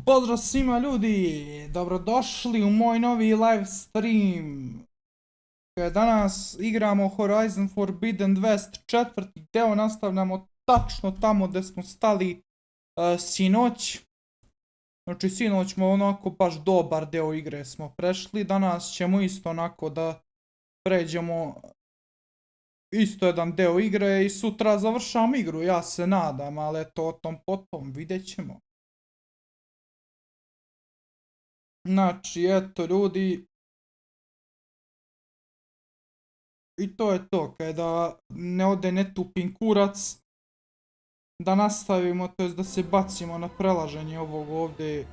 Pozdrav svima ljudi, dobrodošli u moj novi live stream. Danas igramo Horizon Forbidden West, četvrti deo, nastavljamo tačno tamo gdje smo stali sinoć. Znači sinoć smo onako baš dobar deo igre smo prešli, danas ćemo isto onako da pređemo isto jedan deo igre i sutra završam igru, ja se nadam, ali eto o tom potom vidjet ćemo. Znači, eto ljudi, i to je to, kada ne ode ne tupim kurac, da nastavimo, to jest da se bacimo na prelaženje ovog ovdje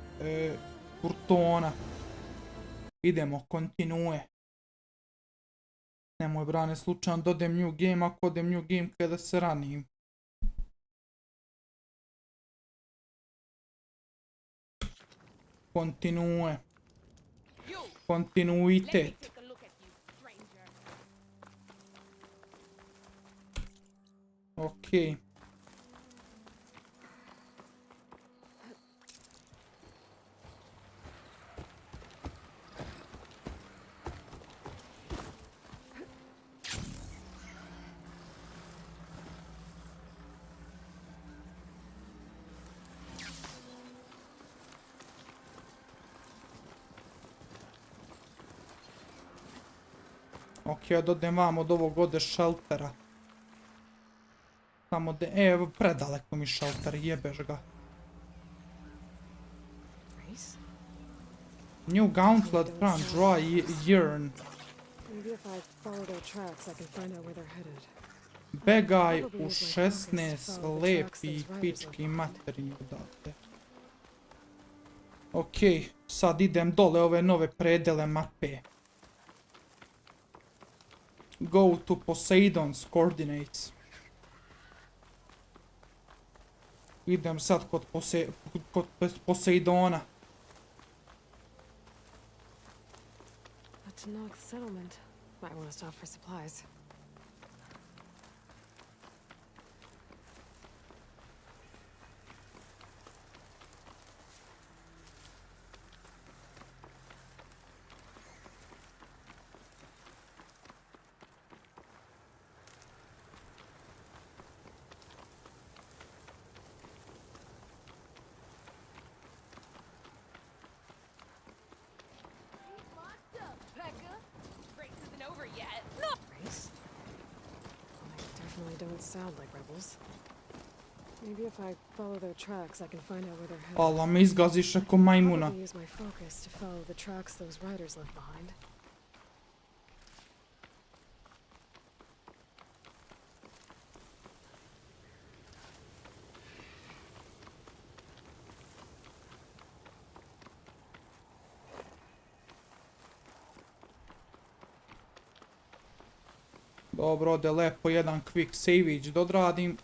kurtona. Idemo, kontinue. Nemoj brane slučajno da odem new game, ako odem new game kada se ranim. Kontinue. Kontinuitet. Okej. Ok, da odem vam od ovog ovdje šeltera. Tamo de... evo, predaleko mi šelter, jebeš ga. New gauntlet from dry urn. Begaj u 16 lepi pički materi odavde. Ok, sad idem dole ove nove predele mape. Go to Poseidon's coordinates. Idem sad kod Poseidona. That's a Nog settlement. Might want to stop for supplies. Don't sound like rebels. Maybe if I follow their tracks, I can find out where they're headed. Allah me izgaziš ako majmuna. I'll use my focus to follow the tracks those riders left behind. Dobro, ode lepo jedan quick save-ić da odradim.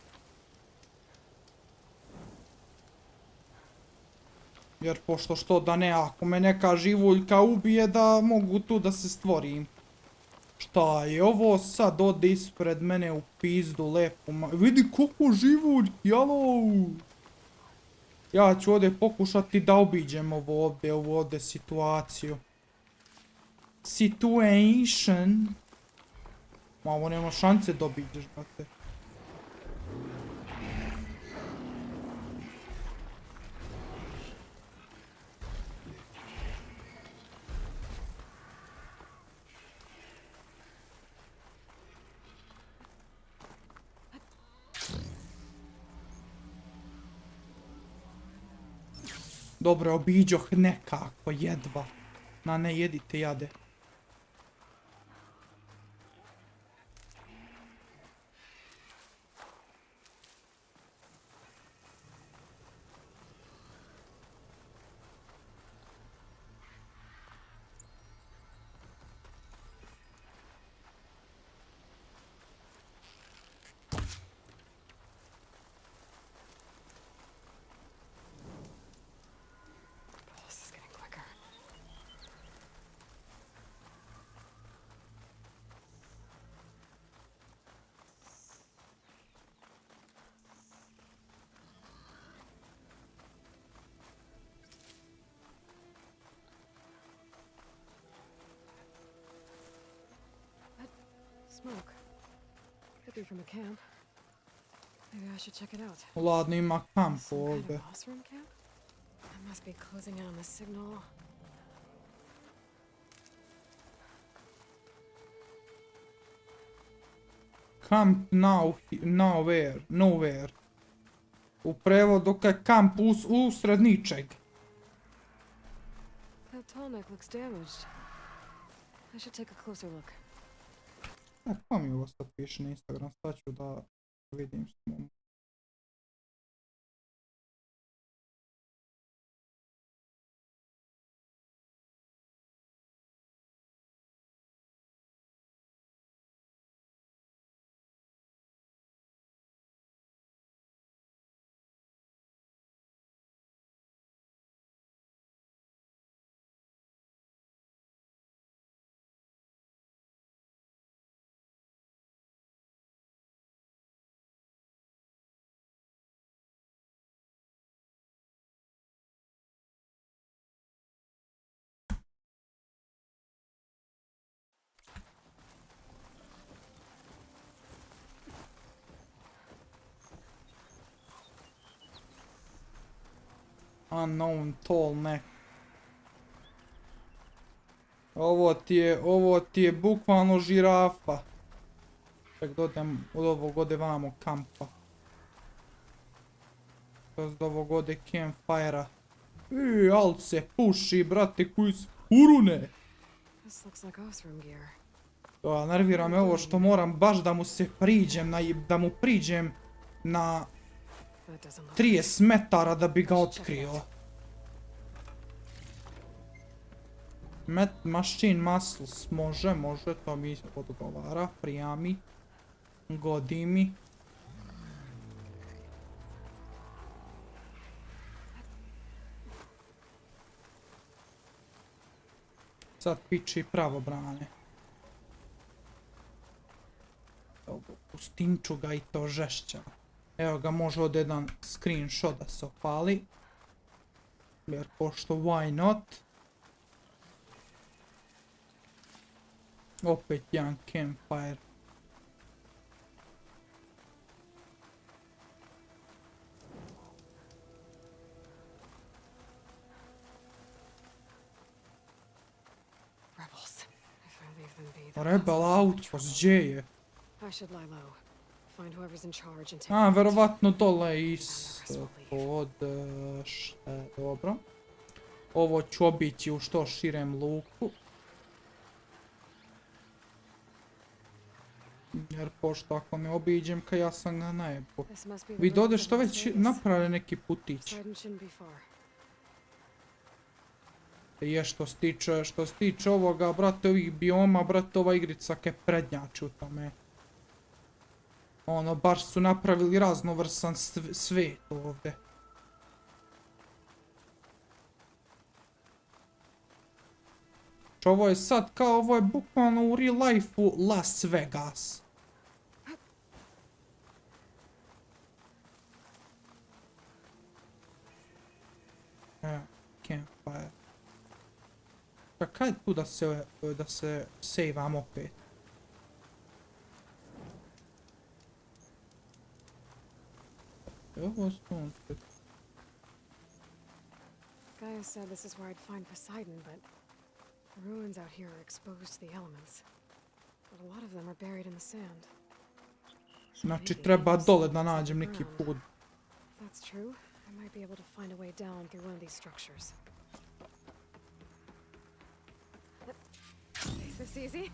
Jer pošto što da ne, ako me neka živuljka ubije da mogu tu da se stvorim. Šta je ovo sad, ode ispred mene u pizdu lepo. Vidi koliko živuljki, alo. Ja ću ovdje pokušati da obiđem ovu ovdje situaciju. Situation. Ma ovo nema šanse da obiđeš, brate. Dobro, obiđoh nekako, jedva. Na ne jedite jade. Pulse is getting quicker. What? Smoke. Could be from a camp. Maybe I should check it out. Ladno, ima kamp Some kind ovdje. of boss room camp? I must be closing in on the signal. Camp nowhere. U prevodu kaj kamp usred ničeg. That tall neck looks damaged. I should take a closer look. Kako mi ovo sad piše na Instagram, sad ću da vidim samo. Unknown tall neck. Ovo ti je bukvalno žirafa. Ček dodem od ovog ode vamo kampa. Od ovog ode campfire-a. Alt se puši, brate, koji se urune. This looks like off-room gear. Nervira me ovo što moram baš da mu se priđem, da mu priđem na That doesn't look 30 metara da bi ga otkrio. Machine muscles, može, to mi odgovara, prijami, godi mi. Sad piči pravobrane. Pustinču ga i to žešća. Evo ga, može od jedan screenshot da se opali. Jer pošto why not. Opet jedan campfire. rebels. If I leave them be, they'll Rebel cause us outpost, gdje je? I should lie low. Find whoever's in charge and take them out. Verovatno dole ispod, dobro. Ovo ću obići u što širem luku. Jer pošto ako me obiđem ka ja sam ga najebo. This must be the Vi ruins dode of što the već cities. napravili neki putić. Sidon shouldn't be far. Je što se tiče ovoga, brate, ovih bioma, brate, ova igrica ke prednjači u tome. Ono, baš su napravili raznovrsan svijet ovdje. Ovo je sad kao, ovo je bukvalno u real life-u Las Vegas. Campfire. Pa kaj tu da se sejvam opet? Ovo sunce. Gaia said this is where I'd find Poseidon, but the ruins out here are exposed to the elements. But a lot of them are buried in the sand. So Znači maybe treba this dole da is nađem the neki ground. put. That's true. I might be able to find a way down through one of these structures. Is this easy?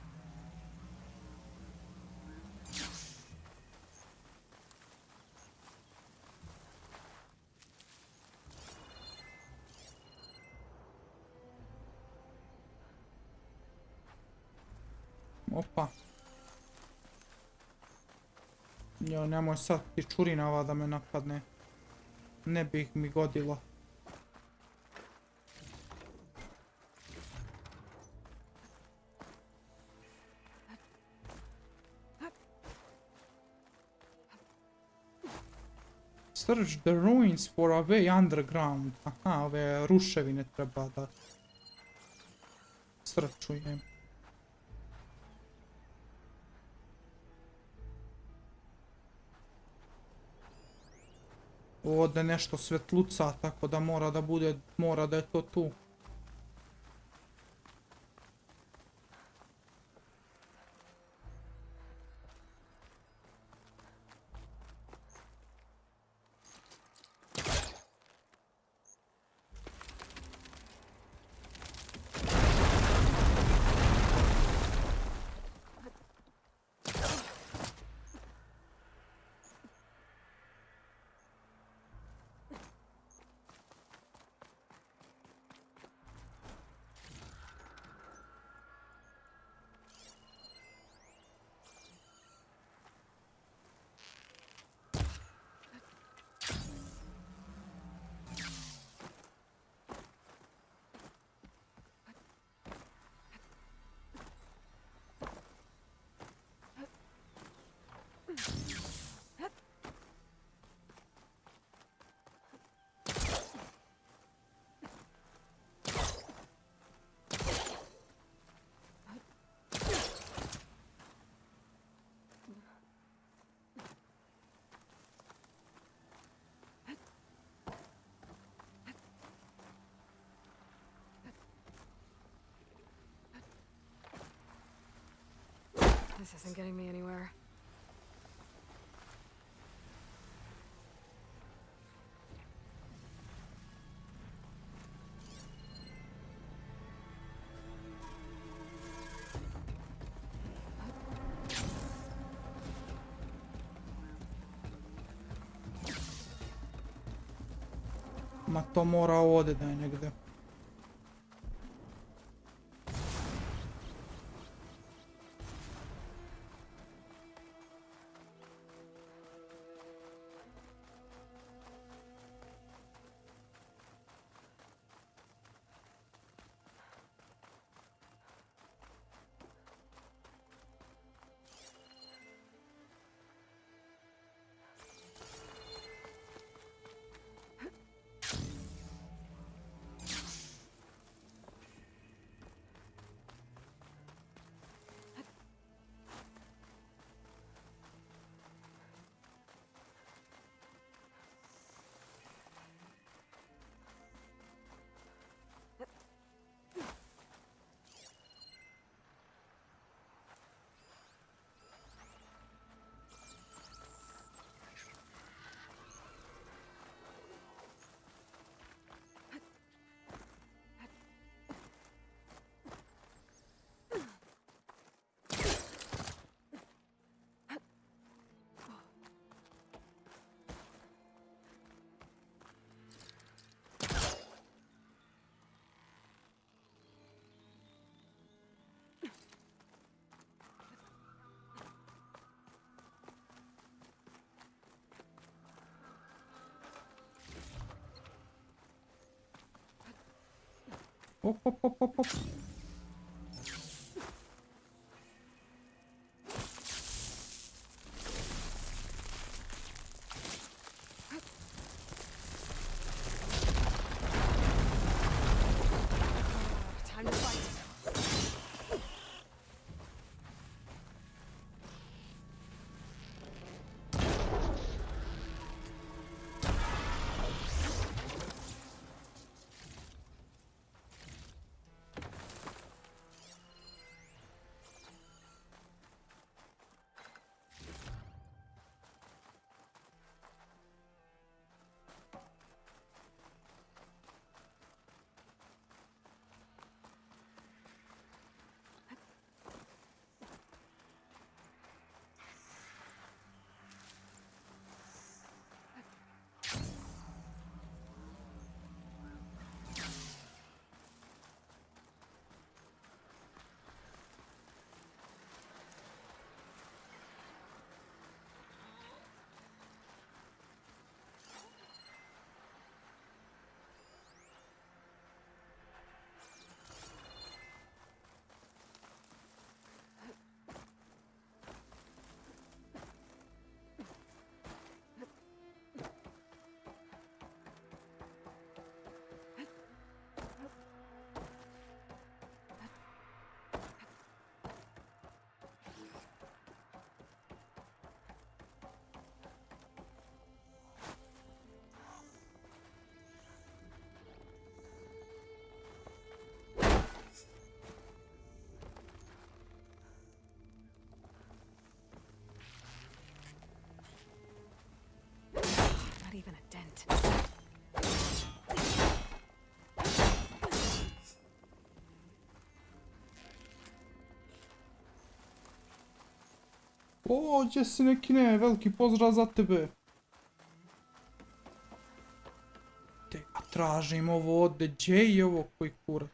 Opa. Jo, nemoj sad ti čurinava da me napadne. Ne bih mi godilo. Search the ruins for a way underground. Aha, ove ruševine treba da srčujem. Ovdje nešto svetluca, tako da mora da bude, mora da je to tu. This isn't getting me anywhere. Ma to mora ovdje da je negdje. Op, op, op, op, op. Time to fight. it. O, gdje si neki ne, veliki pozdrav za tebe. Te, a tražim ovo ovdje, gdje je ovo koji kurac?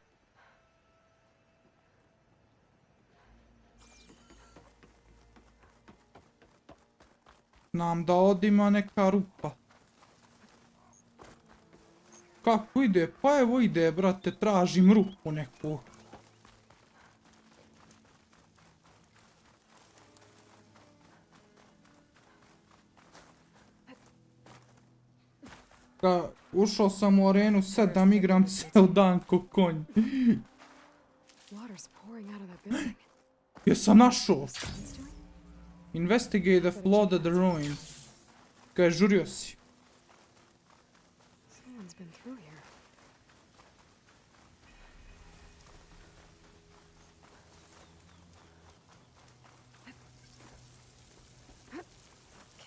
Znam da ovdje ima neka rupa. Kako ide? Pa evo ide, brate, tražim rupu neku. Ušao sam u arenu 7, igram ceo dan ko konj. Water's pouring out of that building. Jesam našao. What's doing? Investigate the flooded ruins. Kaj, žurio si. Someone's been through here.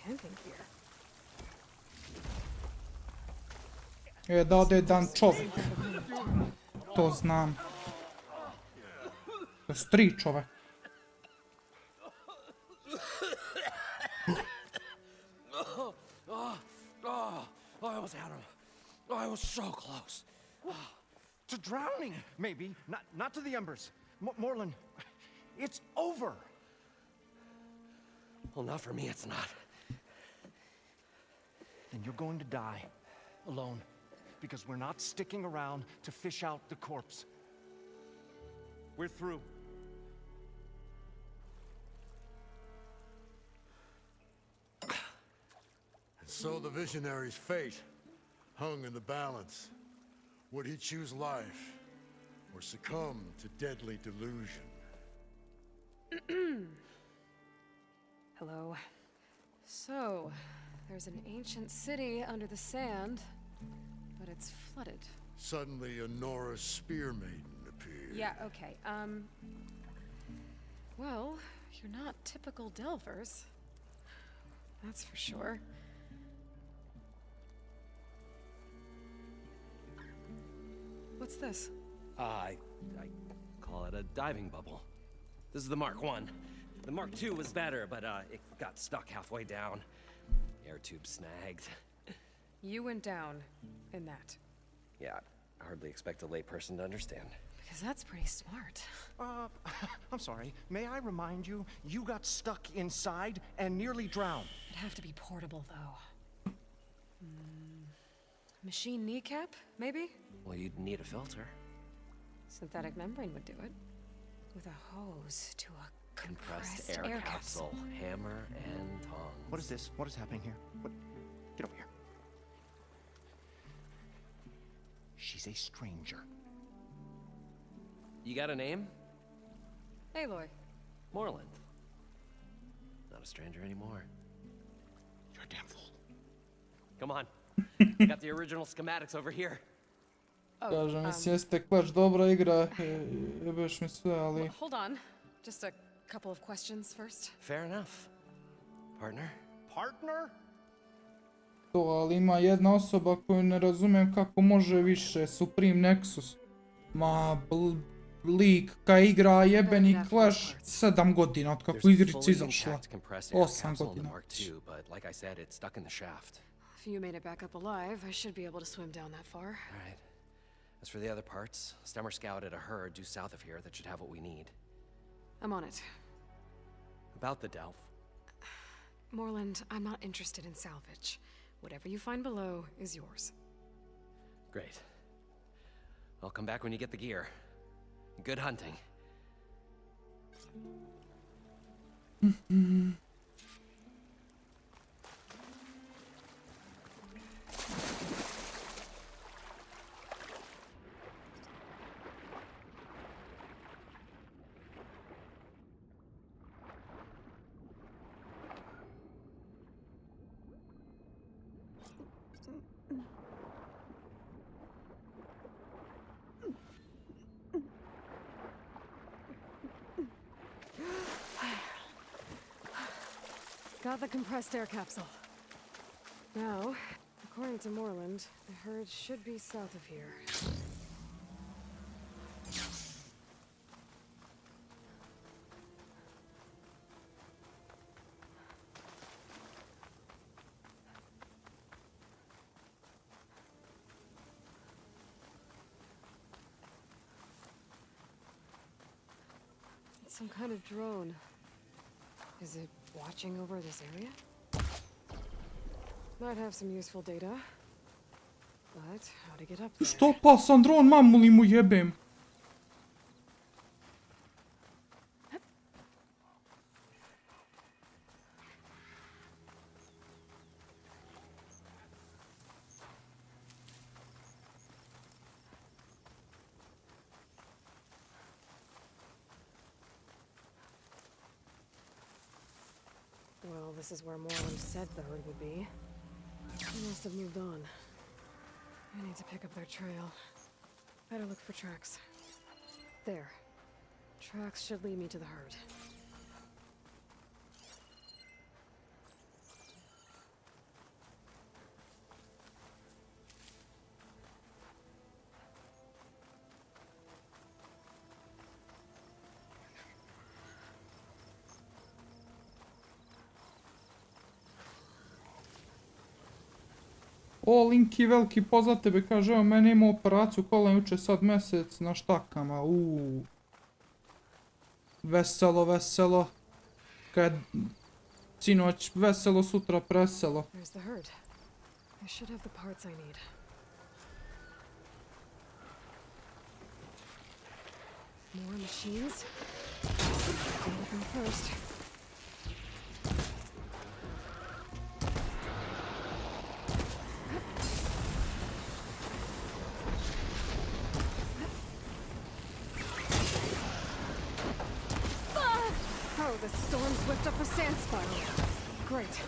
Camping gear. Da ode jedan čovjek. To znam. To je stri čovjek. I almost had him. I was so close. To drowning, maybe. Not to the embers. Moreland, it's over. Well, not for me, it's not. Then you're going to die. Alone. Because we're not sticking around to fish out the corpse. We're through. And so the visionary's fate hung in the balance. Would he choose life or succumb to deadly delusion? Hello. So, there's an ancient city under the sand, but it's flooded. Suddenly, a Norse spear maiden appeared. Yeah, okay. Well, you're not typical Delvers. That's for sure. What's this? I call it a diving bubble. This is the Mark I. The Mark II was better, but it got stuck halfway down. Air tube snagged. You went down in that. Yeah, I hardly expect a layperson to understand. Because that's pretty smart. I'm sorry. May I remind you, you got stuck inside and nearly drowned. It'd have to be portable, though. Machine kneecap, maybe? Well, you'd need a filter. Synthetic membrane would do it. With a hose to a Compressed air capsule, hammer and tongs. What is this? What is happening here? What? Get over here. She's a stranger. You got a name? Aloy. Moreland. Not a stranger anymore. You're a damn fool. Come on. Got the original schematics over here. Kažem, mislim, jeste klač dobra igra, jebeš mi sve, ali... Hold on. Just a couple of questions first. Fair enough. Partner? Partner? To, ali ima jedna osoba koju ne razumijem kako može više, Supreme Nexus. Ma, lik kaj igra jebeni Clash 7 godina, od kako igrica izašla. 8 godina. But like I said, it's stuck in the shaft. If you made it back up alive, I should be able to swim down that far. All right. As for the other parts, Stemmer scouted a herd due south of here that should have what we need. I'm on it. About the Delph. Moreland, I'm not interested in salvage. Whatever you find below is yours. Great. I'll come back when you get the gear. Good hunting. Got the compressed air capsule. Now, the According to Moreland, the herd should be south of here. It's some kind of drone. Is it watching over this area? Might have some useful data. But how to get up there? Što opasan dron, mamu li mu jebem? Well, this is where Moreland said the herd would be. They must have moved on. I need to pick up their trail. Better look for tracks. There. Tracks should lead me to the herd. O, Linki, veliki pozdrav tebe, kaže, evo, mene ima operaciju kola juče sad mjesec na štakama, Veselo, veselo. Kad sinoć veselo, sutra preselo. There's the herd. I should have the parts I need. More machines. Deal with them first. Oh, the storm's whipped up a sand spiral. Great.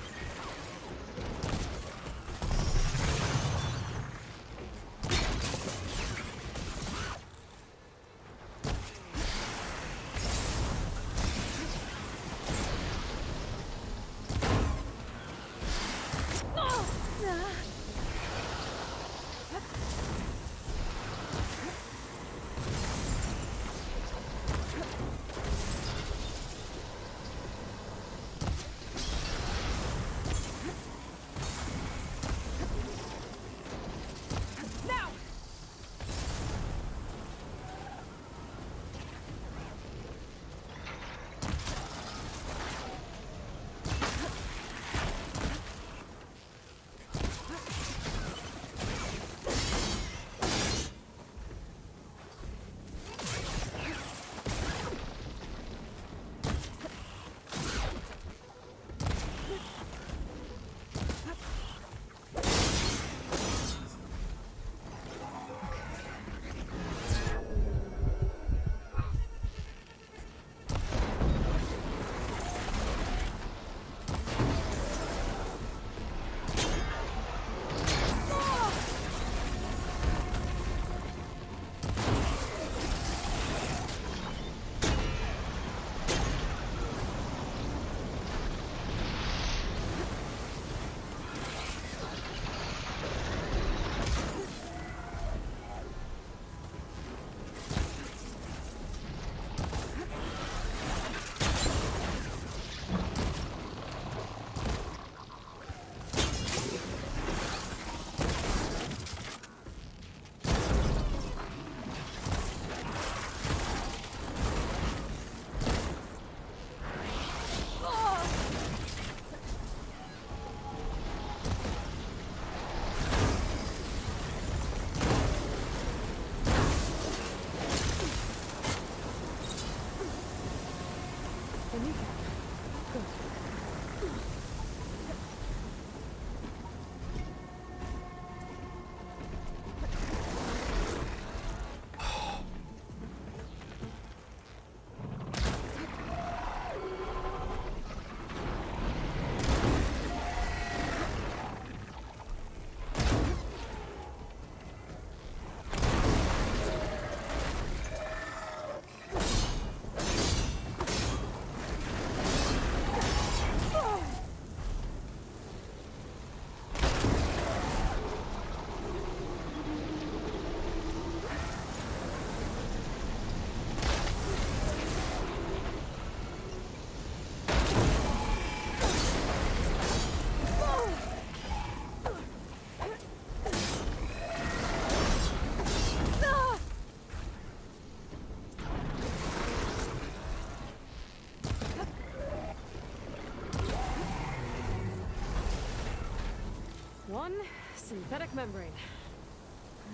one synthetic membrane.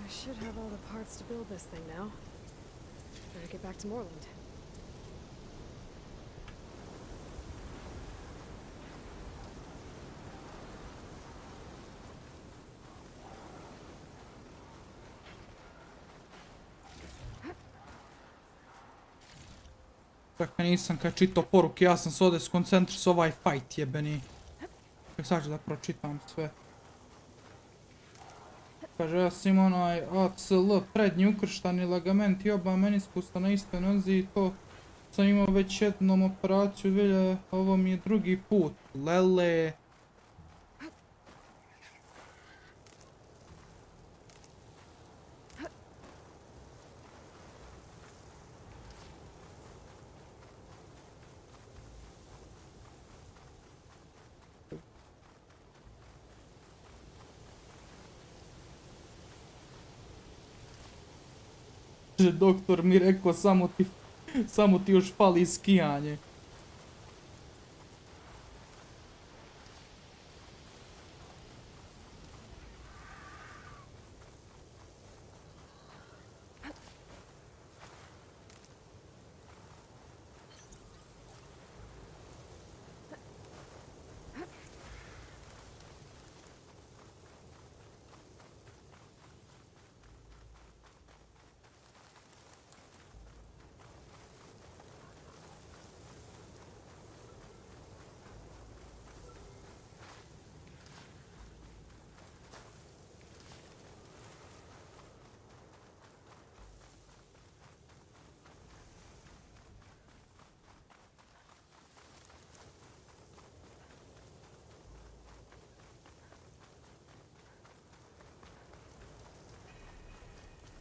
I should have all the parts to build this thing now. Better get back to Moreland. Čekaj, nisam kad čitao poruke, ja sam se ovdje skoncentrisao ovaj fight jebeni. Čekaj, sad ću da pročitam sve. Kaže, ja sam imao onaj ACL, prednji ukrštani ligament i oba meniskusa na istoj nozi i to sam imao već jednom operaciju, vilja, ovo mi je drugi put. Lele. Doktor mi rekao, samo ti još fali skijanje.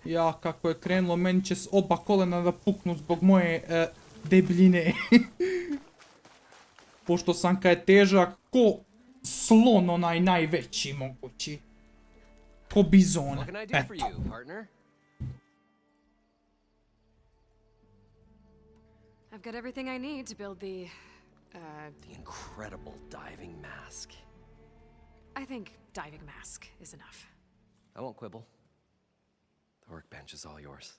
Ja, kako je krenulo, meni će s oba kolena da puknu zbog moje debljine. Pošto sam kaj težak ko slon onaj najveći mogući. Ko bizon. What can I do for you, partner? I've got everything I need to build the incredible diving mask. I think diving mask is enough. I won't quibble. The workbench is all yours.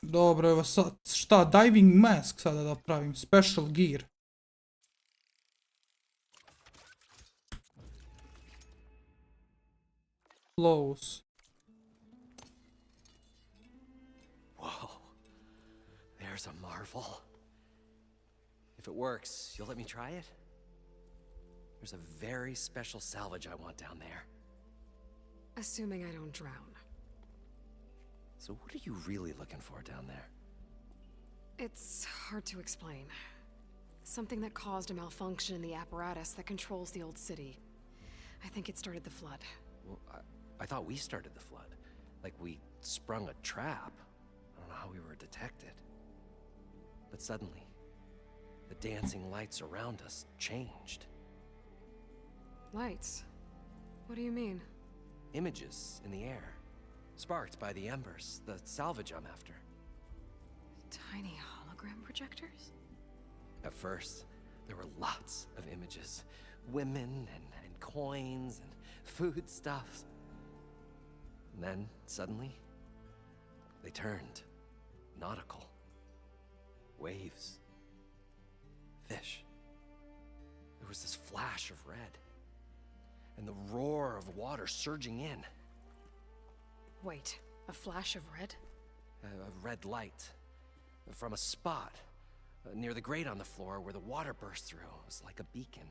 Dobro, evo sad, šta, diving mask sada da pravim, special gear. Close. Whoa, there's a marvel. If it works, you'll let me try it? There's a very special salvage I want down there. Assuming I don't drown. So what are you really looking for down there? It's hard to explain. Something that caused a malfunction in the apparatus that controls the old city. I think it started the flood. Well, I thought we started the flood. Like we sprung a trap. I don't know how we were detected. But suddenly, the dancing lights around us changed. Lights? What do you mean? Images in the air, sparked by the embers, the salvage I'm after. Tiny hologram projectors? At first, there were lots of images. Women and coins and foodstuffs. And then, suddenly, they turned nautical. Waves. Fish. There was this flash of red. And the roar of water surging in. Wait, a flash of red? A red light. From a spot near the grate on the floor where the water burst through. It was like a beacon.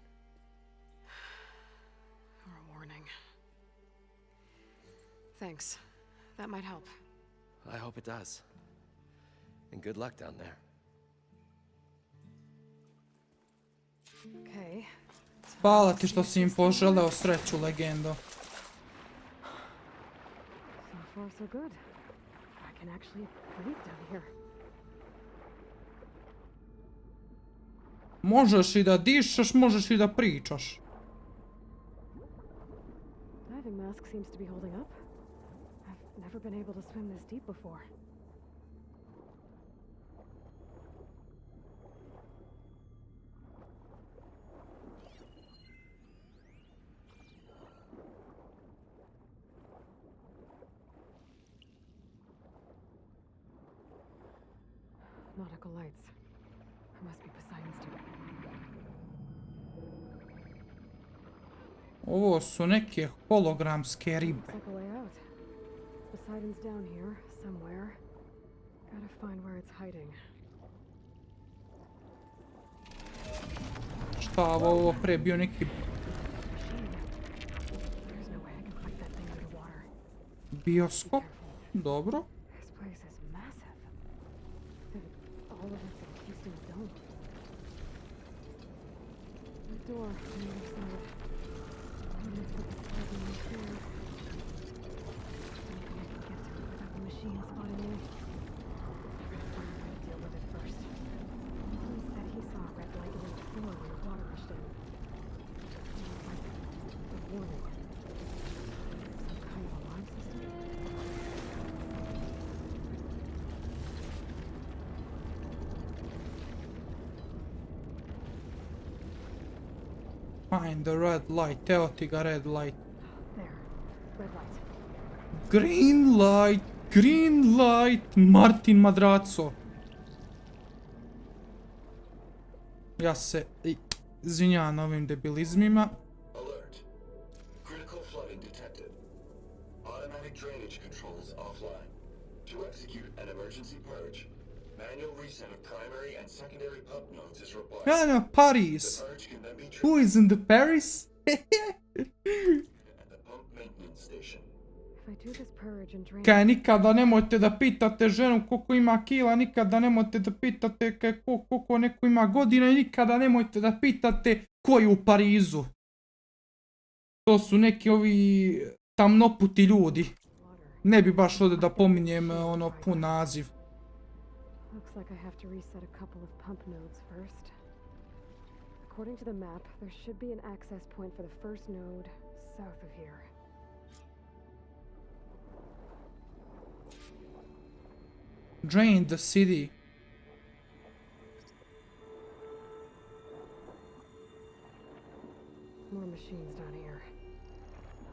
Or a warning. Thanks. That might help. I hope it does. And good luck down there. Okay. Hvala ti što si im poželeo sreću, legendo. So far so good. I can actually breathe down here. Možeš i da dišeš, možeš i da pričaš. Diving mask seems to be holding up. I've never been able to swim this deep before. nautical lights. It must be Poseidon's doing. Ovo su neke hologramske ribe. Looks like a way out. Poseidon's down here, somewhere. Gotta find where it's hiding. Šta ovo pre bio neki Machine. There's no way I can fight that thing underwater. bioskop? Dobro. This place is massive. All of it's in Kingston dome. The door on the other side. Maybe it's what the skeleton is here. Maybe I can get to it without the machine spotting me. I gotta find a way to deal with it first. He said he saw a red light on the floor when the water rushed in. It was like a warning. Some kind of alarm system. Find the red light. Evo ti ga red light. There. Red light. Green light. Green light. Martin Madraco. Ja se izvinjavam na ovim debilizmima. Alert. Critical flooding detected. Automatic drainage controls offline. To execute an emergency purge, manual reset of primary and secondary pump nodes is required. Ja na Paris. The purge can then be Who triggered is in the Paris? at the pump maintenance station. If I do this purge and drain. Kaj nikada nemojte da pitate ženu koliko ima kila, nikada nemojte da pitate koliko neko ima godina i nikada nemojte da pitate ko je u Parizu. To su neki ovi tamnoputi ljudi. Ne bi baš ovdje da pominjem ono pun naziv. Looks like I have to reset a couple of pump nodes first. According to the map, there should be an access point for the first node south of here. Drain the city. More machines down here.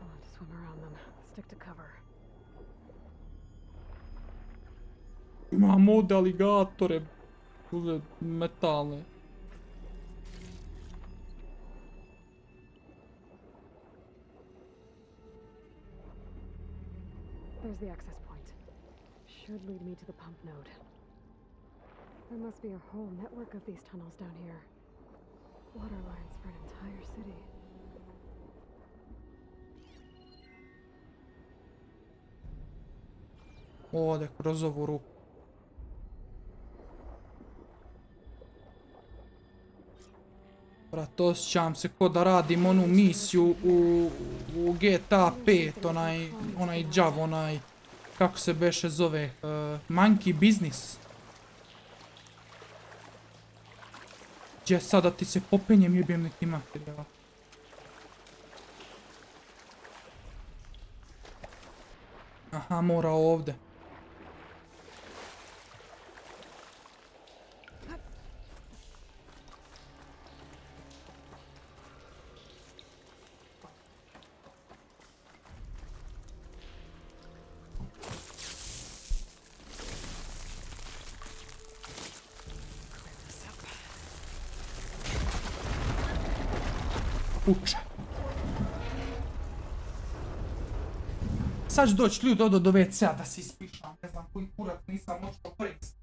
I'll have to swim around them. Stick to cover. Imamo ovdje aligatore. Ovdje metalne. There's the access point. Should lead me to the pump node. There must be a whole network of these tunnels down here. Water lines for an entire city. Ovdje kroz ovu ruku. Brat, osjećam se ko da radim onu misiju u GTA 5, onaj džav, kako se beše zove, Monkey Business. Gdje sada ti se popenjem jebim neki materijal. Aha, mora ovdje. Puče. Sad ću doći ljudi do WC-a da se ispišam, ne znam koji kurac nisam možda prist.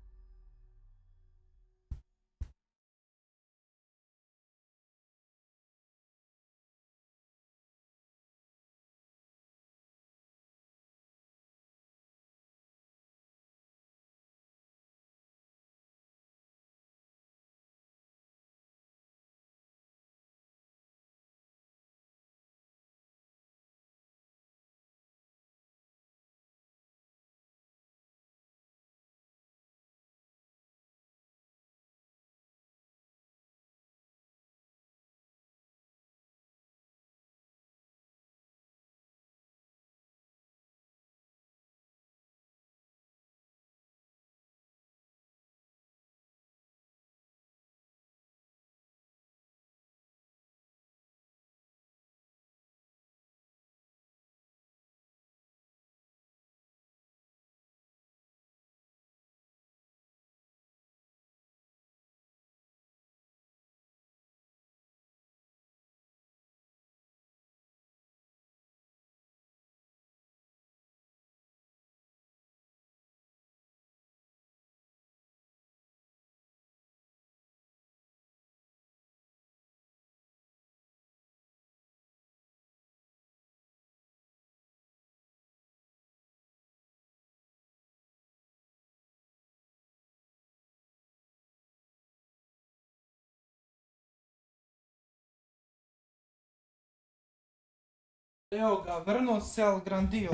Evo ga, vrnuo se El Grandio.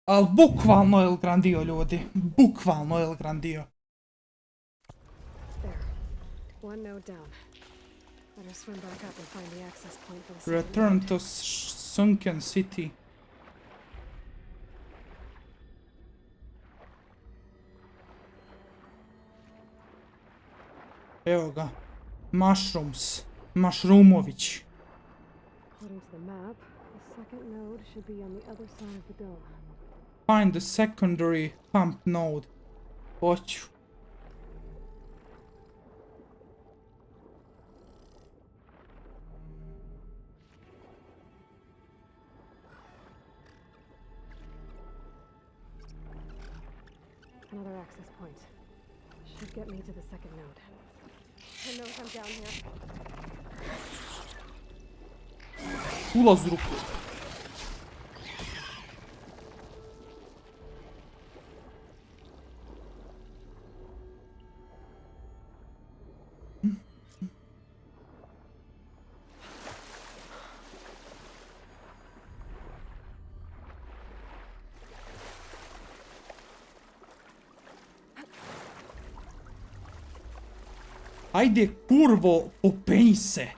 Al bukvalno El Grandio, ljudi. Bukvalno El Grandio. There. One node down. Better swim back up and find the access point for the second Return node. to sunken city. Evo ga. Mushrooms. Mushroomović. According to the map, the second node should be on the other side of the dome. Find the secondary pump node. Hoću. Another access point. Should get me to the second node. Who knows I'm down here? Ulaz u ruku. Ajde, kurvo, popenj se.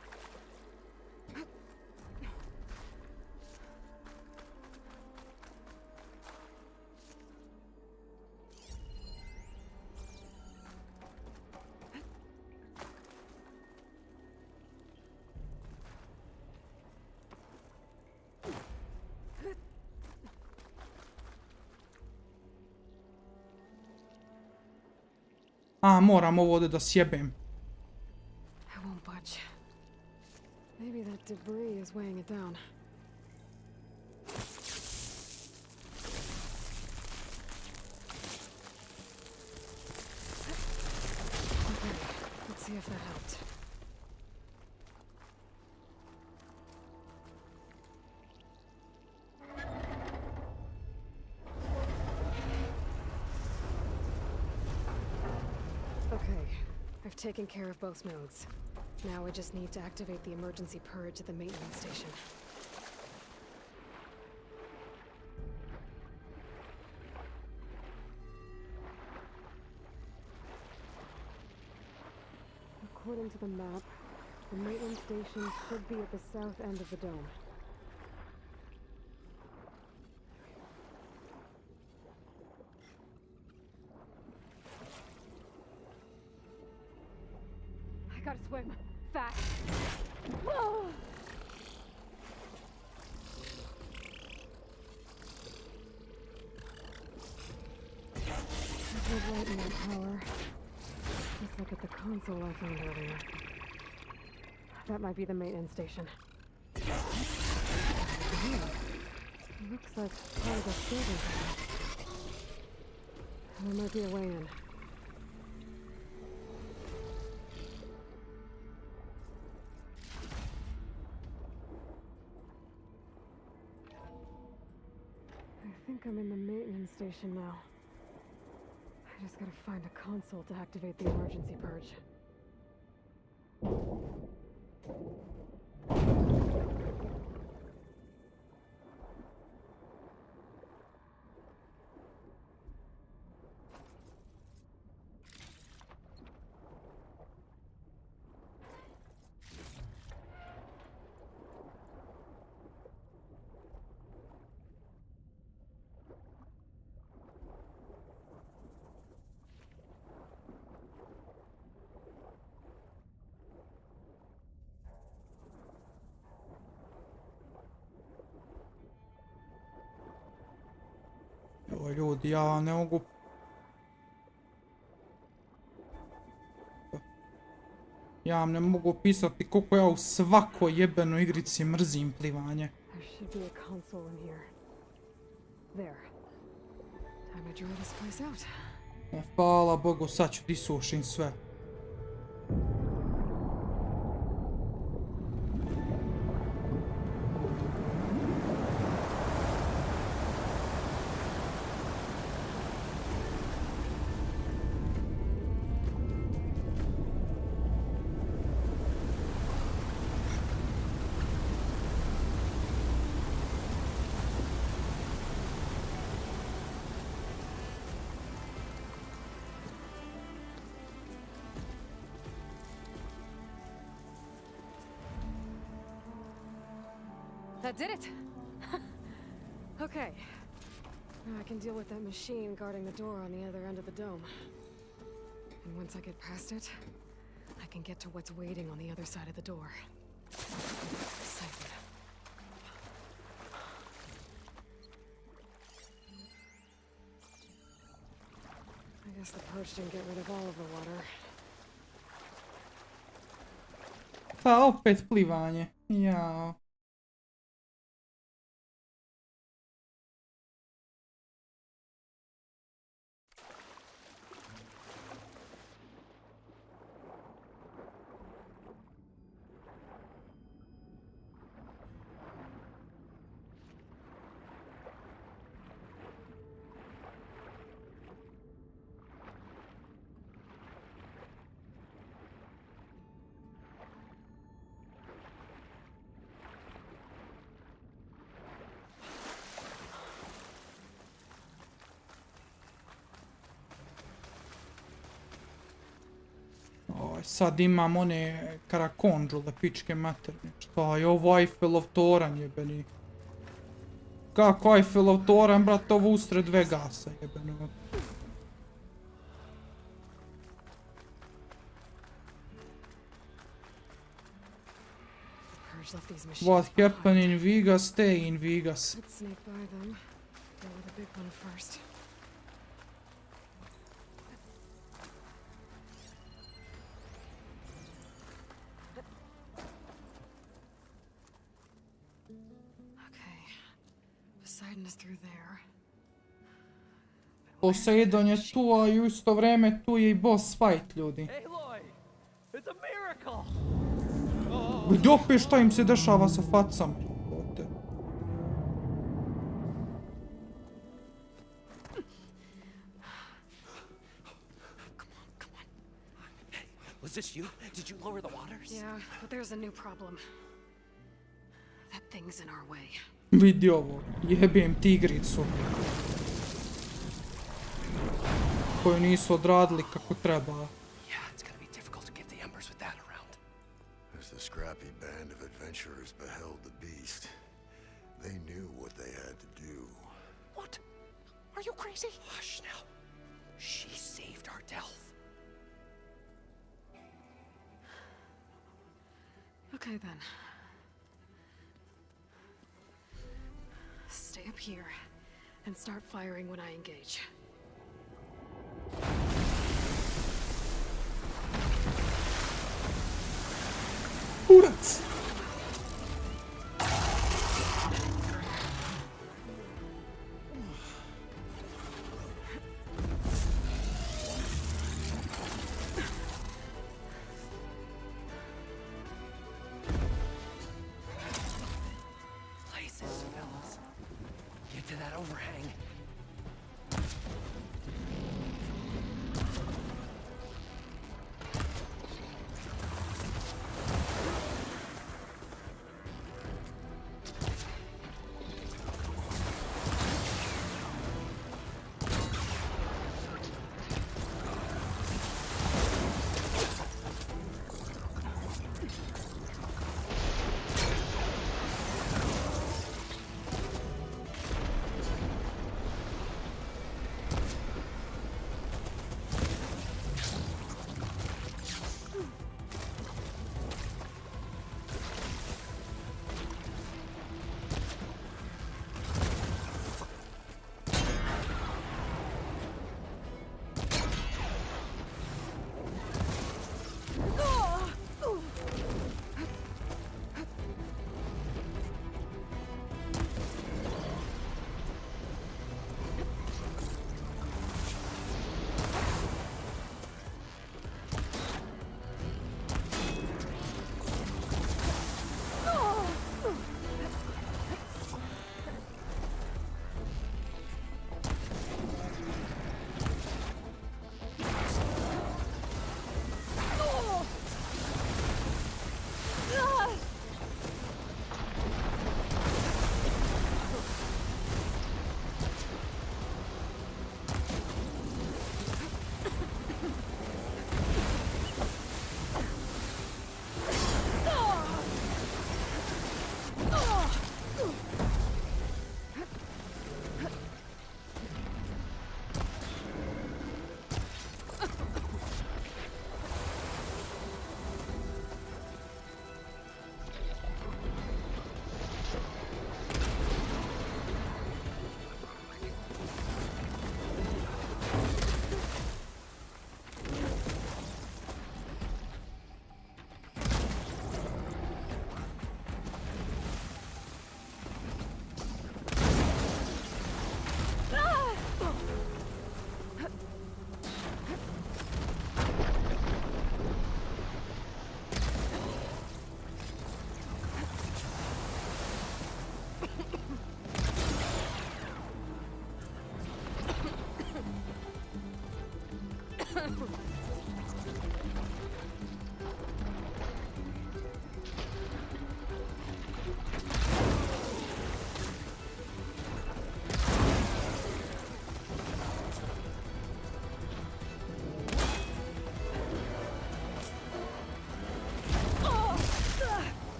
A, moram ovo ovdje da sjebem. I won't budge. Maybe that debris is weighing it down. Okay, let's see if that helped. Okay, I've taken care of both nodes. Now I just need to activate the emergency purge at the maintenance station. According to the map, the maintenance station should be at the south end of the dome. I gotta swim. Fast. Whoa! There's light in that tower. Just like at the console I found earlier. That might be the maintenance station. Looks like part of the building. There might be a way in. I think I'm in the maintenance station now. I just gotta find a console to activate the emergency purge. Joj, ljudi, ja ne mogu... Ja vam ne mogu opisati koliko ja u svakoj jebenoj igrici mrzim plivanje. There should be a console in here. There. Time to dry this place out. Hvala Bogu, sad ću ti sušim sve. That did it! Okay. Now I can deal with that machine guarding the door on the other end of the dome. And once I get past it, I can get to what's waiting on the other side of the door. Excited. I guess the purge didn't get rid of all of the water. Pa opet plivanje. Jao. Sad imam one karakonđule, pičke materne. Šta je ovo Eiffelov toranj jebeni? Kako Eiffelov toranj, brat, ovo usred Vegasa jebeni? What happened in Vegas, stay in Vegas. Let's sneak by them. Deal with the big one first. Poseidon is through there. Poseidon je tu, a u isto vreme tu je i boss fight, ljudi. Aloy! It's a miracle! Vidi opet šta im se dešava sa facama. jebote. Was this you? Did you lower the waters? Yeah, but there's a new problem. That thing's in our way. Vidi ovo, jebem tigricu. Koju nisu odradili kako treba. Yeah, it's gonna be difficult to give the embers with that around. As the scrappy band of adventurers beheld the beast, they knew what they had to do. What? Are you crazy? Hush now. She saved our Delph. Okay then. Stay up here and start firing when I engage. Kurac! Places, fellas. Get to that overhang.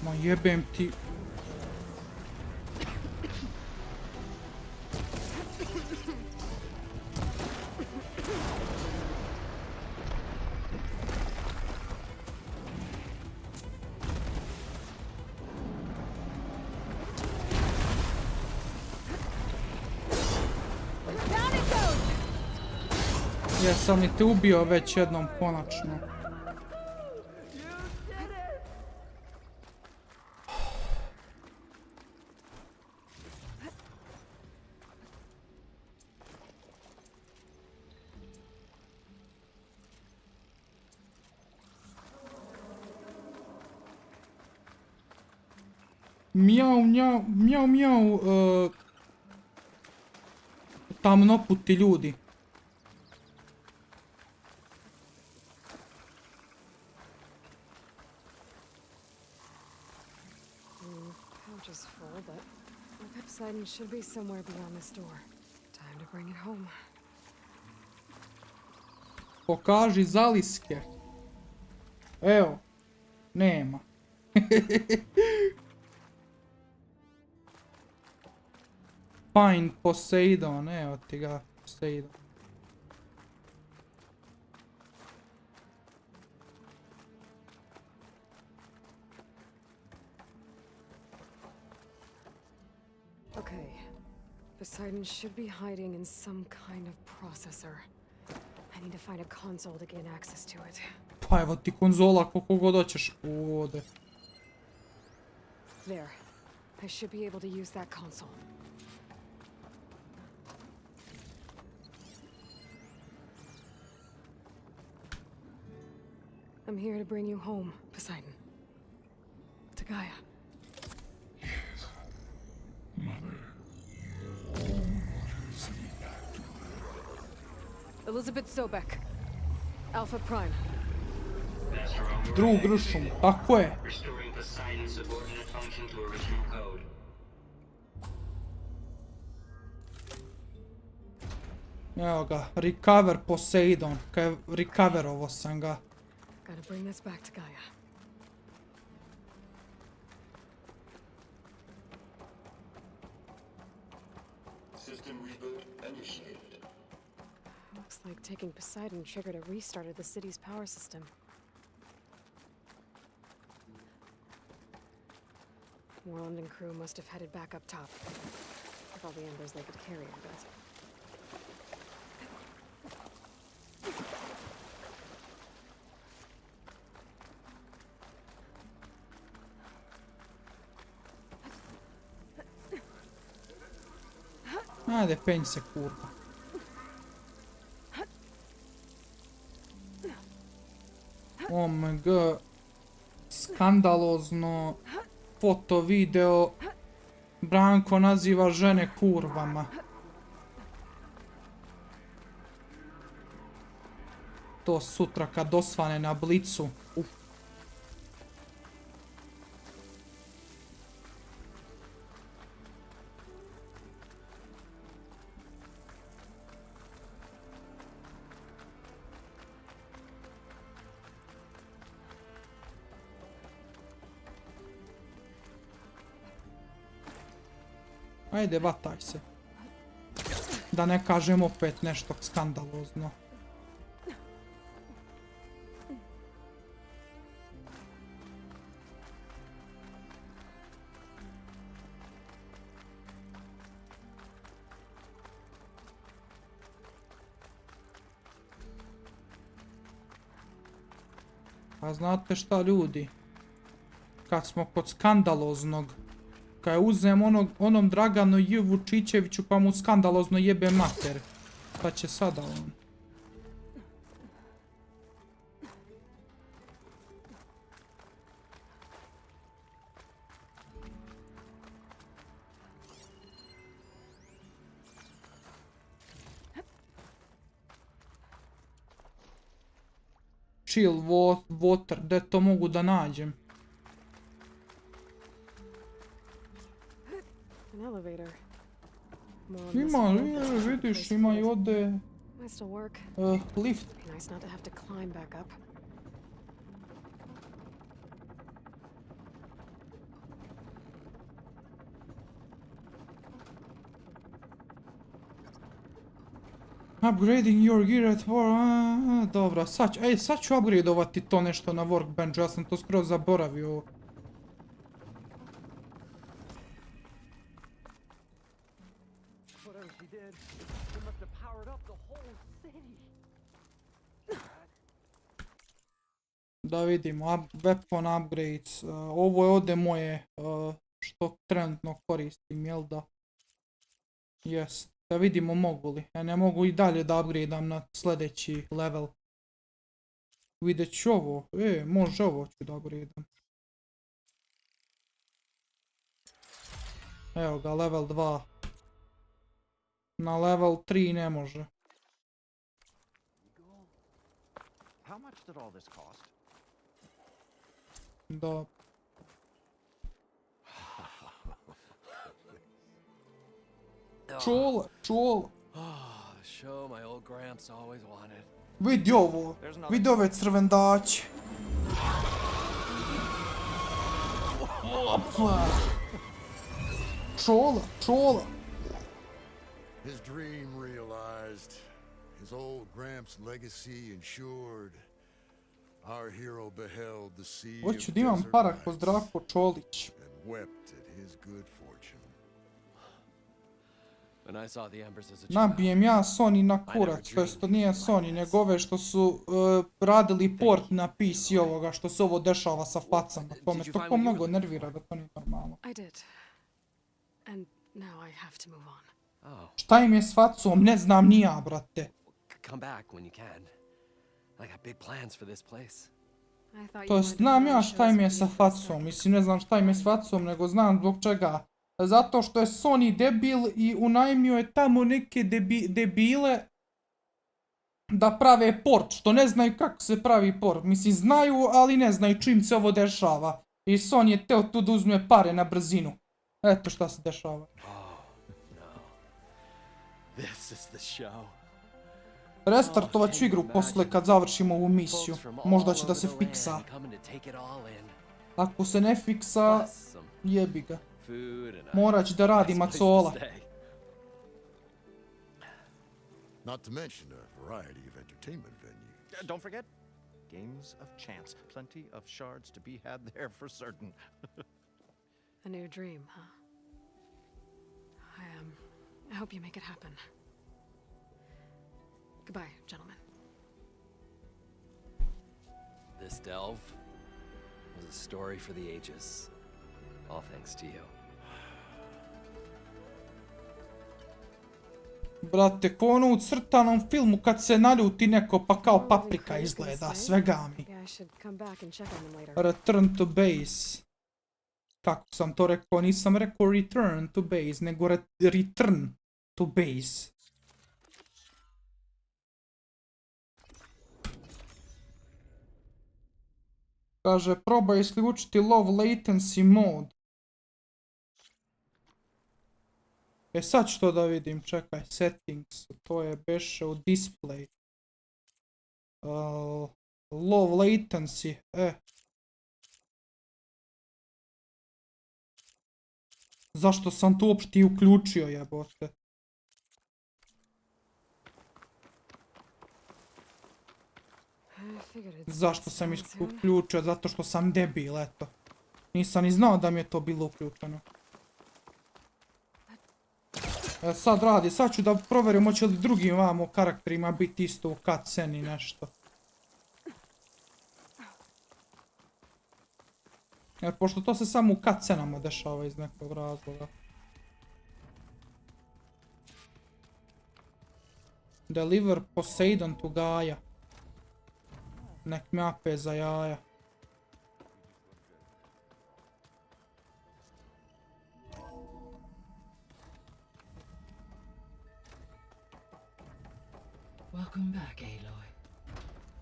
Ma jebem ti. Jesam li te ubio već jednom konačno? Mjau, mjau, mjau, mjau, tamnoputi ljudi. Pouch is full, but the Poseidon should be somewhere beyond this door. Time to bring it home. Pokaži zaliske. Evo. Nema. Find Poseidon, evo ti ga, Poseidon. Okay. Poseidon should be hiding in some kind of processor. I need to find a console to gain access to it. Pa evo ti konzola koliko god hoćeš ovdje. There. I should be able to use that console. I'm here to bring you home, Poseidon. To Gaia. Elizabeth Sobek. Alpha Prime. Drug rušum, tako je. Restoring Poseidon's subordinate function to original code. Evo ga, recover Poseidon, kaj recoverovo sam ga. Gotta bring this back to Gaia. System reboot initiated. Looks like taking Poseidon triggered a restart of the city's power system. Warland and crew must have headed back up top. With all the embers they could carry, I bet. Ajde, penj se kurva. OMG. Skandalozno. Foto, video. Branko naziva žene kurvama. To sutra kad osvane na blicu. Ajde, vataj se. Da ne kažem opet nešto skandalozno. A znate šta ljudi? Kad smo kod skandaloznog, kad uzem onom Draganu J. Vučićeviću pa mu skandalozno jebe mater. Pa će sada on. Chill water, gdje to mogu da nađem? An elevator. More on this Ima, level. vidiš, ima i ovdje Might still work. lift. Nice not to have to climb back up. Upgrading your gear at work. Dobra, sad ću upgradeovati to nešto na workbenchu, ja sam to skroz zaboravio. Whatever she did, it must have powered up the whole city. Da vidimo, weapon upgrades. Ovo je ovdje moje što trenutno koristim, jel da? Jest. Da vidimo mogu li. Ja ne mogu i dalje da upgradeam na sljedeći level. Vidjet ću ovo. Može ovo ću da upgradeam. Evo ga, level 2. Na level 3 ne može. How much did all this cost? Da. Čola. Oh, the show my old Gramps always wanted. Vidi ovo. Vidi ove crvendaće. Opa. Čola. His dream realized, his old Gramps' legacy ensured. Our hero beheld the sea of Hoću da imam desert para ko nights Zdravko Čolić. and wept at his good fortune. When I saw the embers as a child, Nabijem ja Sony na kurac, to jest to nije Sony, nego ove što su radili port na PC ovoga, što se ovo dešava sa facama. To me toliko mnogo nervira da to nije normalno. I did. And now I have to move on. oh, Šta im je s facom, ne znam ni ja, brate. come back when you can. I got big plans for this place. I thought To you jest wanted to znam really ja show šta im je us sa what you for a facom, sec. mislim ne znam šta im je s facom, nego znam zbog čega. Zato što je Sony debil i unajmio je tamo neke debile da prave port, što ne znaju kako se pravi port. Mislim znaju, ali ne znaju čim se ovo dešava. I Sony je teo tu da uzme pare na brzinu. Eto šta se dešava. Oh, no. This is the show. Restartovat ću igru posle kad završimo ovu misiju. Možda će da se fiksa. Ako se ne fiksa, jebi ga. Morat ću da radim macola. Not to mention a variety of entertainment venues. Don't forget, games of chance. Plenty of shards to be had there for certain. A new dream, huh? I hope you make it happen. Goodbye, gentlemen. This delve was a story for the ages. All thanks to you. Brate, ko ono u crtanom filmu kad se naljuti neko pa kao paprika izgleda, svega mi. Maybe I should come back and check on them later. Return to base. Kako sam to rekao? Nisam rekao return to base, nego return to base. Kaže, probaj isključiti low latency mode. Sad ću to da vidim, čekaj, settings, to je beše u display. Low latency, Zašto sam to uopšte i uključio, jebote? Zašto sam uključio? Zato što sam debil, eto. Nisam ni znao da mi je to bilo uključeno. Sad radi, sad ću da provjerim hoće li drugim vamo karakterima biti isto u cutscene i nešto. Jer pošto to se samo u cutscenama dešava iz nekog razloga. Deliver Poseidon to Gaia. Nek mi ape za jaja. Welcome back, Aloy.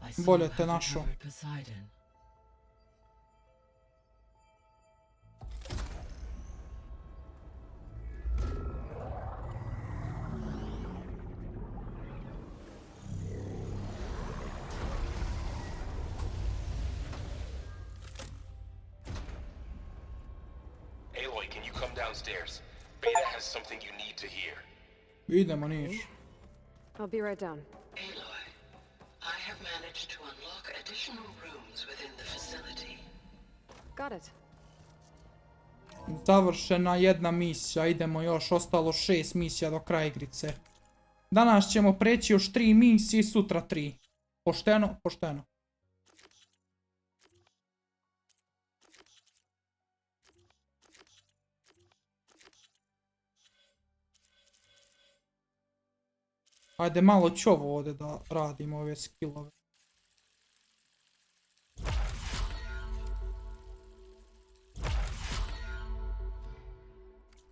I see Bolje you te have našao. recovered Poseidon. Aloy, can you come downstairs? Beta has something you need to hear. Idemo niš. I'll be right down. Aloy, I have managed to unlock additional rooms within the facility. Got it. Završena jedna misija, idemo još, ostalo 6 misija do kraja igrice. Danas ćemo preći još 3 misije i sutra 3. Pošteno, pošteno. Ajde malo ću ovo ovdje da radimo ove skillove.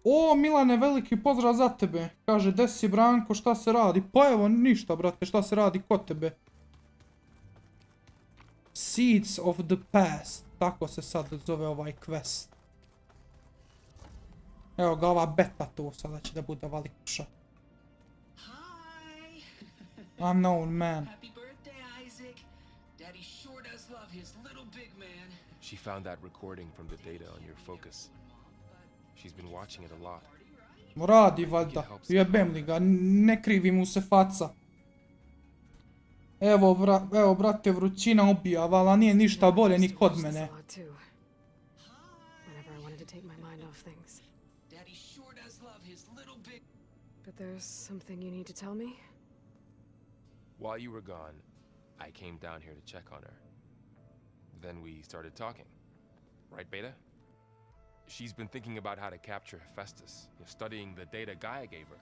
O, Milane, veliki pozdrav za tebe. Kaže, gdje si Branko, šta se radi? Pa evo, ništa, brate, šta se radi kod tebe? Seeds of the Past. Tako se sad zove ovaj quest. Evo ga, ova beta tu, sada će da bude valikša. Hi. Unknown man. Happy birthday, Isaac. Daddy sure does love his little big man. She found that recording from the data on your focus. She's been watching it a lot. Radi valjda, jebem li ga, ne krivi mu se faca. Evo brate, vrućina ubija, vala nije ništa bolje ni kod mene. Whenever I wanted to take my mind off things. Daddy sure does love his little big. But there's something you need to tell me? While you were gone, I came down here to check on her. Then we started talking. Right, Beta? She's been thinking about how to capture Hephaestus, studying the data Gaia gave her.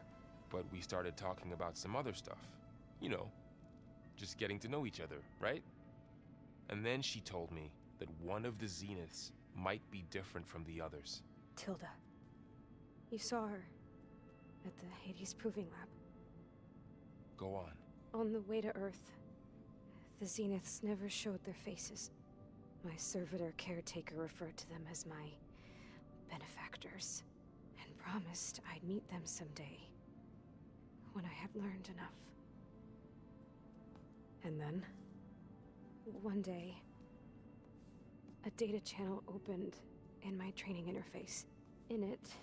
But we started talking about some other stuff. You know, just getting to know each other, right? And then she told me that one of the Zeniths might be different from the others. Tilda. You saw her at the Hades Proving Lab. Go on. On the way to Earth, the Zeniths never showed their faces. My servitor caretaker referred to them as my benefactors, and promised I'd meet them someday, when I had learned enough. And then, one day, a data channel opened in my training interface. In it,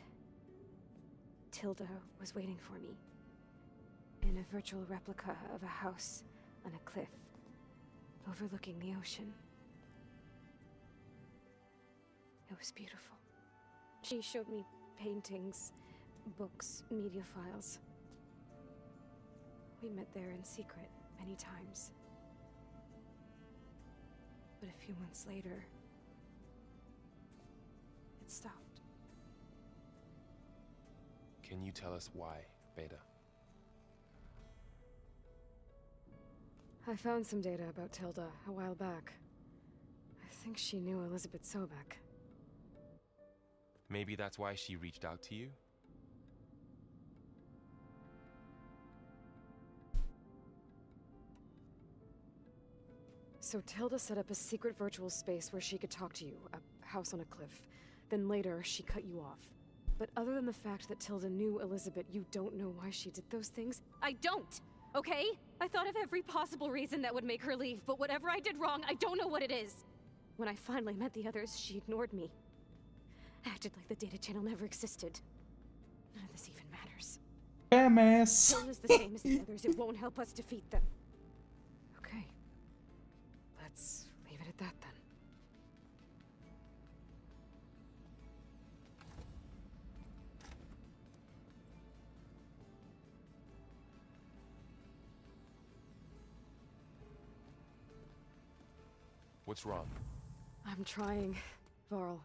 Tilda was waiting for me, in a virtual replica of a house on a cliff, overlooking the ocean. It was beautiful. She showed me paintings, books, media files. We met there in secret many times. But a few months later, it stopped. Can you tell us why, Beta? I found some data about Tilda a while back. I think she knew Elizabeth Sobek. Maybe that's why she reached out to you? So Tilda set up a secret virtual space where she could talk to you, a house on a cliff. Then later, she cut you off. But other than the fact that Tilda knew Elizabeth, you don't know why she did those things? I don't, okay? I thought of every possible reason that would make her leave, but whatever I did wrong, I don't know what it is. When I finally met the others, she ignored me. Acted like the data channel never existed. None of this even matters. PMS. Tilda's the same as the others. It won't help us defeat them. Okay. Let's leave it at that then. What's wrong? I'm trying, Varl.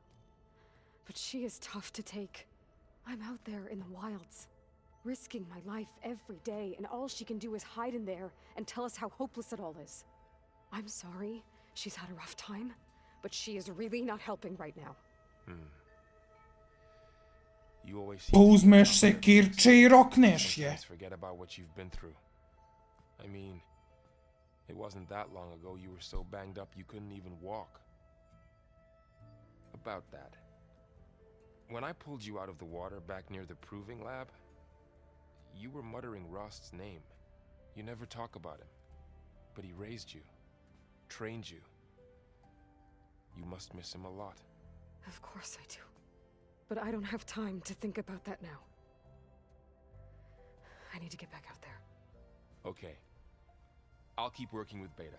But she is tough to take. I'm out there in the wilds, risking my life every day, and all she can do is hide in there and tell us how hopeless it all is. I'm sorry she's had a rough time, but she is really not helping right now. You always Uzmeš sekirče i rokneš je. forget about what you've been through. I mean, it wasn't that long ago you were so banged up you couldn't even walk. About that. When I pulled you out of the water back near the proving lab, you were muttering Rost's name. You never talk about him. But he raised you, trained you. You must miss him a lot. Of course I do. But I don't have time to think about that now. I need to get back out there. Okay. I'll keep working with Beta.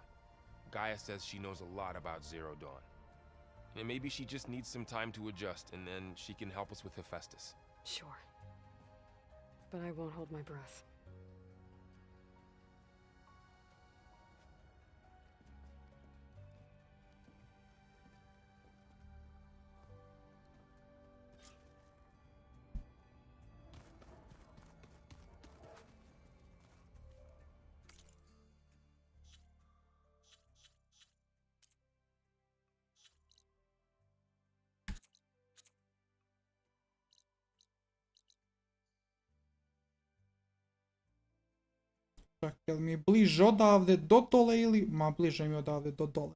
Gaia says she knows a lot about Zero Dawn. And maybe she just needs some time to adjust, and then she can help us with Hephaestus. Sure. But I won't hold my breath. Čak, jel mi je bliže odavde do dole ili... Ma, bliže mi je odavde do dole.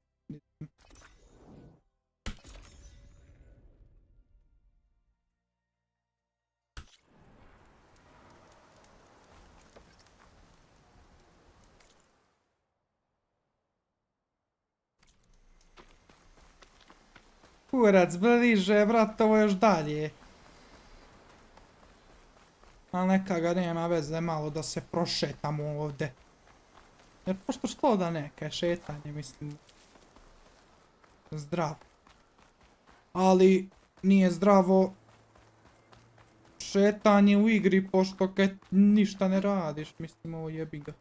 Kurac, bliže, brat, ovo još dalje. Ali neka ga nema veze, malo da se prošetamo ovdje. Jer pošto što da neka je šetanje, mislim. Zdravo. Ali nije zdravo šetanje u igri, pošto kad ništa ne radiš, mislim, ovo jebi ga.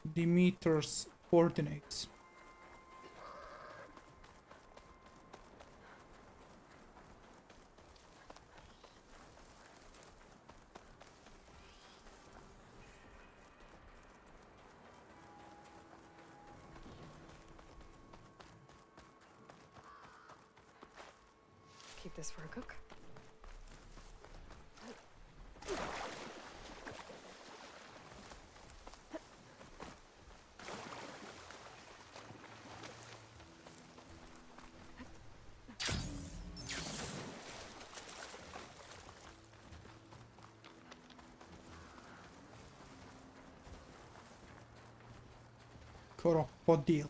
Demeter's coordinates. Keep this for a cook. Krokodil.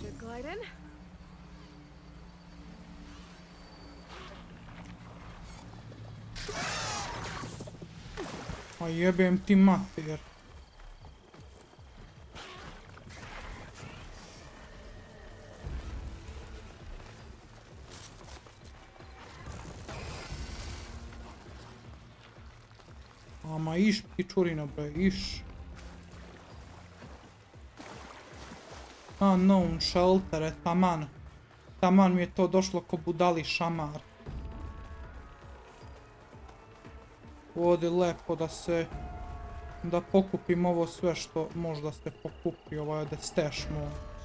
Good glide in. A jebem ti mater. Ama iš pičurina bre, iš. Unknown shelter, taman. Taman mi je to došlo ko budali šamar. Ovdje lepo da pokupim ovo sve što možda se pokupi, ovaj ovdje stash mode.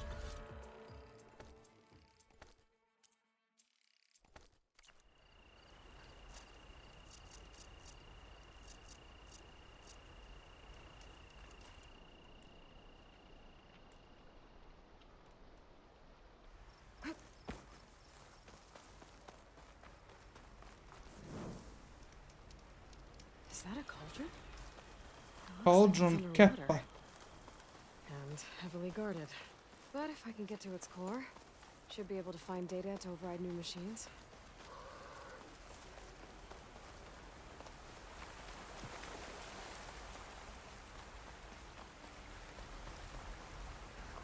Is that a cauldron? Cauldron Keppa. And heavily guarded. But if I can get to its core, should be able to find data to override new machines.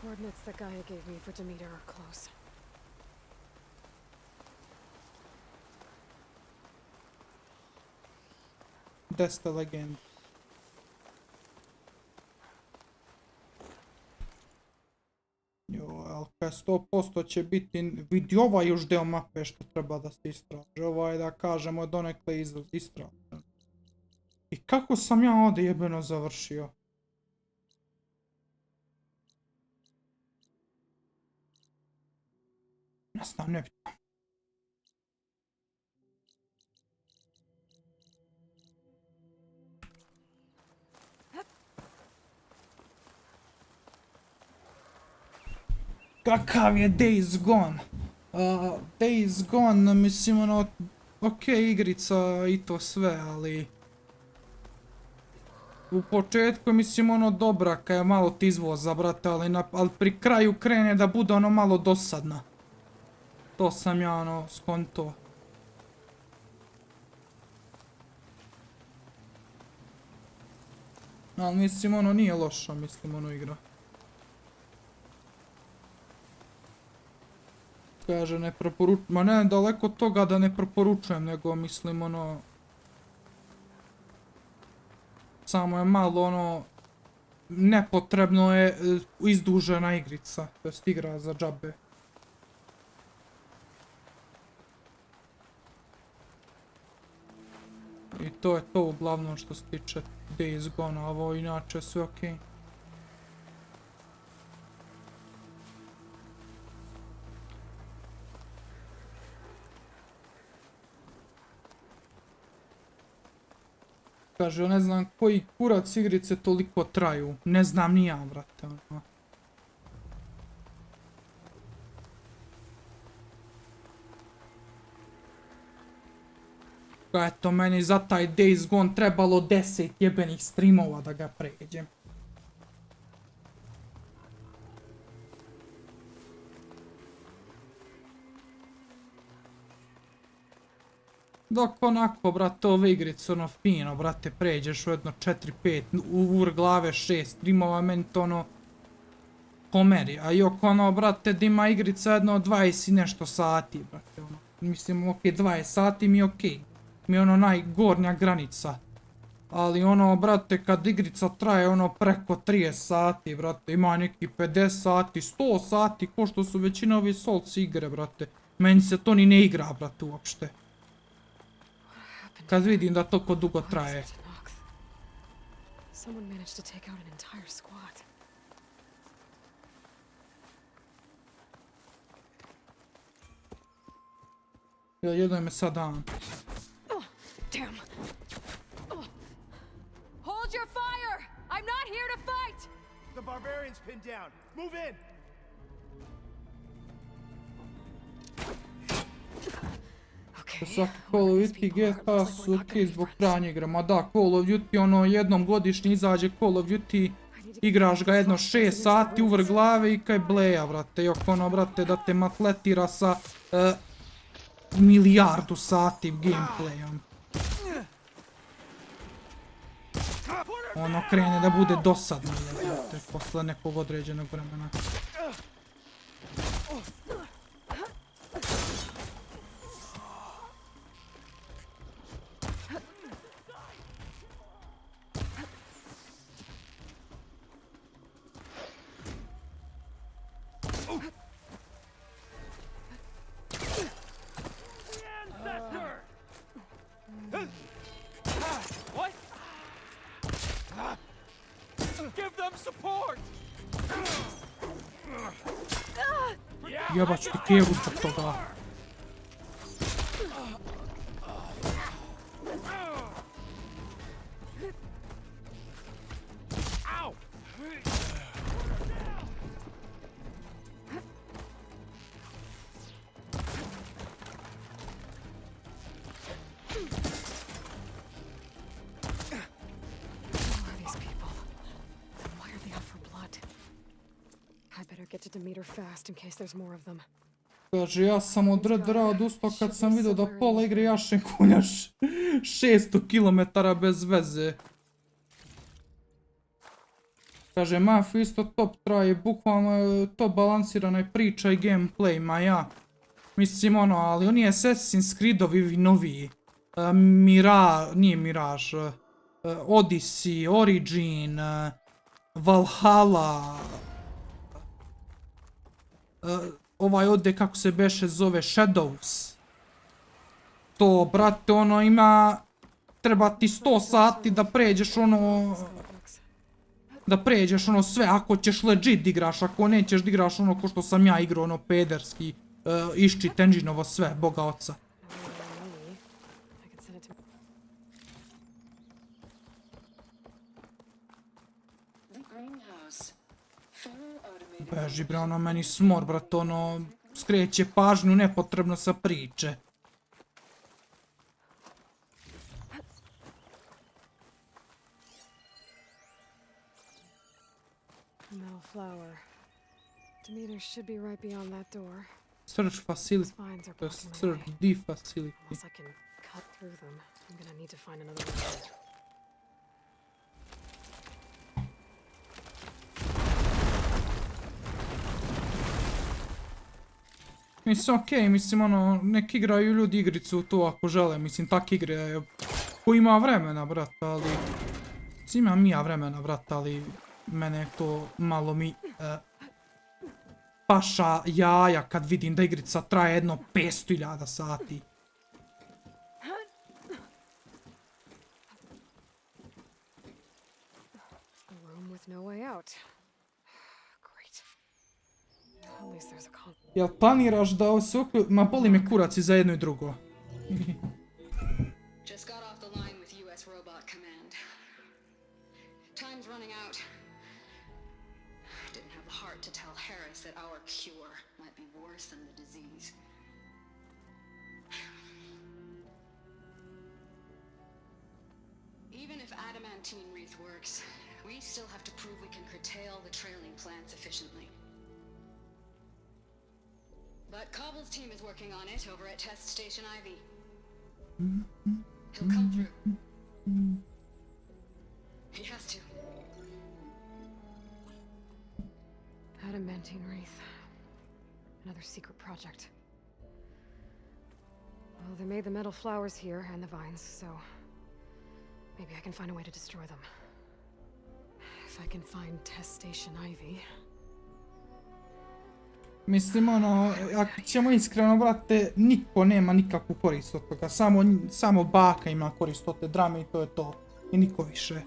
Coordinates that Gaia gave me for Demeter are close. That's the legend. Ali 100% će biti, vidi ovaj još deo mape što treba da se istraže, ovaj da kažemo donekle istražen. I kako sam ja ovdje jebeno završio? Ne znam, ne bitno. Kakav je Days Gone? Days Gone, mislim ono, ok igrica i to sve, ali u početku mislim ono dobra, kad je malo ti izvoza, brate, ali pri kraju krene da bude ono malo dosadna. To sam ja ono skonto. Ali mislim ono nije loša, mislim ono igra. Kaže ne preporučujem, ma ne daleko od toga da ne preporučujem, nego mislim ono... Samo je malo ono... Nepotrebno je izdužena igrica, to jest igra za džabe. I to je to uglavnom što se tiče Days Gone, a ovo inače sve okej. Kaže, ne znam koji kurac igrice toliko traju. Ne znam ni ja, brate. Ono. Eto, meni za taj Days Gone trebalo 10 jebenih streamova da ga pređem. Dok onako, brate, ove igrice, ono, fino, brate, pređeš u jedno 4-5, uvr glave 6 streamova, meni to ono, pomeri. A jok, ono, brate, da ima igrica jedno 20 i nešto sati, brate, ono. Mislim, ok, 20 sati mi je ok. Mi je ono najgornja granica. Ali ono, brate, kad igrica traje ono preko 30 sati, brate, ima neki 50 sati, 100 sati, ko što su većina ove Souls igre, brate. Meni se to ni ne igra, brate, uopšte. Kad vidim da toliko dugo traje. Ja jedno me sad dan. Damn. Hold your fire! I'm not here to fight! The barbarian's pinned down. Move in! Svaki Call of Duty GTA su ok zbog trajanja igre. Ma da, Call of Duty ono jednom godišnje izađe Call of Duty igraš ga jedno 6 sati u vrh glave i kaj bleja, brate. I oko ono, brate, da te matletira sa milijardu sati gameplayom. Ono krene da bude dosadno, brate, posle nekog određenog vremena. Jebač ti kevu zbog toga. Kaže, ja sam od Red odustao kad sam vidio da pola igre jašem konjaš 600 km bez veze. Kaže, Mafia isto top traje, bukvalno je to balansirana je priča i gameplay, ma ja. Mislim ono, ali oni Assassin's Creed-ovi noviji. Nije Mirage. Odyssey, Origin, Valhalla. Ovaj ovdje kako se beše zove Shadows. To, brate, ono ima... Treba ti 100 sati da pređeš ono... Da pređeš ono sve, ako ćeš legit igraš, ako nećeš da igraš ono ko što sam ja igrao, ono pederski, iščit engine-ovo sve, boga oca. Beži bre, ono meni smor, brat, ono skreće pažnju nepotrebno sa priče. Metal flower. Demeter should be right beyond that door. Search facility. Search the facility. Unless I can cut through them, I'm gonna need to find another way. Mislim, okej, mislim, ono, nek igraju ljudi igricu to ako žele, mislim, tak igre, ko ima vremena, brat, ali... Imam i ja vremena, brat, ali mene to malo mi paša jaja kad vidim da igrica traje jedno 500.000 sati. Jel planiraš da se ma boli me kurac i za jedno i drugo. Just got off the line with US Robot Command. Time's running out. Didn't have the heart to tell Harris that our cure might be worse than the disease. Even if adamantine wreath works, we still have to prove we can curtail the trailing plants efficiently. But Cobble's team is working on it over at Test Station Ivy. He'll come through. He has to. Adamantine wreath. Another secret project. Well, they made the metal flowers here and the vines, so maybe I can find a way to destroy them. If I can find Test Station Ivy. Mislim, ono, ako ćemo iskreno, brate, niko nema nikakvu korist od toga. Samo baka ima korist od te drame i to je to. I niko više.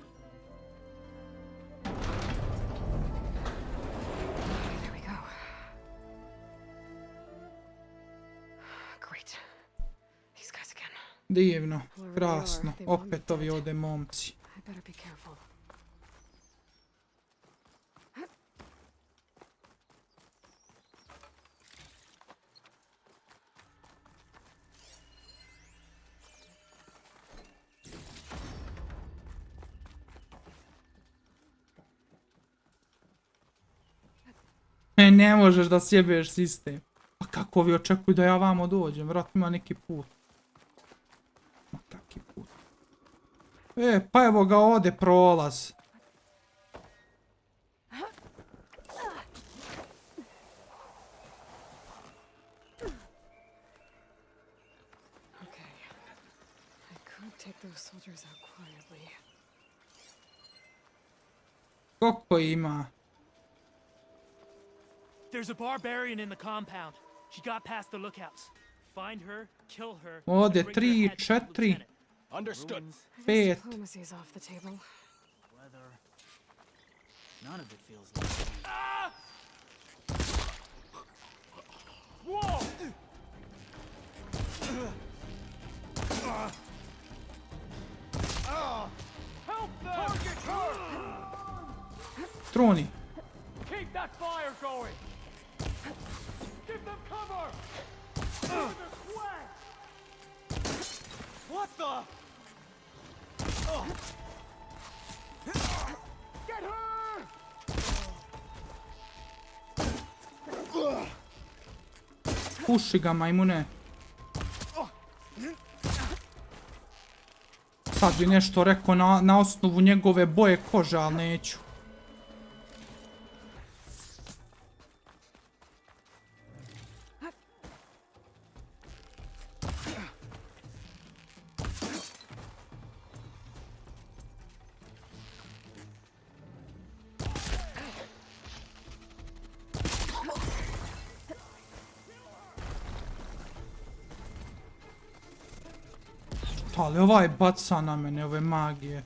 Divno, krasno, opet ovi ovdje momci. Ne možeš da sjebeš sistem. A kako vi očekuju da ja vamo dođem? Vrat ima neki put. Ma kaki put. Pa evo ga ovdje prolaz. Koliko ima? There's a barbarian in the compound. She got past the lookouts. Find her, kill her. Ovdje and bring her 3, head to the 4, lieutenant. Understood. 5. Diplomacy's off the table. Weather. None of it feels like home. Whoa! Help them! Target her! Troni. Keep that fire going! Give them cover! They're sweat! What the? Get her! Puši ga, majmune. Sad bi nešto rekao na osnovu njegove boje kože, ali neću. Ali ovaj baca na mene ove magije.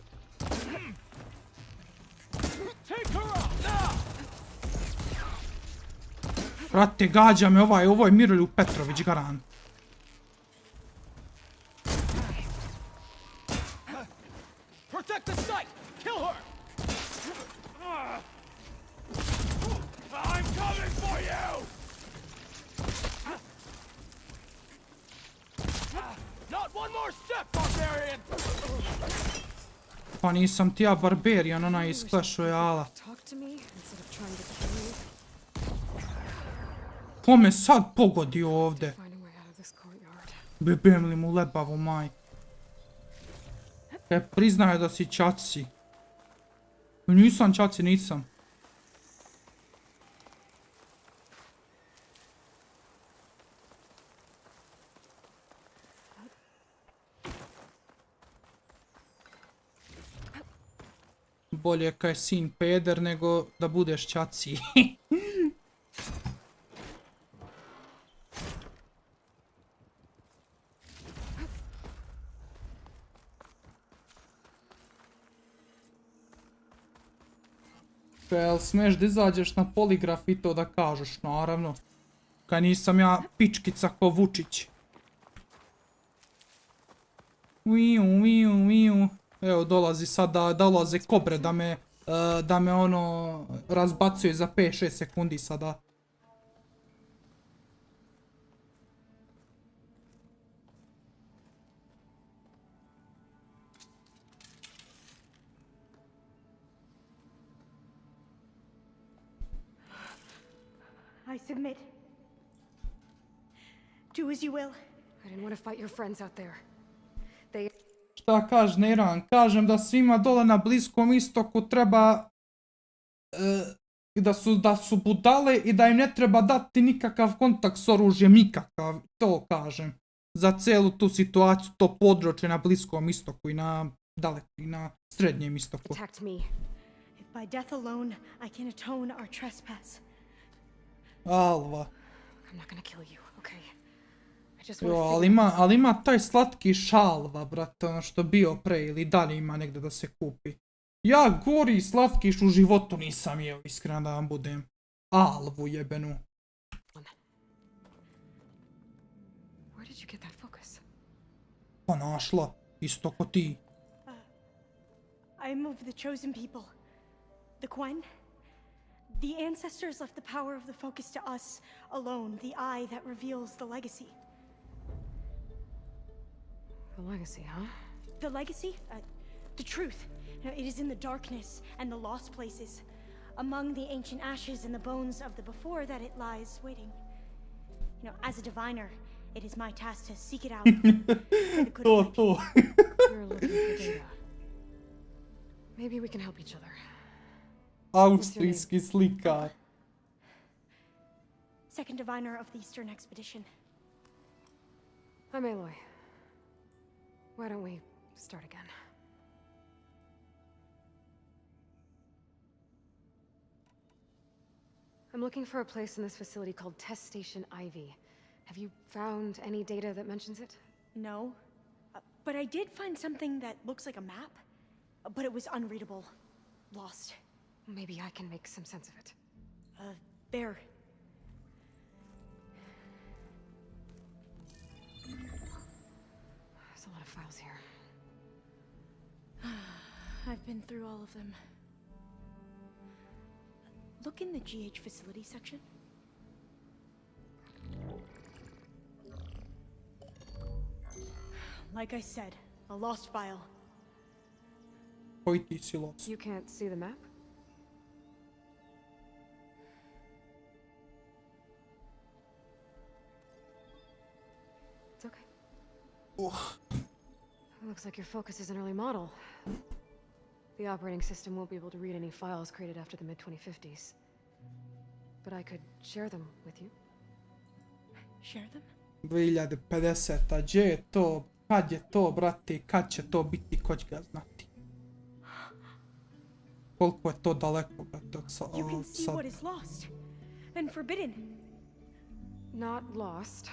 Brate, gađa me ovo je Miroljub Petrović, garant. Protect the site! Kill her! I'm coming for you! Not one more step, barbarian! Pa nisam ti ja barbarian, onaj iz Clash Royale. Ko me sad pogodi ovdje? Bebem li mu lebavu maj. Priznaje da si čaci. Nisam čaci, nisam. Bolje kad je sin peder nego da budeš čaci. Jel smeš da izađeš na poligraf i to da kažeš, naravno. Kad nisam ja pičkica ko Vučić. Uiju. Evo dolazi sad da dolaze kobre da me ono razbacuje za 5-6 sekundi sada. I submit. Do as you will. I didn't want to fight your friends out there. They... Šta kaže Neran? Kažem da svima dole na Bliskom istoku treba da su budale i da im ne treba dati nikakav kontakt s oružjem, nikakav, to kažem. Za celu tu situaciju, to područje na Bliskom istoku i na daleko i na Srednjem istoku. Protect me. If by death alone I can atone our trespass. Alva. I'm not gonna kill you, okay? Jo, ali ima taj slatki šalva, brate, ono što bio pre ili dalje ima negdje da se kupi. Ja gori slatkiš u životu nisam jeo, iskreno da vam budem. Alvu jebenu. Where did you get that focus? Pa našla, isto ko ti. I'm of the chosen people. The Quen. The ancestors left the power of the focus to us alone, the eye that reveals the legacy. The legacy, huh? The legacy? The truth. It is in the darkness and the lost places. among the ancient ashes and the bones of the before that it lies waiting. You know, as a diviner, it is my task to seek it out. To. You're looking for data. Maybe we can help each other. Austrijski slikar. Second diviner of the Eastern Expedition. I'm Aloy. Why don't we start again? I'm looking for a place in this facility called Test Station Ivy. Have you found any data that mentions it? No. But I did find something that looks like a map. But it was unreadable. Lost. Maybe I can make some sense of it. There. There's a lot of files here. I've been through all of them. Look in the GH facility section. Like I said, a lost file. Koji ti si lost? You can't see the map? It's okay. It looks like your focus is an early model. The operating system won't be able to read any files created after the mid-2050s. But I could share them with you. Share them? 2050, gdje je to? Kad je to, brate? Kad će to biti? Ko će ga znati? Koliko je to daleko, brate, od You can see what is lost and forbidden. Not lost,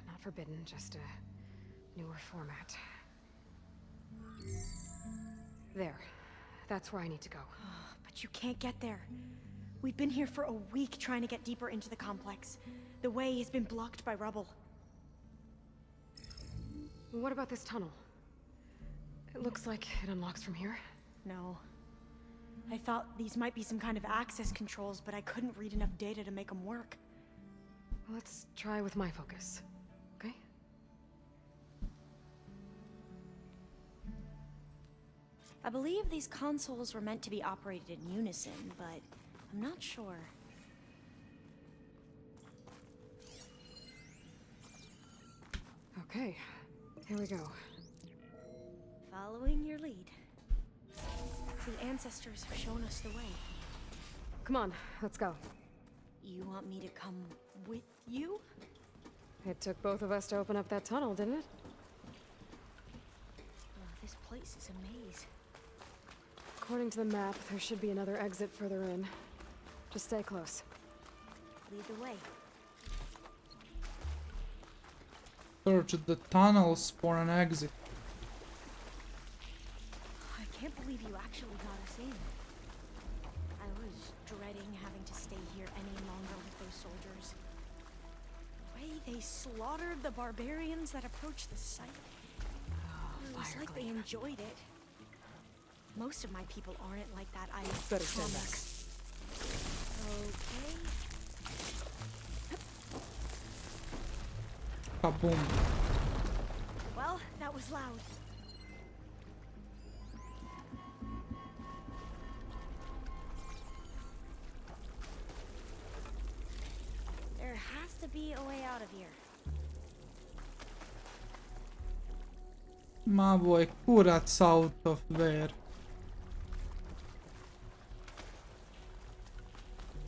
not forbidden, just a newer format. There. That's where I need to go. But you can't get there. We've been here for a week trying to get deeper into the complex. The way has been blocked by rubble. What about this tunnel? It looks like it unlocks from here. No. I thought these might be some kind of access controls, but I couldn't read enough data to make them work. Let's try with my focus, okay? I believe these consoles were meant to be operated in unison, but I'm not sure. Okay, here we go. Following your lead. The ancestors have shown us the way. Come on, let's go. You want me to come with you? It took both of us to open up that tunnel, didn't it? Oh, this place is a maze. According to the map, there should be another exit further in. Just stay close. Lead the way. Search the tunnels for an exit. I can't believe you actually got us in. I was dreading having to stay here any longer with those soldiers. The way they slaughtered the barbarians that approached the site. It was like they enjoyed it. Most of my people aren't like that, I better stand back. Okay. Kaboom. Well, that was loud. There has to be a way out of here. Ma vuoi kurac out of where?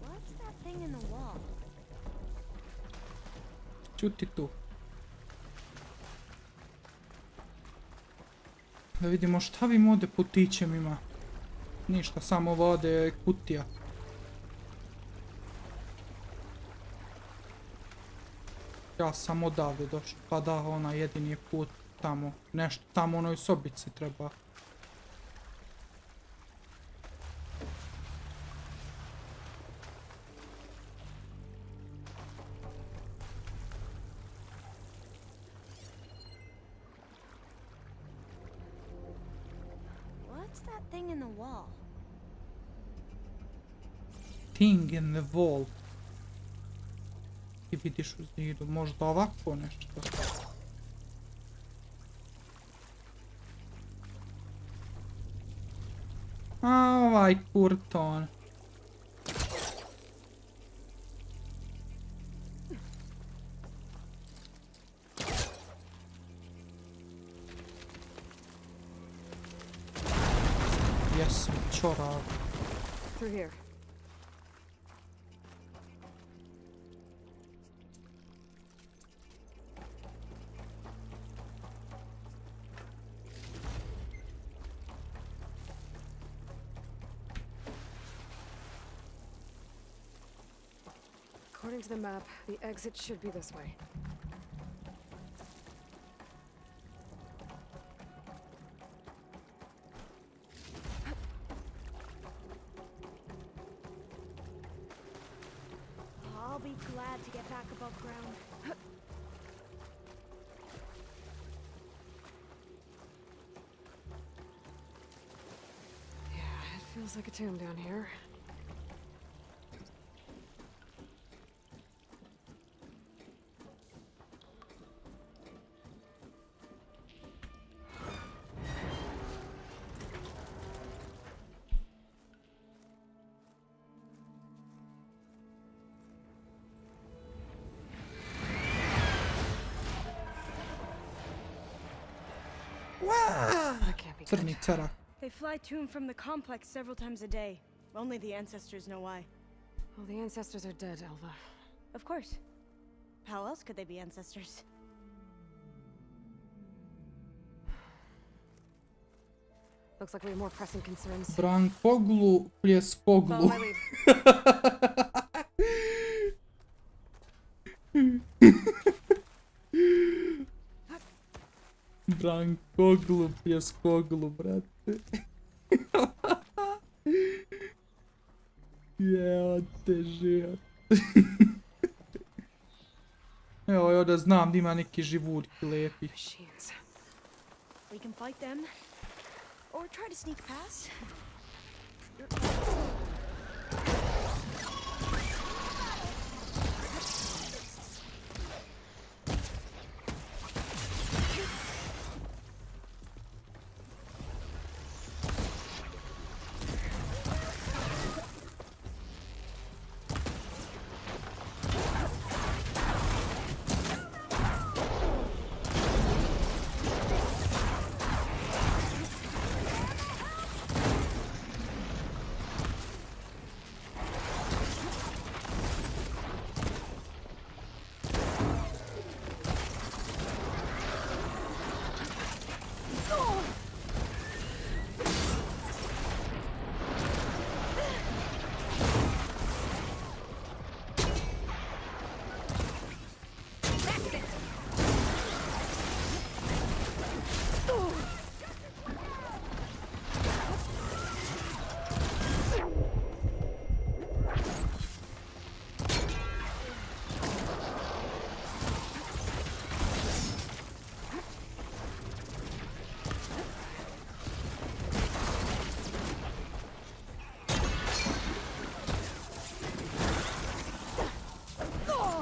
What's that thing in the wall? Čuti tu. Da vidimo šta vi ovdje putićem ima. Ništa, samo ovdje je kutija. Ja sam odavde došao, pa da, ona jedini je put tamo. Nešto tamo u onoj sobici treba. Thing in the wall. Thing in the wall. Ti vidiš u zidu, možda ovako nešto. A ovaj kurton. čorap. Through here. According to the map, the exit should be this way. I'll be glad to get back above ground. Yeah, it feels like a tomb down here. Crni cerak. They fly to and from the complex several times a day. Only the ancestors know why. Well, the ancestors are dead, Elva. Of course. How else could they be ancestors? Looks like we have more pressing concerns. Brankoglu pljeskoglu. Follow my lead. Brankoglu pljeskoglu, brate. Jeo te život. Evo, ja da znam da ima neki živurki lepi. We can fight them, or try to sneak past.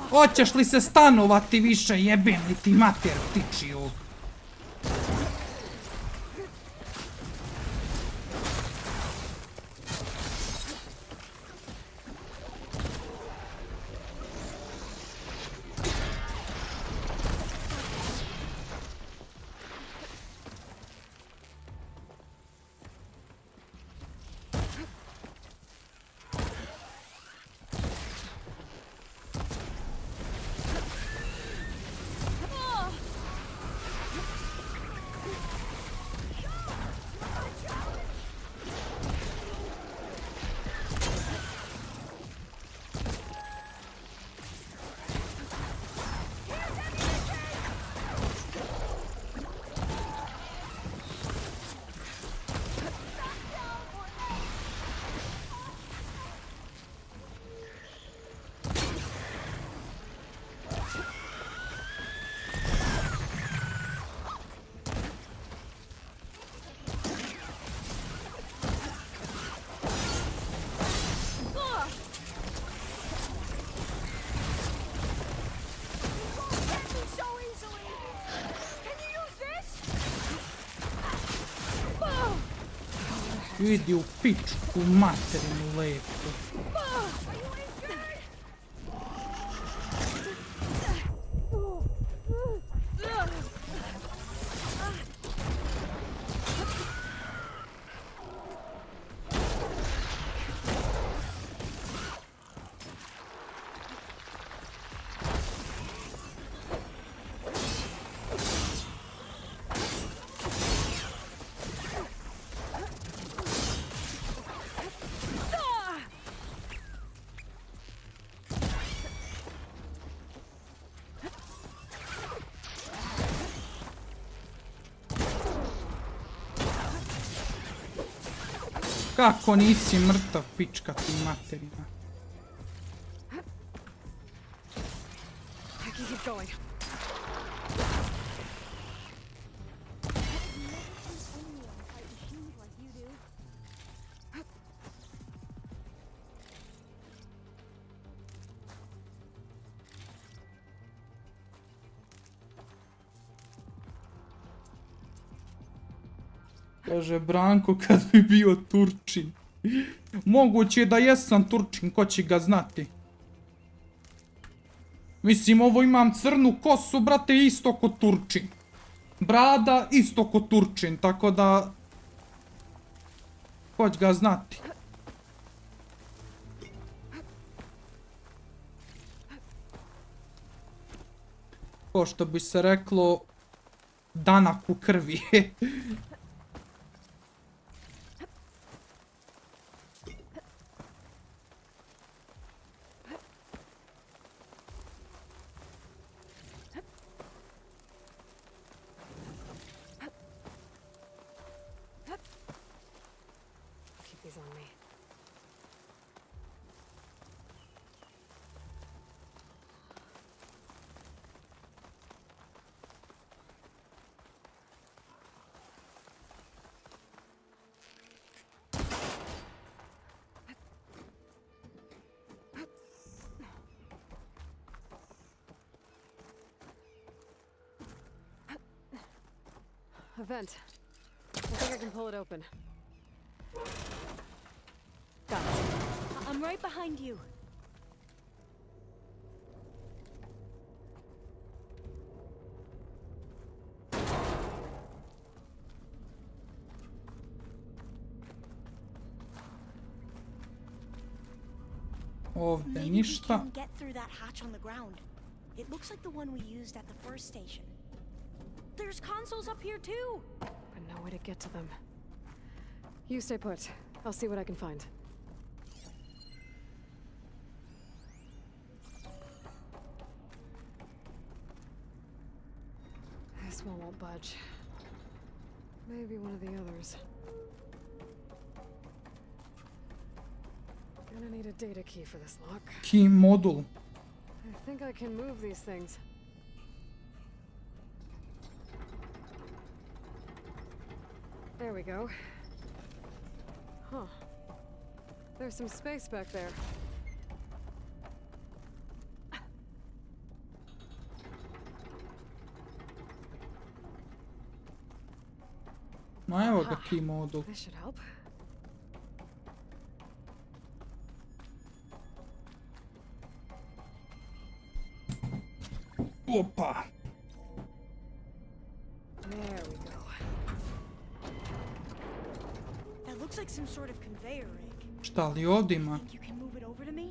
Hoćeš li se stanovati više, jebem li ti mater ptičiju? Idi u pičku materinu lepu. Kako nisi mrtav, pička ti materina? I can keep going. Kaže Branko kad bi bio Turčin. Moguće je da jesam Turčin, ko će ga znati. Mislim, ovo imam crnu kosu, brate, isto ko Turčin. Brada isto ko Turčin, tako da... Ko će ga znati. Ko što bi se reklo, danak u krvi. Keep these on me. A vent. I think I can pull it open. Got it. I'm right behind you. Ovdje Maybe we ništa. can get through that hatch on the ground. It looks like the one we used at the first station. There's consoles up here too. But no way to get to them. You stay put. I'll see what I can find. This one won't budge. Maybe one of the others. Gonna need a data key for this lock. Key modul. I think I can move these things. There we go. Huh. There's some space back there. Ma evo ga key modul. This should help. Opa. There we go. That looks like some sort of conveyor rig. Šta li ovdje ima? Think you can move it over to me?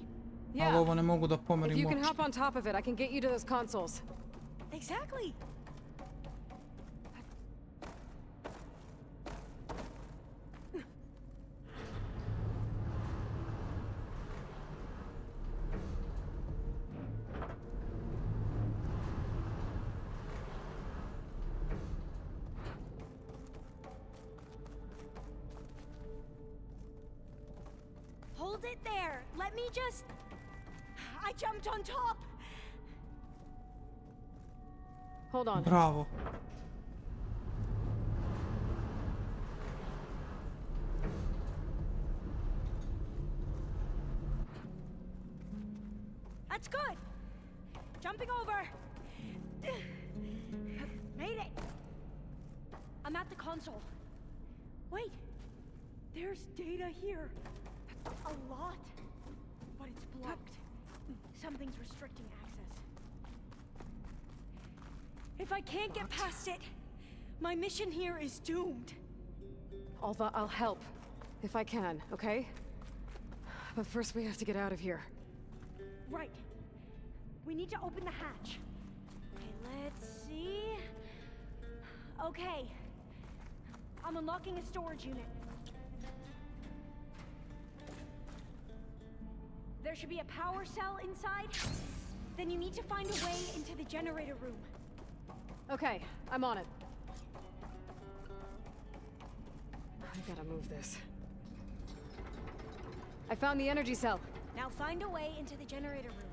Ali ovo ne mogu da If pomerim you can uopšte. hop on top of it, I can get you to those consoles. Exactly. Hold it there. Let me just... I jumped on top. Hold on. Bravo. That's good. Jumping over. Made it. I'm at the console. Wait. There's data here. A lot. But it's blocked. Something's restricting access. If I can't get past it, my mission here is doomed. Alva, I'll help. If I can, okay? But first we have to get out of here. Right. We need to open the hatch. Okay, let's see. Okay. I'm unlocking a storage unit. There should be a power cell inside. Then you need to find a way into the generator room. Okay, I'm on it. I gotta move this. I found the energy cell. Now find a way into the generator room.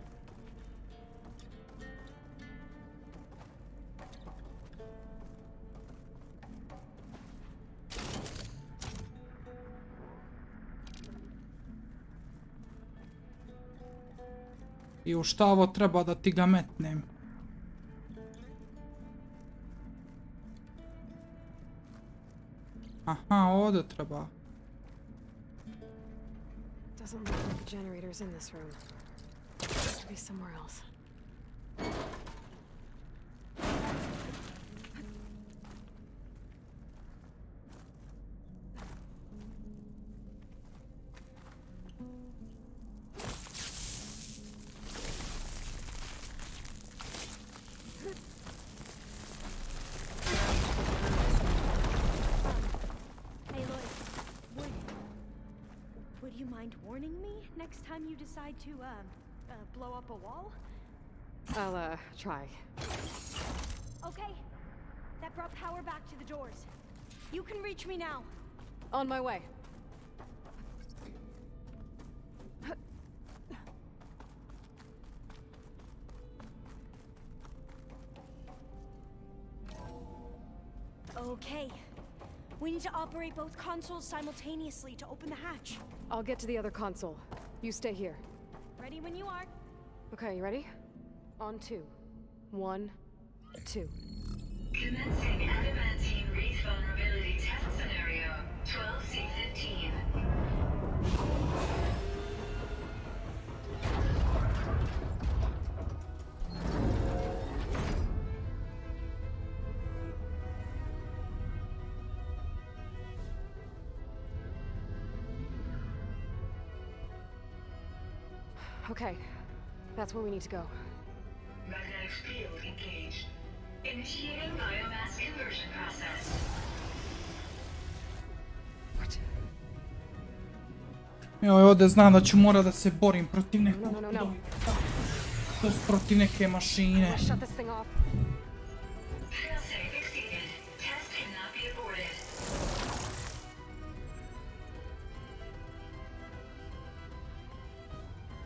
I u šta ovo treba da ti ga metnem? Aha, ovdje treba. Doesn't look like the generator's in this room. It has to be somewhere else. Would you mind warning me next time you decide to, blow up a wall? I'll, try. Okay. That brought power back to the doors. You can reach me now. On my way. Okay. We need to operate both consoles simultaneously to open the hatch. I'll get to the other console. You stay here. Ready when you are. Okay, you ready? On 2. 1, 2. Commencing adamantine wreath vulnerability test scenario 12C15. Okay, that's where we need to go. Magnetic field engaged. Initiating biomass conversion process. What? Evo, ovdje znam da ću morat da se borim protiv nekog. No. To je protiv neke mašine. Let's shut this thing off. Failsafe exceeded. Test cannot be aborted.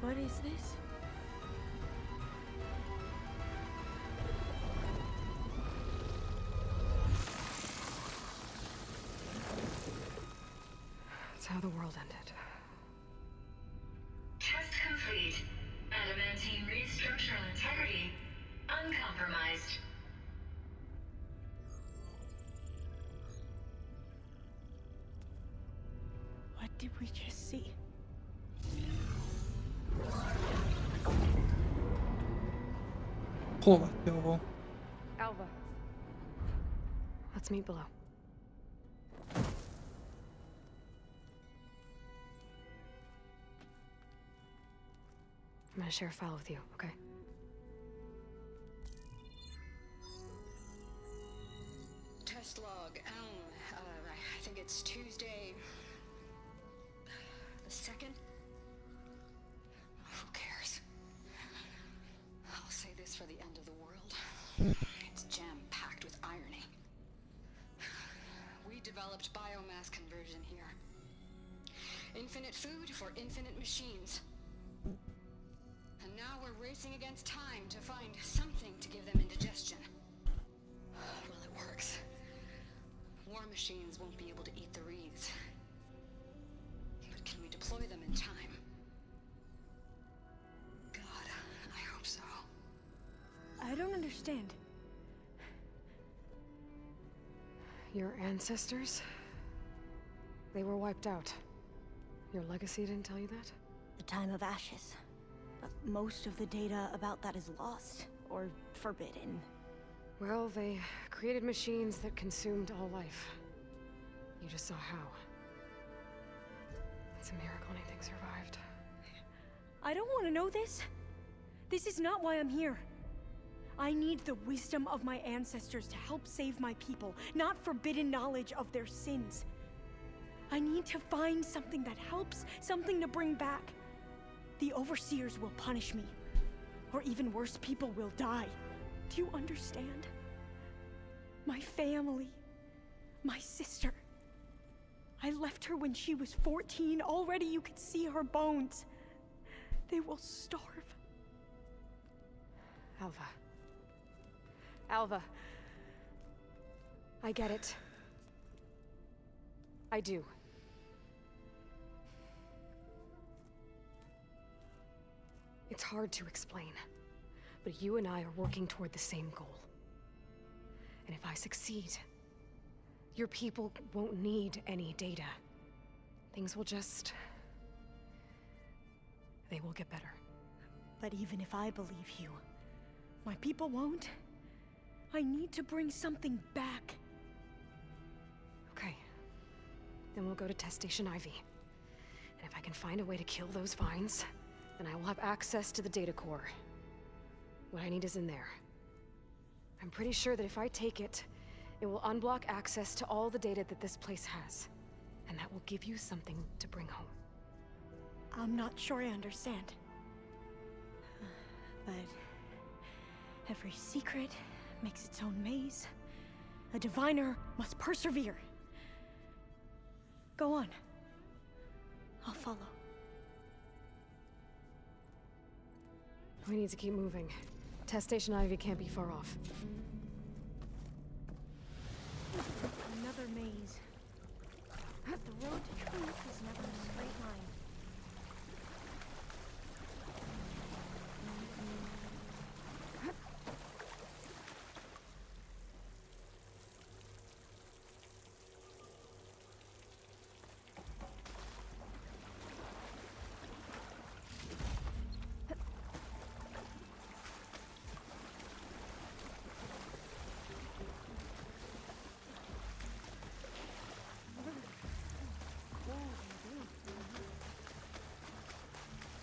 What is this? It's how the world ended. Test complete. Adamantine wreath structural integrity uncompromised. What did we just see? Plovati ovo. Alva. Let's meet below. I'm gonna share a file with you, okay? Test log. I think it's Tuesday the 2nd. Who cares? I'll say this for the end of the world. It's jam-packed with irony. We developed biomass conversion here. Infinite food for infinite machines. And now we're racing against time to find something to give them indigestion. Well, it works. War machines won't be able to eat the wreaths. But can we deploy them in time? God, I hope so. I don't understand. Your ancestors? They were wiped out. Your legacy didn't tell you that? The time of ashes. But most of the data about that is lost, or forbidden. Well, they created machines that consumed all life. You just saw how. It's a miracle anything survived. I don't want to know this. This is not why I'm here. I need the wisdom of my ancestors to help save my people, not forbidden knowledge of their sins. I need to find something that helps, something to bring back. The overseers will punish me. Or even worse, people will die. Do you understand? My family. My sister. I left her when she was 14. Already you could see her bones. They will starve. Alva. Alva. I get it. I do. It's hard to explain, but you and I are working toward the same goal. And if I succeed, your people won't need any data. Things will just... they will get better. But even if I believe you, my people won't. I need to bring something back. Okay. Then we'll go to Test Station Ivy. And if I can find a way to kill those vines, then I will have access to the data core. What I need is in there. I'm pretty sure that if I take it, it will unblock access to all the data that this place has. And that will give you something to bring home. I'm not sure I understand. But every secret makes its own maze. A diviner must persevere. Go on. I'll follow. We need to keep moving. Test Station Ivy can't be far off. Another maze. But the road to truth is never a straight line.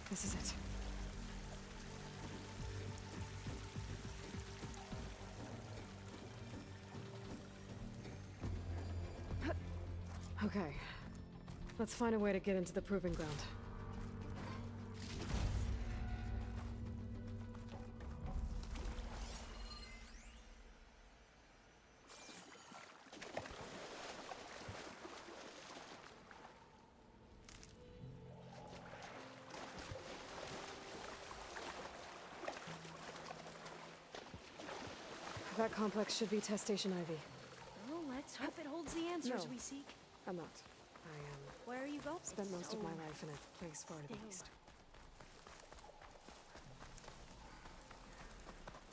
This is it. Okay. Let's find a way to get into the proving ground. That complex should be Test Station Ivy. Well, let's hope it holds the answers No. we seek. I'm not. I Where are you going? spent most of my life in a place far to the east.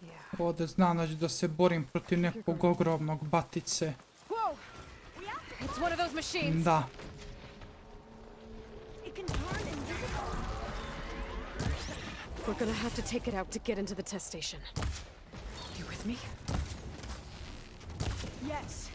Yeah. Ovdje znam da ću da se borim protiv nekog ogromnog batice. Whoa! It's one of those machines. Da. It can turn invisible. We're gonna have to take it out to get into the test station. You with me? Yes.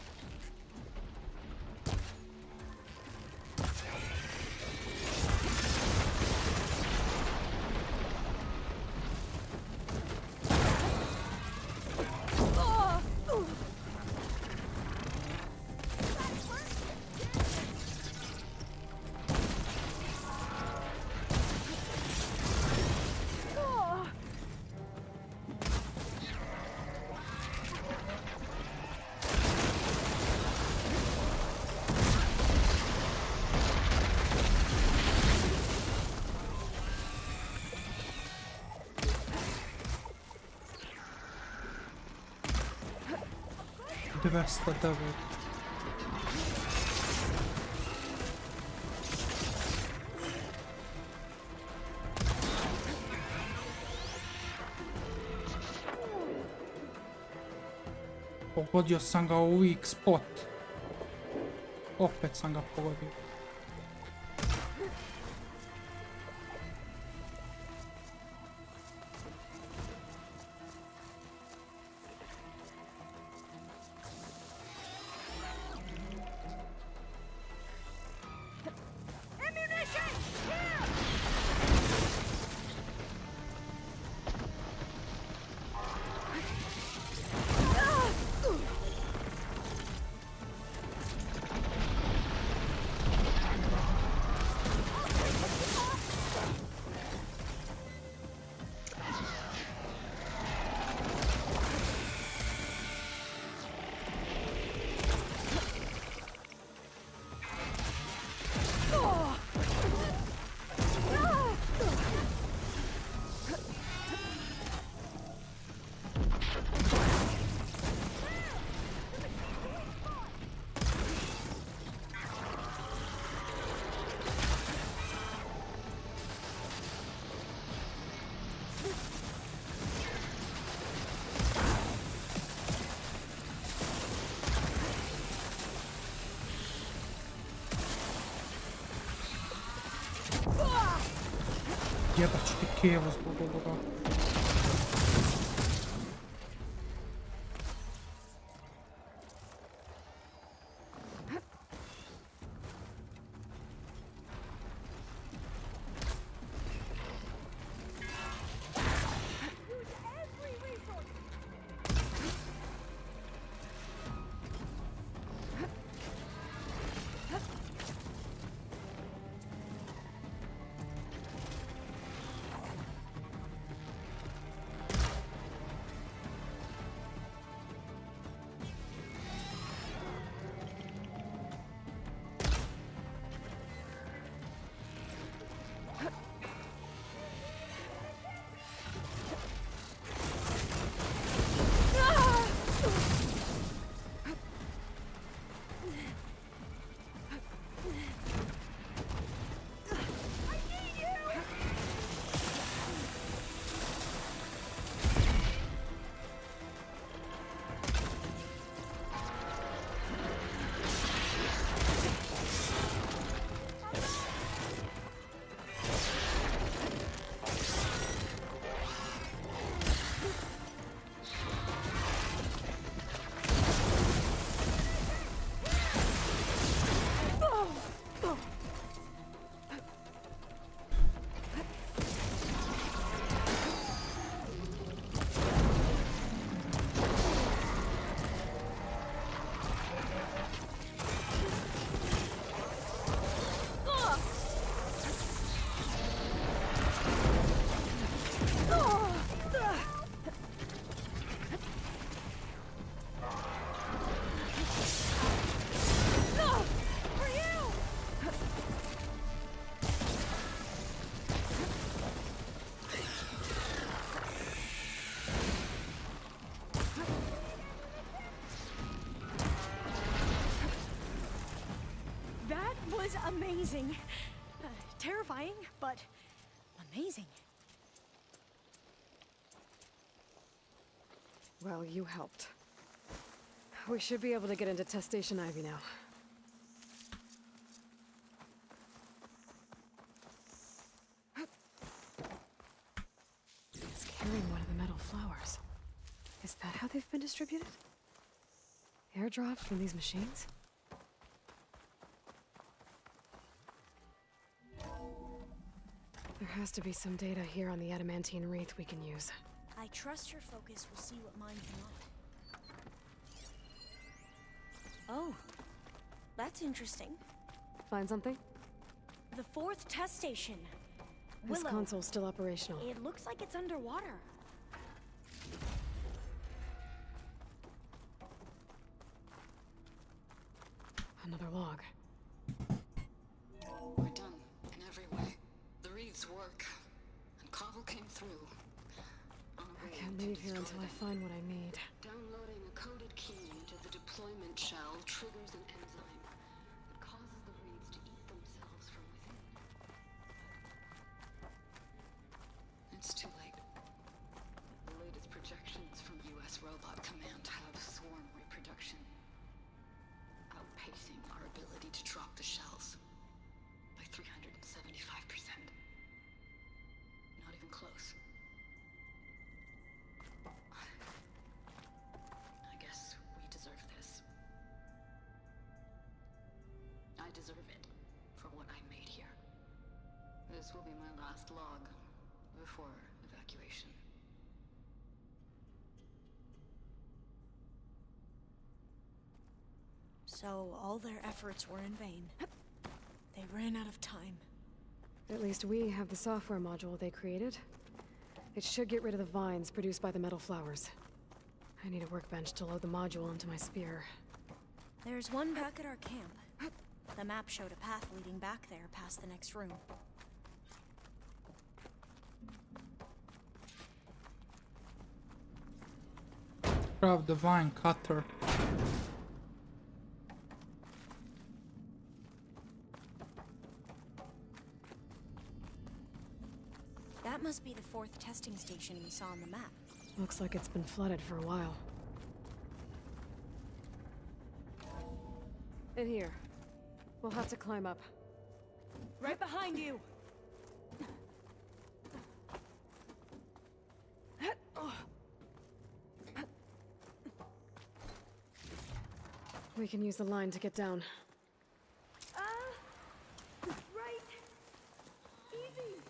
Devastator. Pogodio sam ga u weak spot. Opet sam ga pogodio. Jebat ću ti kevu zbog ovoga. Amazing. Terrifying, but amazing. Well, you helped. We should be able to get into Test Station Ivy now. It's carrying one of the metal flowers. Is that how they've been distributed? Airdropped from these machines? There has to be some data here on the adamantine wreath we can use. I trust your focus will see what mine cannot. Oh, that's interesting. Find something? The 4th test station. This Willow. console's still operational. It looks like it's underwater. Another log. We're done in every way. The wreaths work, and Cobble came through. I can't leave here until I find what I need. Downloading a coded key into the deployment shell triggers an enzyme that causes the wreaths to eat themselves from within. It's too late. The latest projections from U.S. Robot Command have swarm reproduction, outpacing our ability to drop the shells by 375%. Not even close. I guess we deserve this. I deserve it for what I made here. This will be my last log before evacuation. So all their efforts were in vain. They ran out of time. At least we have the software module they created. It should get rid of the vines produced by the metal flowers. I need a workbench to load the module into my spear. There's one back at our camp. The map showed a path leading back there past the next room. Grab the vine cutter. That must be the 4th testing station we saw on the map. Looks like it's been flooded for a while. In here. We'll have to climb up. Right behind you! We can use the line to get down. Right. Easy.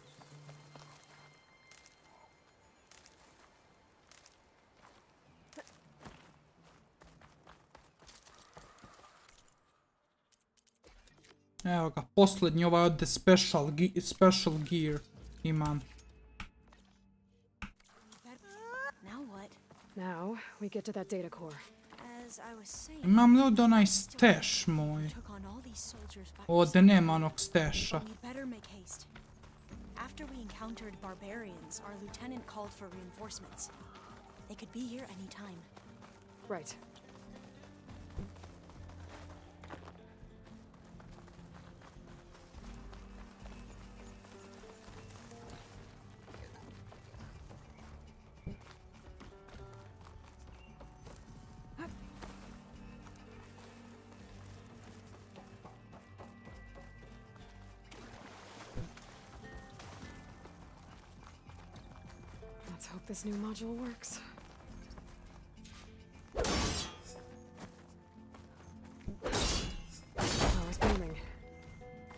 Evo ga, posljednji ovaj od special gear imam. Now what? Now, we get to that data core. As I was saying, Imam li od onaj stash moj? took on all these soldiers by Ovdje nema onog stasha. We better make haste. After we encountered barbarians, our lieutenant called for reinforcements. They could be here any time. Right. Let's hope this new module works. Power's booming.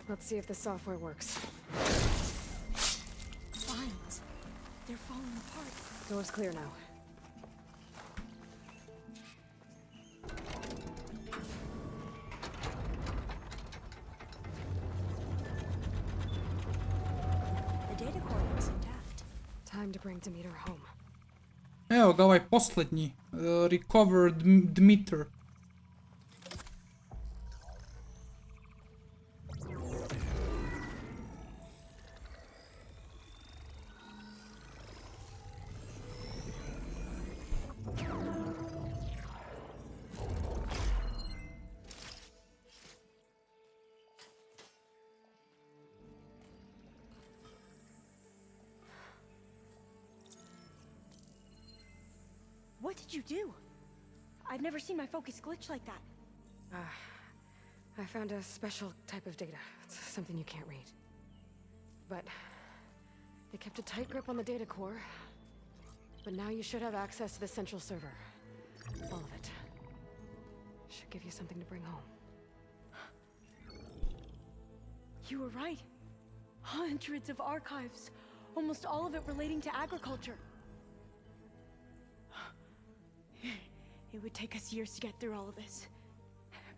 Let's see if the software works. Lines. They're falling apart. Door's clear now. The data core looks intact. Time to bring Demeter home. Evo ga ovaj posljednji. Recovered Demeter. What did you do? I've never seen my focus glitch like that. I found a special type of data. It's something you can't read. But they kept a tight grip on the data core. But now you should have access to the central server. All of it. Should give you something to bring home. You were right. Hundreds of archives. Almost all of it relating to agriculture. It would take us years to get through all of this.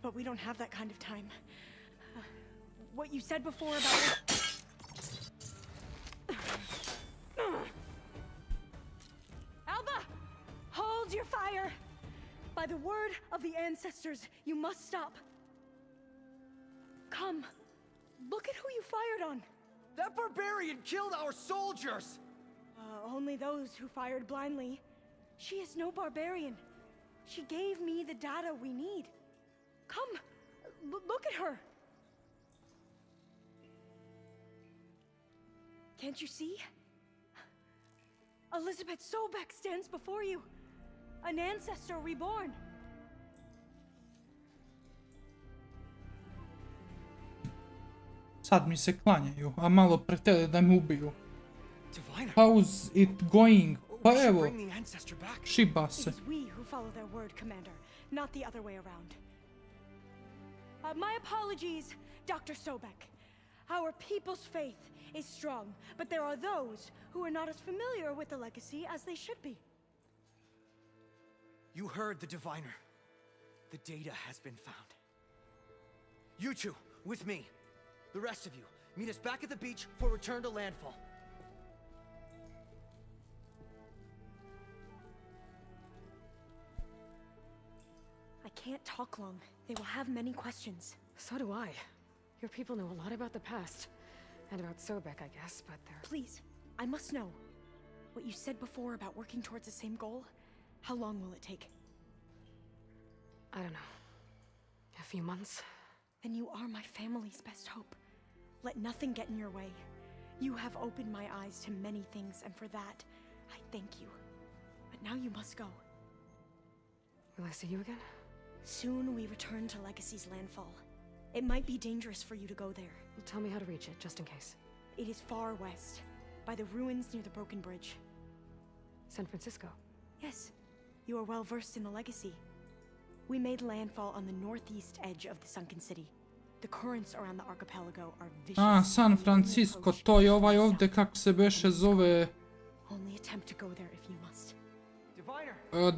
But we don't have that kind of time. What you said before about... Alba! Hold your fire! By the word of the ancestors, you must stop. Come. Look at who you fired on. That barbarian killed our soldiers! Only those who fired blindly. She is no barbarian. She gave me the data we need. Come, look at her. Can't you see? Elizabeth Sobek stands before you. An ancestor reborn. Sad mi se klanjaju, a malo pretele da me ubiju. How's it going? Pa evo, šiba se. It is we who follow their word, Commander, not the other way around. My apologies, Dr. Sobek. Our people's faith is strong, but there are those who are not as familiar with the legacy as they should be. You heard the diviner. The data has been found. You two, with me. The rest of you, meet us back at the beach for return to landfall. I can't talk long. They will have many questions. So do I. Your people know a lot about the past. And about Sobek, I guess, but they're... Please, I must know. What you said before about working towards the same goal, how long will it take? I don't know. A few months? Then you are my family's best hope. Let nothing get in your way. You have opened my eyes to many things, and for that, I thank you. But now you must go. Will I see you again? Soon we return to Legacy's landfall. It might be dangerous for you to go there. Well, tell me how to reach it, just in case. It is far west, by the ruins near the broken bridge. San Francisco? Yes. You are well versed in the Legacy. We made landfall on the northeast edge of the sunken city. The currents around the archipelago are vicious. San Francisco, to je ovaj ovdje, kako se beše zove... Only attempt to go there if you must.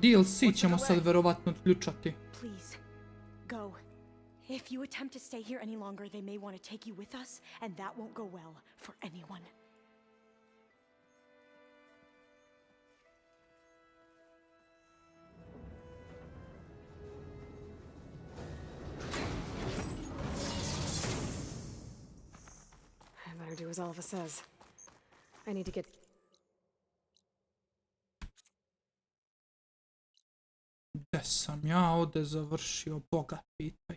DLC ćemo sad verovatno odključati. Please, go. If you attempt to stay here any longer, they may want to take you with us, and that won't go well for anyone. I better do as Alva says. I need to get... Gde sam ja ovdje završio, Boga pitaj.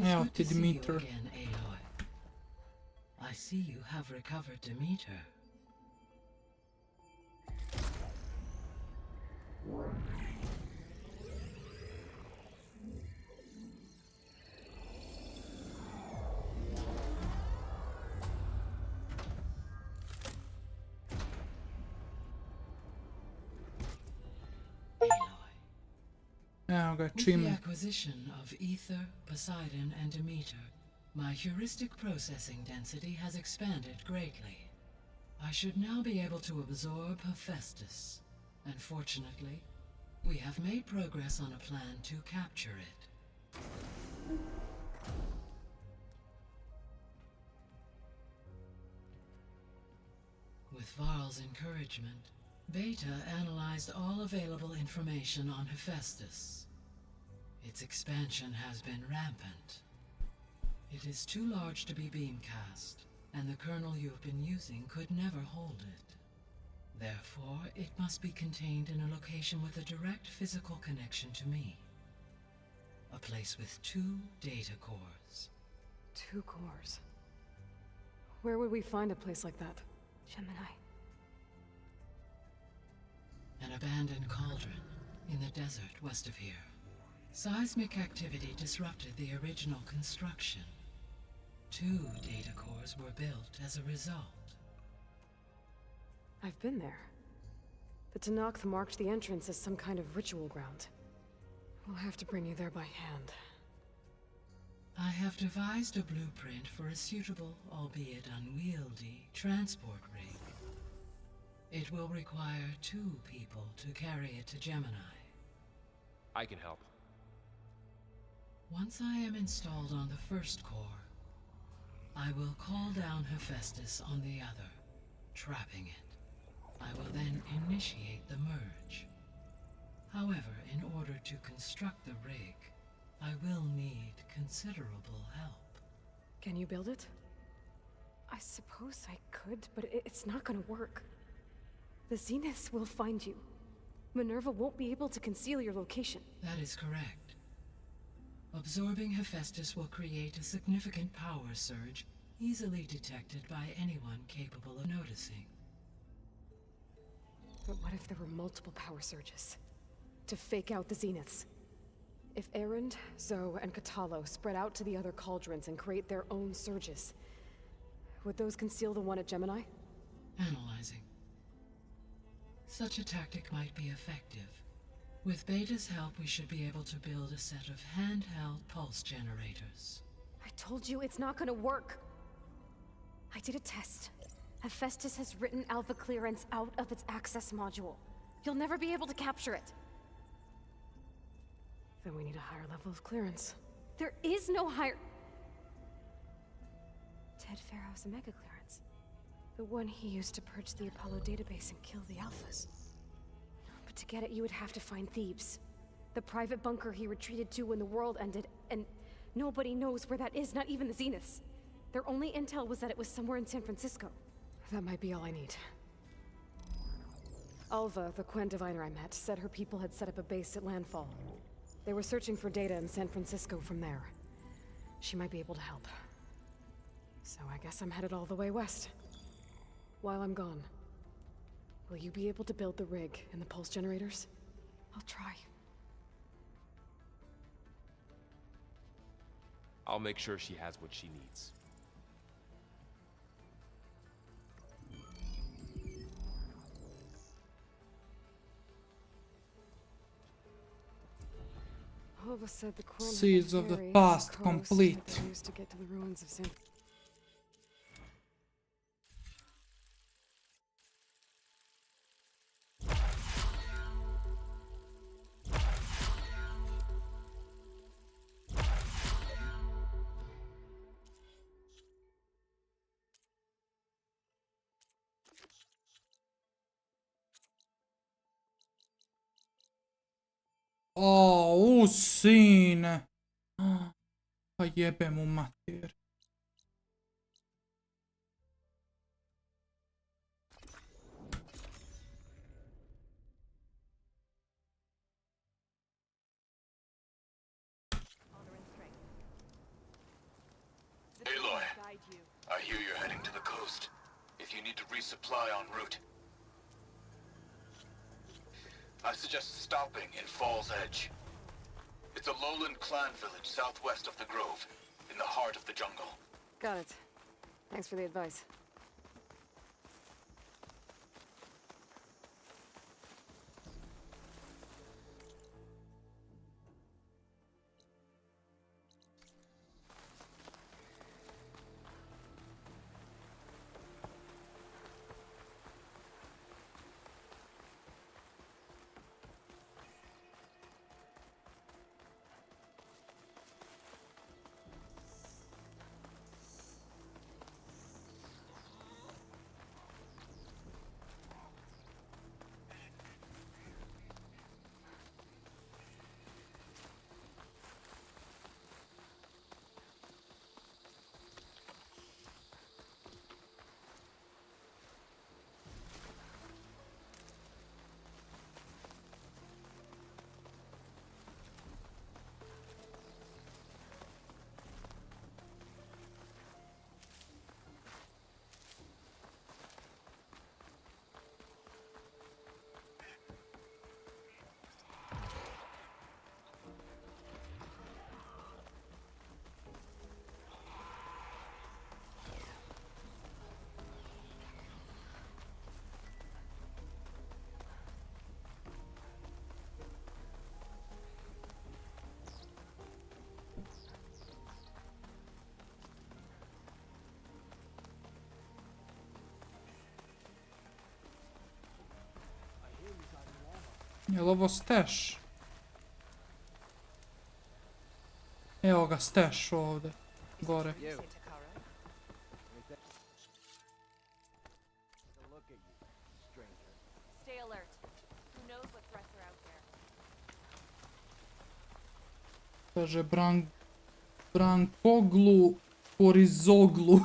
Evo ti Dimitar. I see you have recovered Demeter. With the acquisition of Ether, Poseidon, and Demeter, my heuristic processing density has expanded greatly. I should now be able to absorb Hephaestus, and fortunately, we have made progress on a plan to capture it. With Varl's encouragement, Beta analyzed all available information on Hephaestus. Its expansion has been rampant. It is too large to be beamcast, and the kernel you've been using could never hold it. Therefore, it must be contained in a location with a direct physical connection to me. A place with 2 data cores. 2 cores? Where would we find a place like that? Gemini. An abandoned cauldron in the desert west of here. Seismic activity disrupted the original construction. 2 data cores were built as a result. I've been there. The Tanakh marked the entrance as some kind of ritual ground. We'll have to bring you there by hand. I have devised a blueprint for a suitable, albeit unwieldy, transport rig. It will require 2 people to carry it to Gemini. I can help. Once I am installed on the first core, I will call down Hephaestus on the other, trapping it. I will then initiate the merge. However, in order to construct the rig, I will need considerable help. Can you build it? I suppose I could, but it's not gonna work. The Zeniths will find you. Minerva won't be able to conceal your location. That is correct. Absorbing Hephaestus will create a significant power surge, easily detected by anyone capable of noticing. But what if there were multiple power surges? To fake out the Zeniths? If Erend, Zoe, and Katalo spread out to the other cauldrons and create their own surges, would those conceal the one at Gemini? Analyzing. Such a tactic might be effective. With Beta's help, we should be able to build a set of handheld pulse generators. I told you it's not gonna work. I did a test. Hephaestus has written alpha clearance out of its access module. You'll never be able to capture it. Then we need a higher level of clearance. There is no higher... Ted Faro's a mega clearance. The one he used to purge the Apollo database and kill the Alphas. But to get it, you would have to find Thebes. The private bunker he retreated to when the world ended, and nobody knows where that is, not even the Zeniths. Their only intel was that it was somewhere in San Francisco. That might be all I need. Alva, the Quen diviner I met, said her people had set up a base at landfall. They were searching for data in San Francisco from there. She might be able to help. So I guess I'm headed all the way west. While I'm gone, will you be able to build the rig and the pulse generators? I'll try. I'll make sure she has what she needs. Alva said the Quen had a Seeds of the ferry past off the coast complete. that they used to get to the ruins of San. O, sine. Pa jebem u mater. Aloy, I hear you're heading to the coast. If you need to resupply en route, I suggest stopping in Fall's Edge. It's a lowland clan village southwest of the Grove, in the heart of the jungle. Got it. Thanks for the advice. Jel ovo stash? Evo ga stash ovdje, gore. Stay alert. Who knows what threats are out there? Kaže Brankoglu Horizoglu.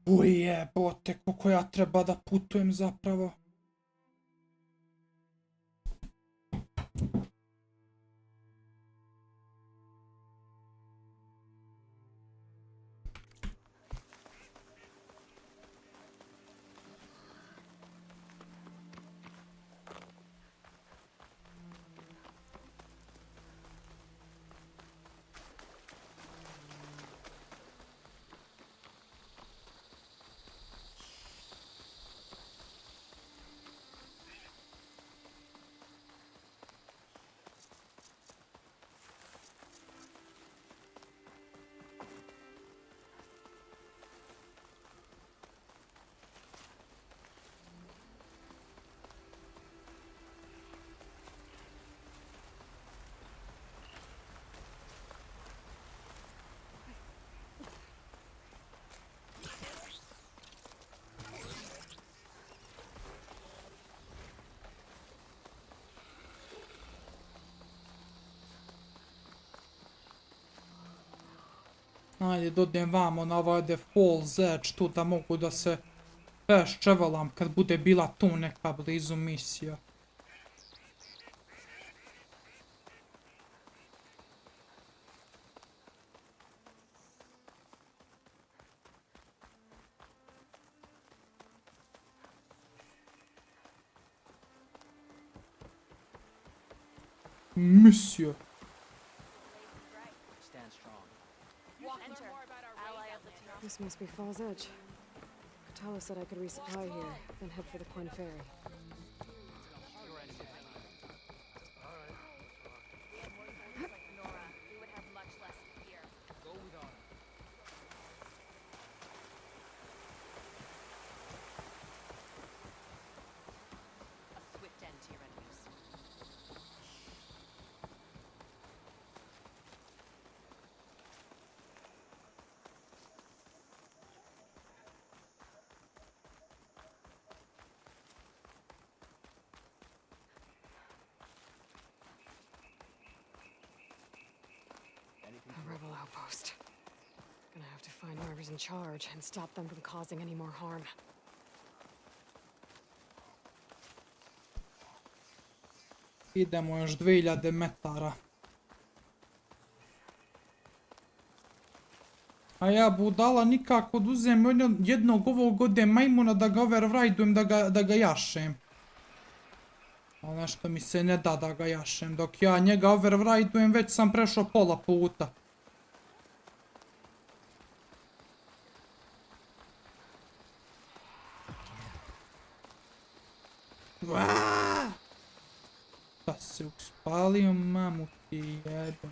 Ujebote, koliko ja treba da putujem zapravo. Ajde, dodem vamo na ovaj default edge tu da mogu da se peščevalam kad bude bila tu neka blizu misija. Misija. This must be Fall's Edge. Katala said I could resupply here, then head for the Coin Ferry. A rebel outpost. Gonna have to find whoever's in charge and stop them from causing any more harm. Idemo još 2000 metara. A ja budala nikako da uzem jednog ovog ovdje majmuna da ga overridujem, da ga jašem. Ali nešto mi se ne da ga jašem. Dok ja njega overridujem, već sam prešao pola puta. Da se uspalio, mamu ti jebe.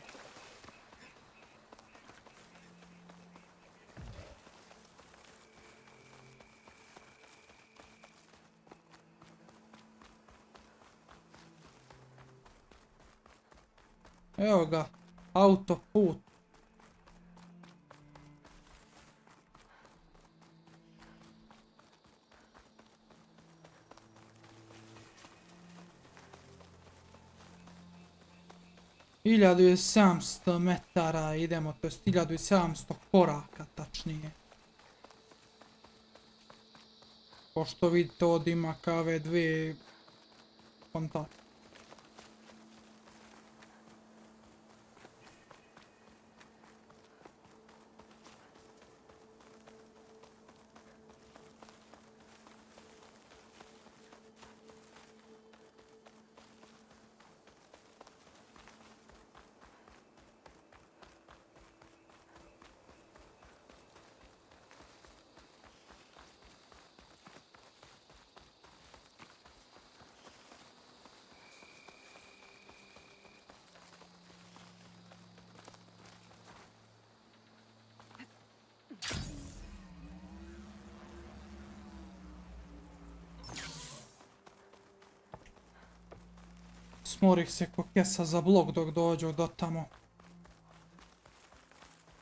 Evo ga, autoput. Hiljadu je 700 metara idemo, to je 1700 koraka tačnije. Pošto vidite ovdje ima kave dvije kontakte. Smorih se ko kesa za blok dok dođu do tamo.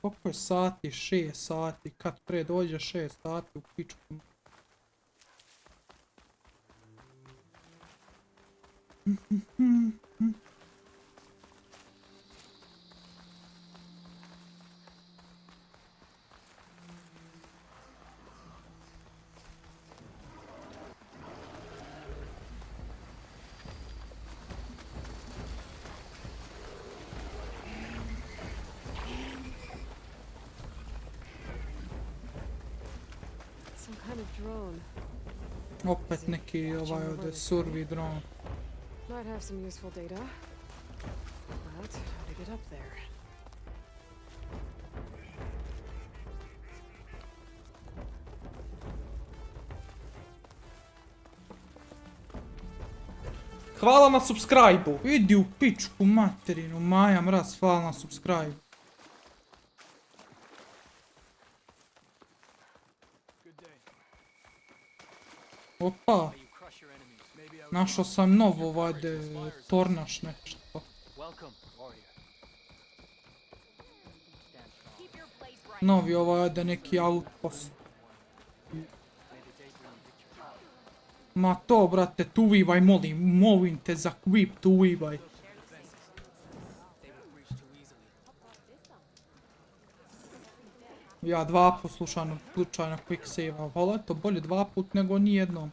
Koliko je sati? 6 sati. Kad pre dođe 6 sati u pičku. Opet neki ovaj ovdje survi dron. Might have some useful data. But how to get up there? Hvala na subscribe-u. Idi u pičku materinu, Maja Mraz, hvala na subscribe. Opa. Našao sam novo vade, tornaš nešto. Novi ovaj ovdje neki outpost. Ma to brate, tuvivaj molim te za quip, tuvivaj. Ja 2 put slučajno quick save-a, ali eto bolje 2 put nego nijednom.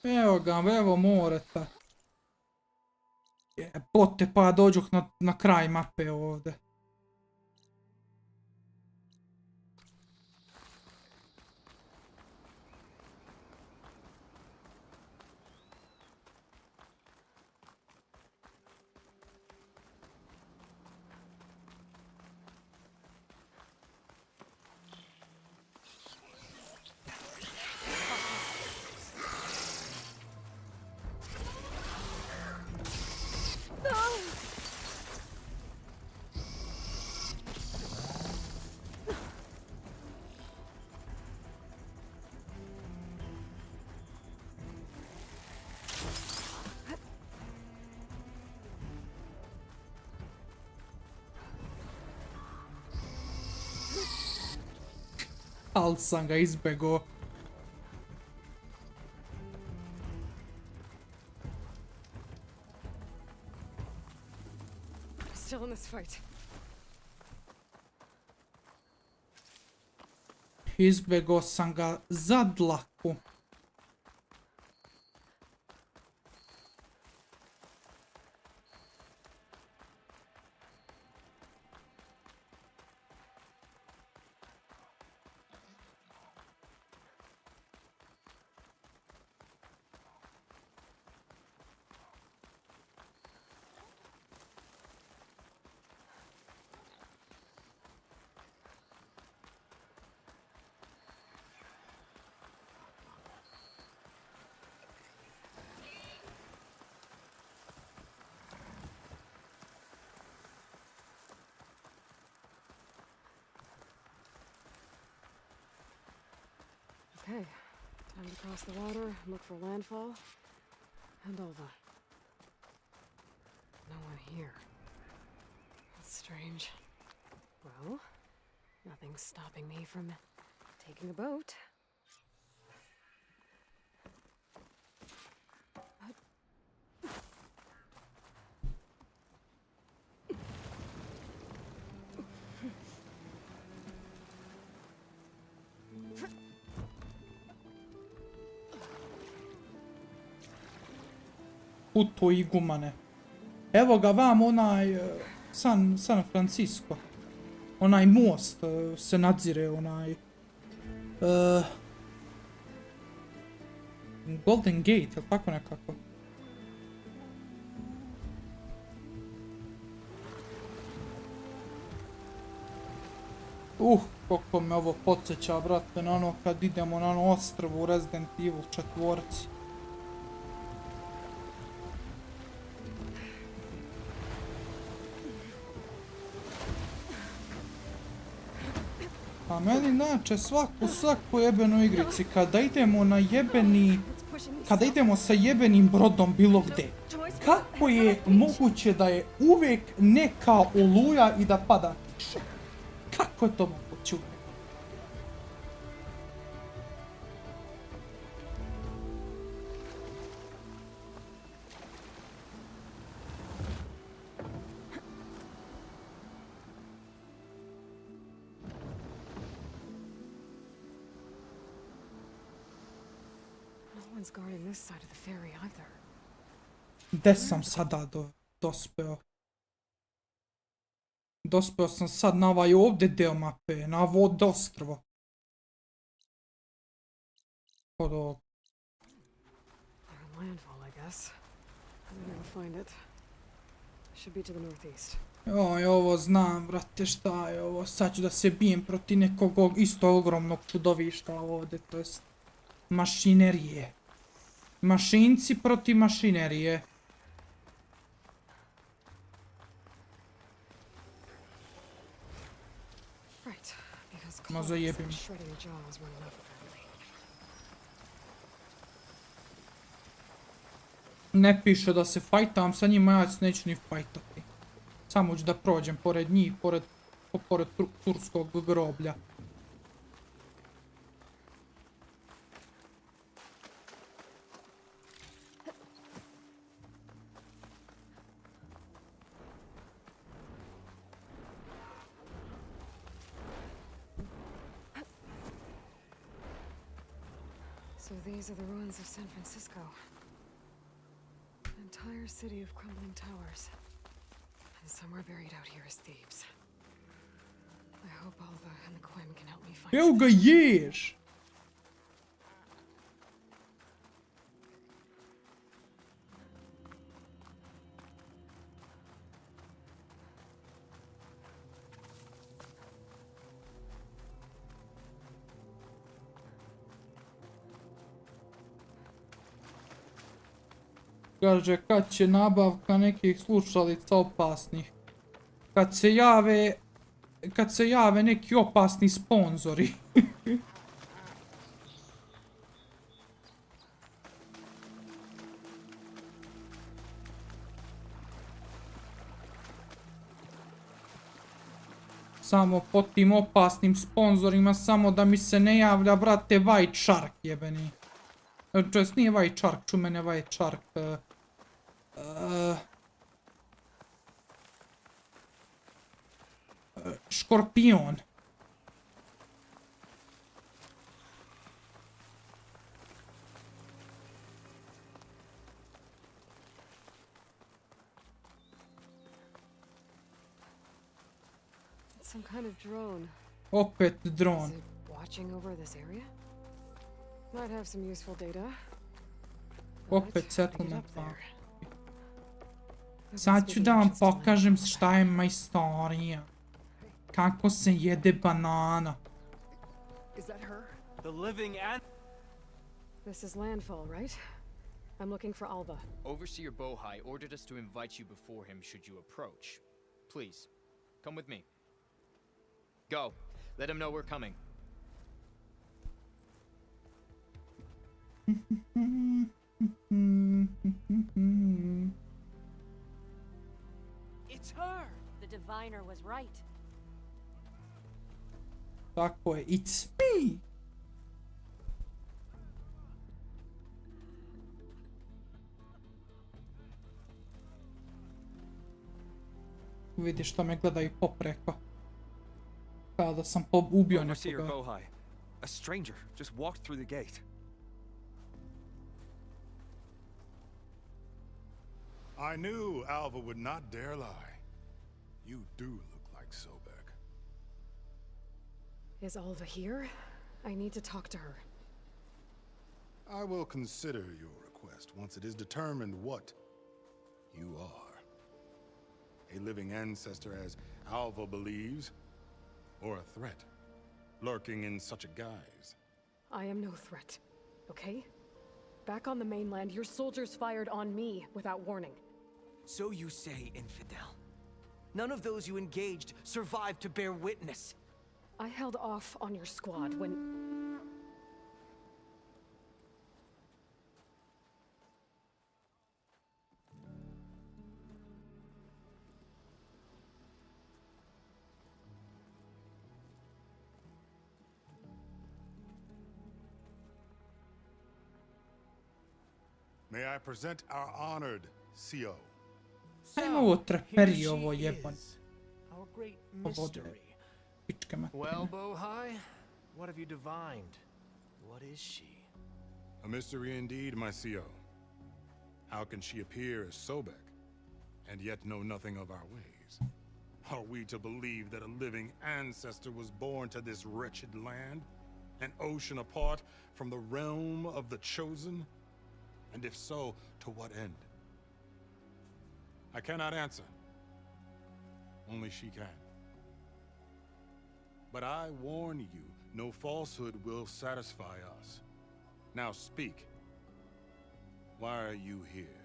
Evo ga, evo moreta. Jebote, pa dođuh na kraj mape ovdje. Al sam ga izbego. Still in this fight. Izbego sam ga za dlaku. Okay, time to cross the water, look for landfall, and all that. No one here. That's strange. Well, nothing's stopping me from taking a boat. Puto i gumane. Evo ga vam onaj San Francisco. Onaj most se nadzire, onaj Golden Gate, ili tako nekako. Koliko me ovo podsjeća, brate, na ono kad idemo na ono ostrvo u Resident Evil 4. A meni inače svaku jebenu igrici, kada idemo na jebeni, kada idemo sa jebenim brodom bilo gde, kako je moguće da je uvijek neka oluja i da pada kiša? Kako je to moguće uvijek? Guarding this side of the ferry either. Gde sam sada dospeo? Dospeo sam sad na ovaj ovdje deo mape, na vodostrvo. Kod ovog. Landfall, I guess. I'll never find it. Should be to the northeast. Joj, ovo znam, brate, šta je ovo? Sad ću da se bijem protiv nekog isto ogromnog čudovišta ovdje, to jest mašinerije. Mašinci protiv mašinerije. Right, because Ma claws zajebim. and shredding jaws were enough apparently. Ne piše da se fajtam sa njima, ja se neću ni fajtati. Samo ću da prođem pored njih, pored turskog groblja. So these are the ruins of San Francisco. An entire city of crumbling towers. And somewhere buried out here is Thebes. I hope Alva and the Quim can help me find Evo ga ješ! Kaže, kad će nabavka nekih slušalica opasnih? Kad se jave neki opasni sponzori. Samo po tim opasnim sponzorima, samo da mi se ne javlja, brate, White Shark jebeni. Čest nije White Shark, ču mene White Shark. Škorpion. It's some kind of drone. Opet dron. Is it watching over this area? Might have some useful data. Opet settlement farm. Sad ću da vam pokažem šta je majstorija. Kako se jede banana. Is that her? The living and... This is landfall, right? I'm looking for Alva. Overseer Bohai ordered us to invite you before him should you approach. Please, come with me. Go. Let him know we're coming. It's her! The diviner was right. Tako je, it's me! Vidiš što me gledaju popreko. Kao da sam ubio Overseer nekoga. Bohai, a stranger just walked through the gate. I knew Alva would not dare lie. You do look like Sobek. Is Alva here? I need to talk to her. I will consider your request once it is determined what you are. A living ancestor, as Alva believes, or a threat, lurking in such a guise. I am no threat, okay? Back on the mainland, your soldiers fired on me without warning. So you say, infidel. None of those you engaged survived to bear witness. I held off on your squad when... May I present our honored CO. Ajmo ovo treperi ovo jebon. Our great Ovode. mystery. Pičke materine. Well, Bohai, what have you divined? What is she? A mystery indeed, my CO. How can she appear as Sobek, and yet know nothing of our ways? Are we to believe that a living ancestor was born to this wretched land? An ocean apart from the realm of the chosen? And if so, to what end? I cannot answer. Only she can. But I warn you, no falsehood will satisfy us. Now speak. Why are you here?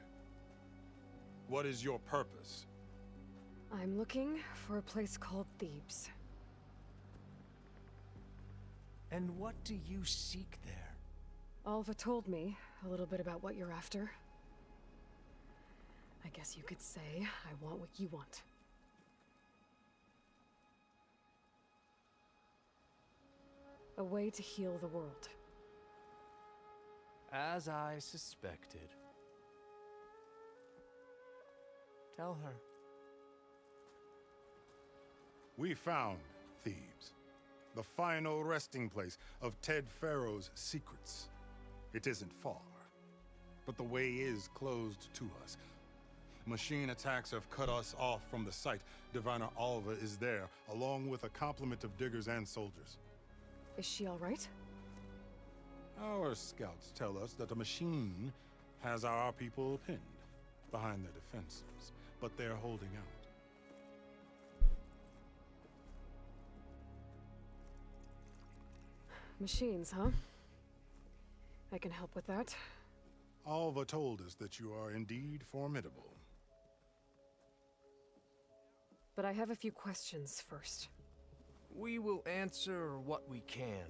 What is your purpose? I'm looking for a place called Thebes. And what do you seek there? Alva told me a little bit about what you're after. I guess you could say I want what you want. A way to heal the world. As I suspected. Tell her. We found Thebes, the final resting place of Ted Faro's secrets. It isn't far, but the way is closed to us. Machine attacks have cut us off from the site. Diviner Alva is there, along with a complement of diggers and soldiers. Is she all right? Our scouts tell us that a machine has our people pinned behind their defenses, but they're holding out. Machines, huh? I can help with that. Alva told us that you are indeed formidable. But I have a few questions first. We will answer what we can.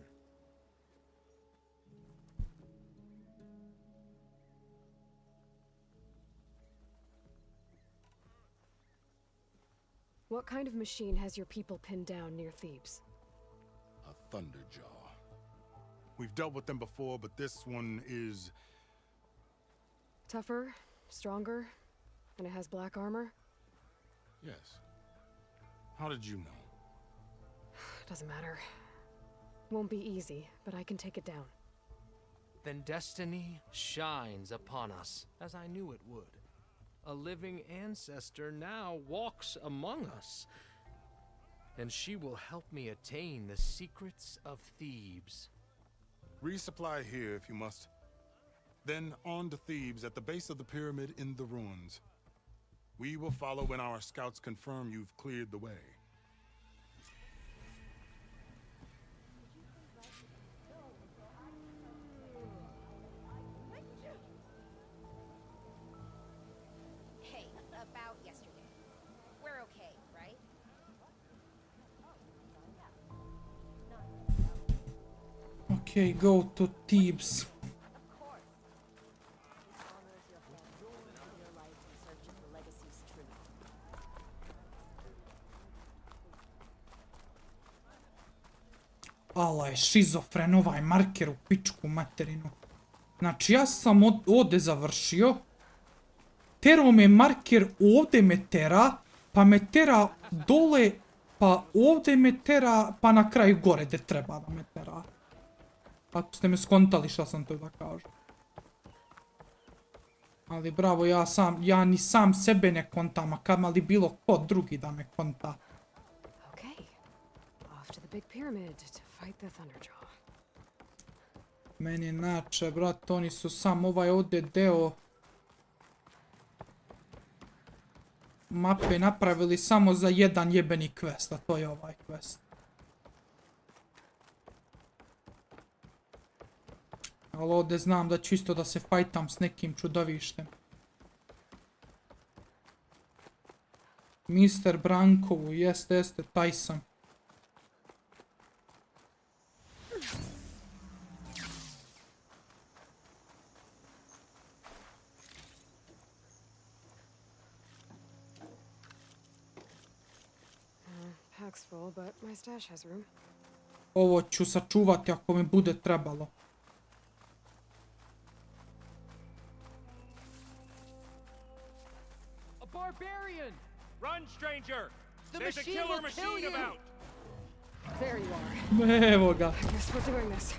What kind of machine has your people pinned down near Thebes? A Thunderjaw. We've dealt with them before, but this one is... Tougher, stronger, and it has black armor? Yes. How did you know? Doesn't matter. Won't be easy, but I can take it down. Then destiny shines upon us, as I knew it would. A living ancestor now walks among us, and she will help me attain the secrets of Thebes. Resupply here if you must. Then on to Thebes at the base of the pyramid in the ruins. We will follow when our scouts confirm you've cleared the way. Hey, about yesterday. We're okay, right? Okay, go to Thebes. Ala je šizofren ovaj marker u pičku materinu. Znači ja sam ovdje završio. Terao me marker, ovdje me tera, pa me tera dole, pa ovdje me tera, pa na kraju gore gdje treba da me tera. Ako ste me skontali šta sam to da kažem. Ali bravo, ja ni sam sebe ne kontam, a kamali bilo ko drugi da me konta. Okay. Off to the big pyramid to fight the Thunderjaw. Meni inače, brat, oni su sam ovaj ovdje deo mape napravili samo za jedan jebeni quest, a to je ovaj quest. Ali ovdje znam da ću isto da se fajtam s nekim čudovištem. Mr. Brankovu, jeste, taj sam. Pack's full, but my stash has room. Ovo ću sačuvati ako mi bude trebalo. A barbarian! Run, stranger! The There's a machine killer will kill machine you! about! There you are. Evo ga. I guess we're doing this.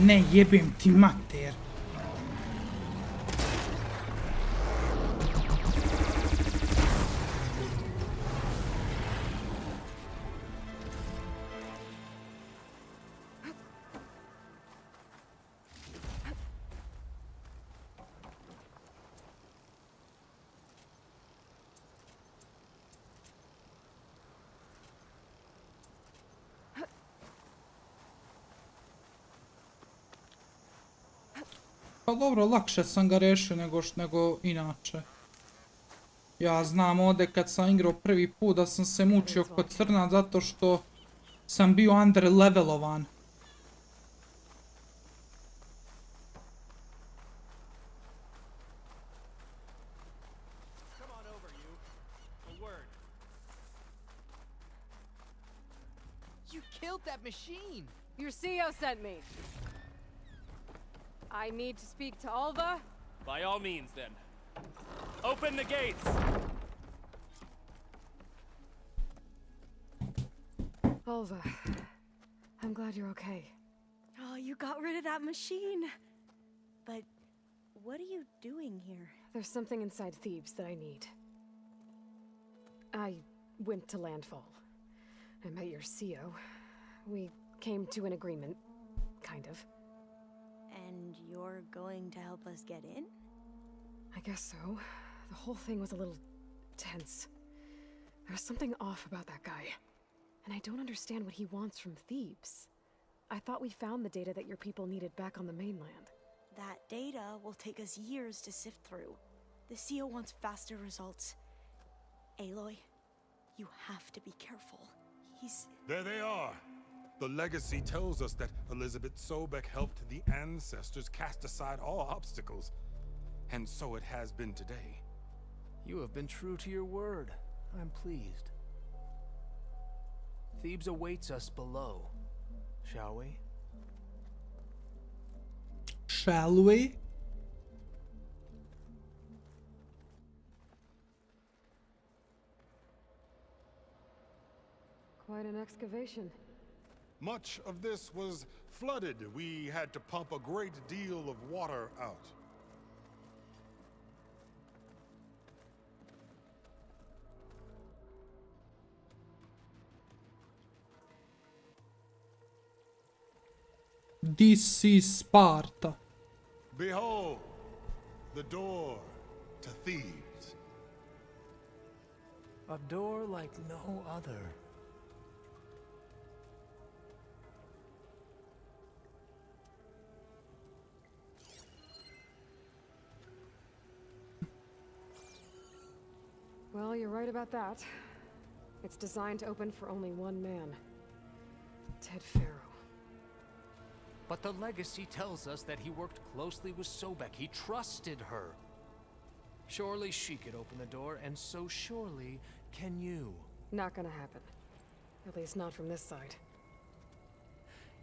Ne jebem ti mater. Pa dobro, lakše sam ga rešio nego inače. Ja znam ovdje kad sam igrao prvi put da sam se mučio kod crna zato što sam bio underlevelovan. You killed that machine! Your CEO sent me. I need to speak to Alva. By all means, then. Open the gates! Alva, I'm glad you're okay. Oh, you got rid of that machine. But what are you doing here? There's something inside Thebes that I need. I went to Landfall. I met your CEO. We came to an agreement, kind of. And you're going to help us get in? I guess so. The whole thing was a little tense. There was something off about that guy. And I don't understand what he wants from Thebes. I thought we found the data that your people needed back on the mainland. That data will take us years to sift through. The CEO wants faster results. Aloy, you have to be careful. He's... There they are! The legacy tells us that Elizabeth Sobek helped the ancestors cast aside all obstacles. And so it has been today. You have been true to your word. I'm pleased. Thebes awaits us below. Shall we? Shall we? Quite an excavation. Much of this was flooded. We had to pump a great deal of water out. This is Sparta. Behold, the door to Thebes. A door like no other. Well, you're right about that. It's designed to open for only one man. Ted Faro. But the legacy tells us that he worked closely with Sobek. He trusted her. Surely she could open the door, and so surely can you. Not gonna happen. At least not from this side.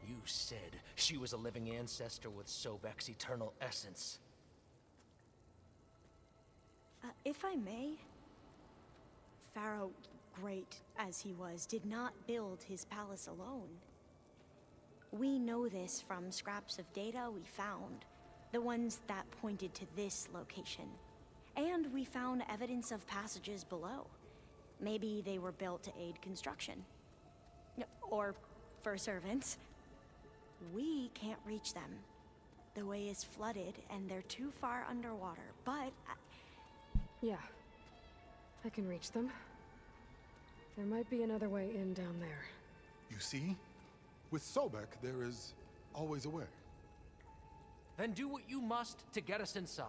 You said she was a living ancestor with Sobek's eternal essence. If I may, Faro, great as he was, did not build his palace alone. We know this from scraps of data we found, the ones that pointed to this location. And we found evidence of passages below. Maybe they were built to aid construction. Or for servants. We can't reach them. The way is flooded and they're too far underwater, but... Yeah. I can reach them. There might be another way in down there. You see? With Sobek, there is always a way. Then do what you must to get us inside.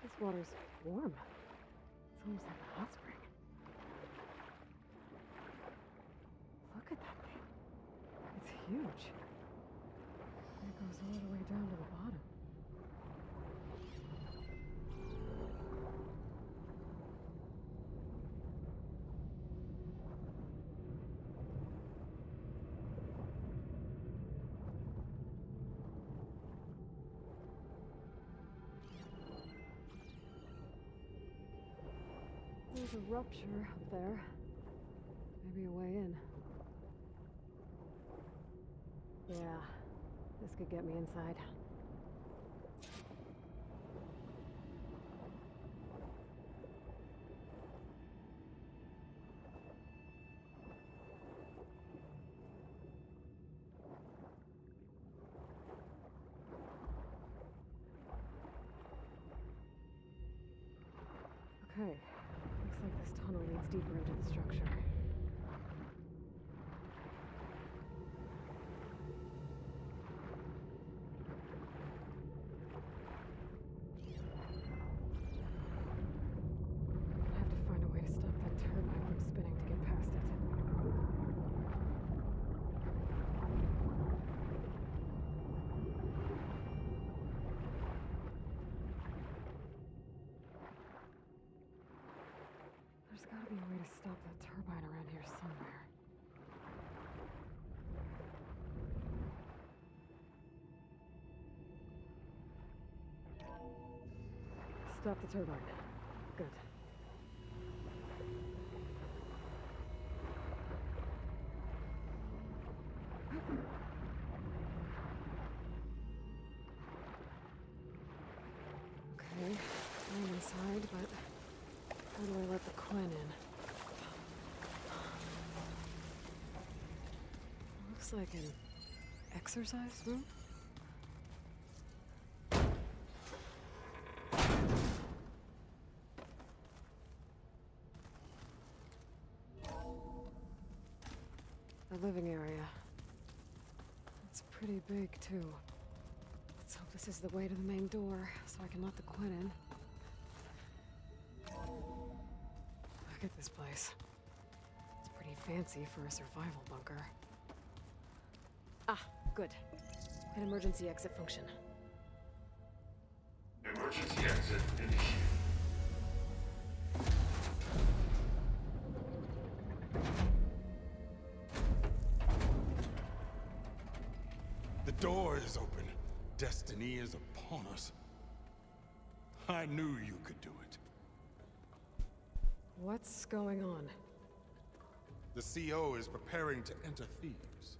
This water's warm. It's almost like a hot spring. Look at that thing. It's huge. It goes all the way down to the bottom. There's a rupture up there. Maybe a way in. Yeah, this could get me inside. Okay, looks like this tunnel leads deeper into the structure. I have to find a way to stop that turbine from spinning to get past it. There's gotta be a way to stop that turbine around here somewhere. Stop the turbine. Good. Okay, I'm inside, but how do I let the Quinn in? Looks like an exercise room? The living area. It's pretty big, too. Let's hope this is the way to the main door, so I can let the Quinn in. Look at this place. It's pretty fancy for a survival bunker. Ah, good. An emergency exit function. Emergency exit initiated. The door is open. Destiny is upon us. I knew you could do it. What's going on? The CO is preparing to enter Thebes.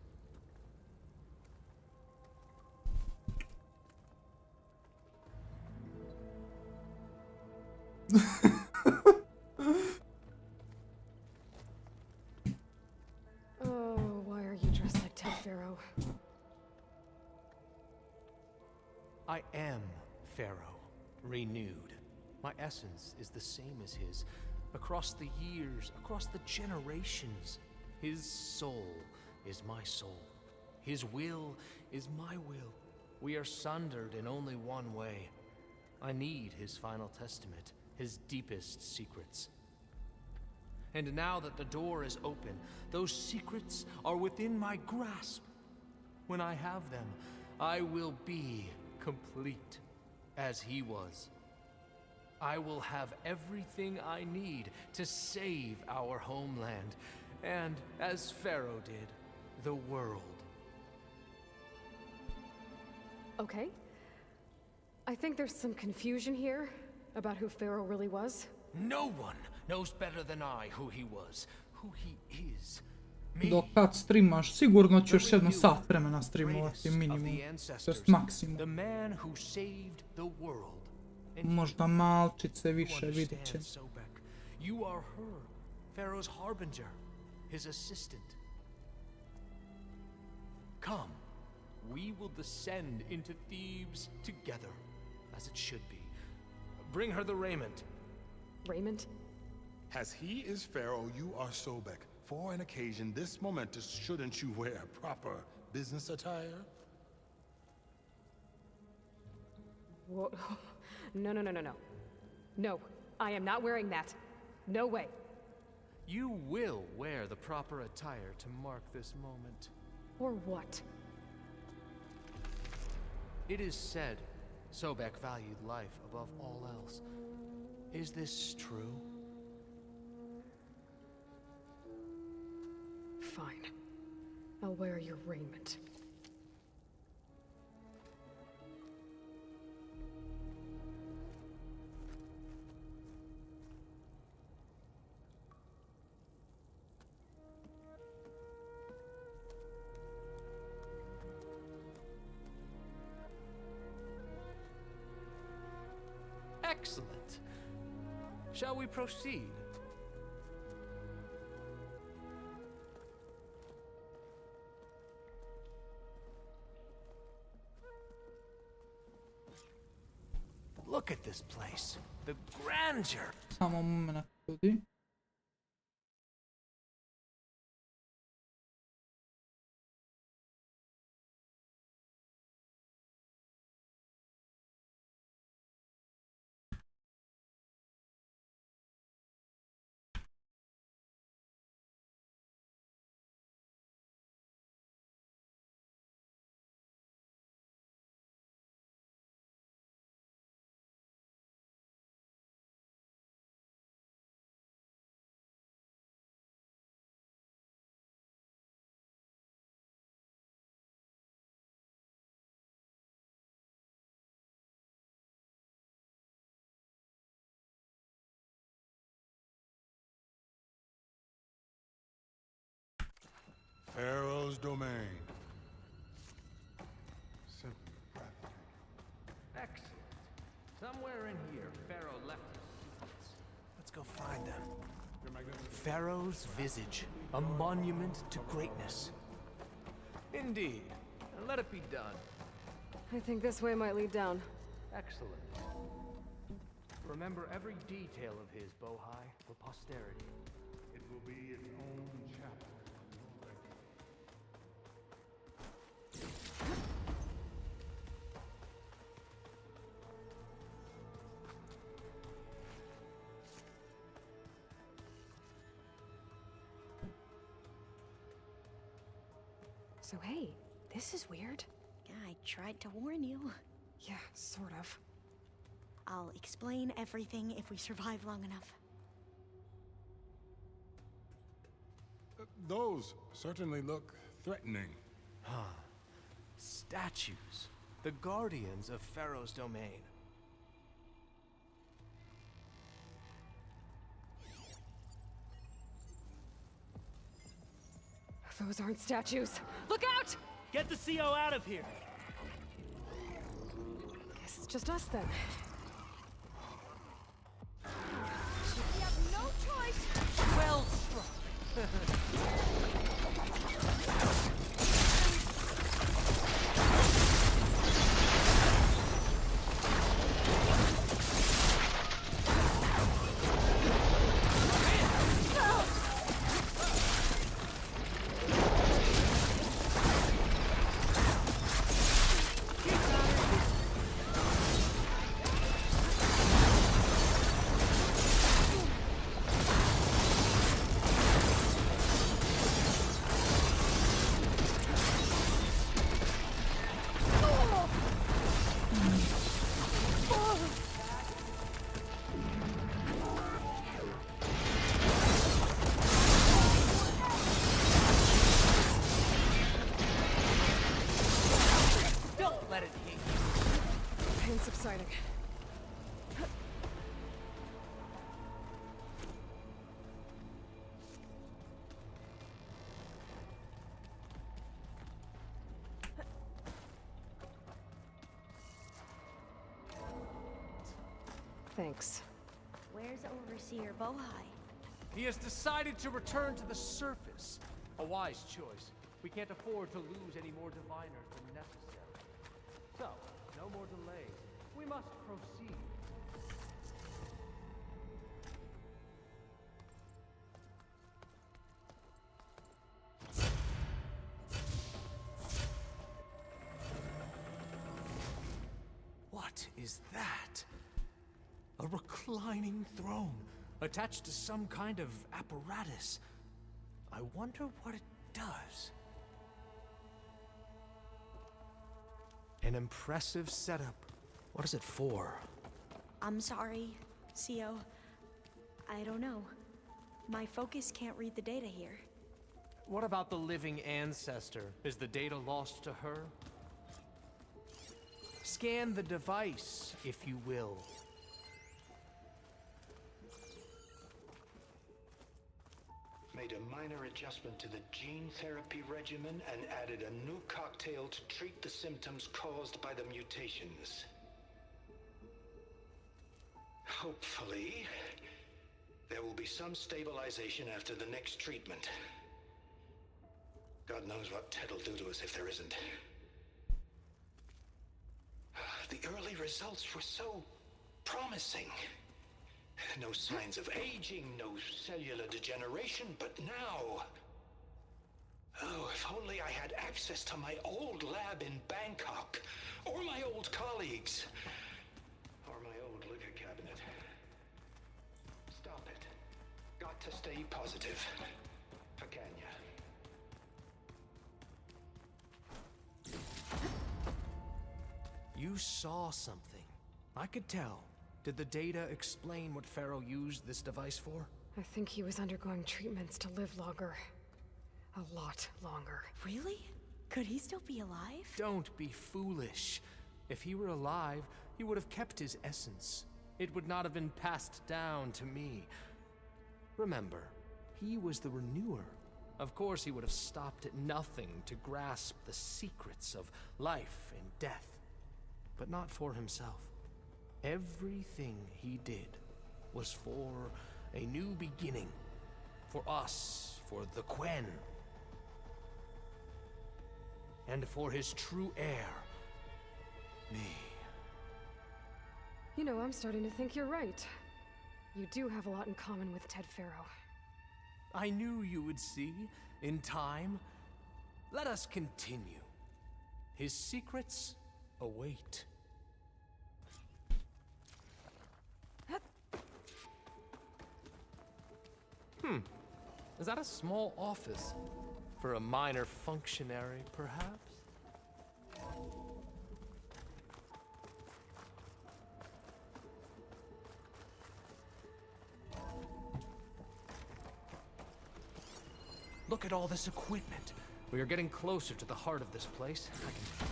Oh, why are you dressed like Ted Faro? I am Pharaoh, renewed. My essence is the same as his. Across the years, across the generations, his soul is my soul. His will is my will. We are sundered in only one way. I need his final testament, his deepest secrets. And now that the door is open, those secrets are within my grasp. When I have them, I will be complete, as he was. I will have everything I need to save our homeland, and, as Pharaoh did, the world. Okay. I think there's some confusion here about who Pharaoh really was. No one knows better than I who he was, who he is. Dok kad streamaš, sigurno ću još jedno sat vremena streamovati, minimum, to jest maksimum. The man who saved the world. Možda malčice više, vidjet će. You are her, Pharaoh's harbinger, his assistant. Come, we will descend into Thebes together, as it should be. Bring her the raiment. Raiment? As he is Pharaoh, you are Sobek. For an occasion this momentous, shouldn't you wear proper business attire? Whoa. No, no, no, no, no. No, I am not wearing that. No way. You will wear the proper attire to mark this moment. Or what? It is said Sobek valued life above all else. Is this true? Fine. I'll wear your raiment. Excellent. Shall we proceed? Look at this place. The grandeur. Samo moment, ljudi. Faro's domain. Simple breathtaking. Excellent. Somewhere in here, Faro left his secrets. Let's go find them. Faro's visage, a monument to greatness. Indeed. And let it be done. I think this way might lead down. Excellent. Remember every detail of his, Bohai, for posterity. It will be its own chapter. So hey, this is weird. Yeah, I tried to warn you. Yeah, sort of. I'll explain everything if we survive long enough. Those certainly look threatening. Huh. Statues. The guardians of Faro's domain. Those aren't statues. Look out! Get the CO out of here! Guess it's just us then. We have no choice. Well struck. Subsiding. Thanks. Where's Overseer Bohai? He has decided to return to the surface. A wise choice. We can't afford to lose any more diviners than necessary. So, no more delays. We must proceed. What is that? A reclining throne, attached to some kind of apparatus. I wonder what it does. An impressive setup. What is it for? I'm sorry, CO. I don't know. My focus can't read the data here. What about the living ancestor? Is the data lost to her? Scan the device, if you will. Made a minor adjustment to the gene therapy regimen and added a new cocktail to treat the symptoms caused by the mutations. Hopefully, there will be some stabilization after the next treatment. God knows what Ted will do to us if there isn't. The early results were so promising. No signs of aging, no cellular degeneration, but now... Oh, if only I had access to my old lab in Bangkok, or my old colleagues, or my old liquor cabinet. Stop it. Got to stay positive. Fakanya. You saw something. I could tell. Did the data explain what Faro used this device for? I think he was undergoing treatments to live longer. A lot longer. Really? Could he still be alive? Don't be foolish. If he were alive, he would have kept his essence. It would not have been passed down to me. Remember, he was the renewer. Of course, he would have stopped at nothing to grasp the secrets of life and death. But not for himself. Everything he did was for a new beginning. For us, for the Quen. And for his true heir, me. You know, I'm starting to think you're right. You do have a lot in common with Ted Faro. I knew you would see, in time. Let us continue. His secrets await. Is that a small office? For a minor functionary, perhaps? Look at all this equipment. We are getting closer to the heart of this place. I can...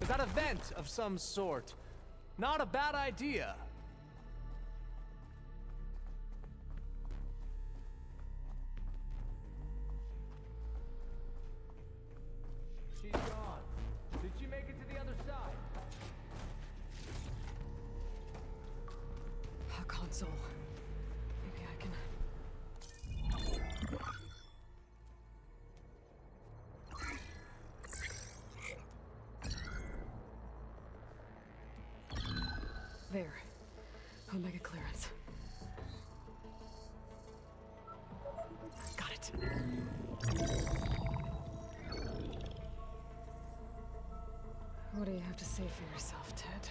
Is that a vent of some sort? Not a bad idea. She's gone. Did she make it to the other side? A console. Maybe I can... There. Omega clearance. Got it. What do you have to say for yourself, Ted?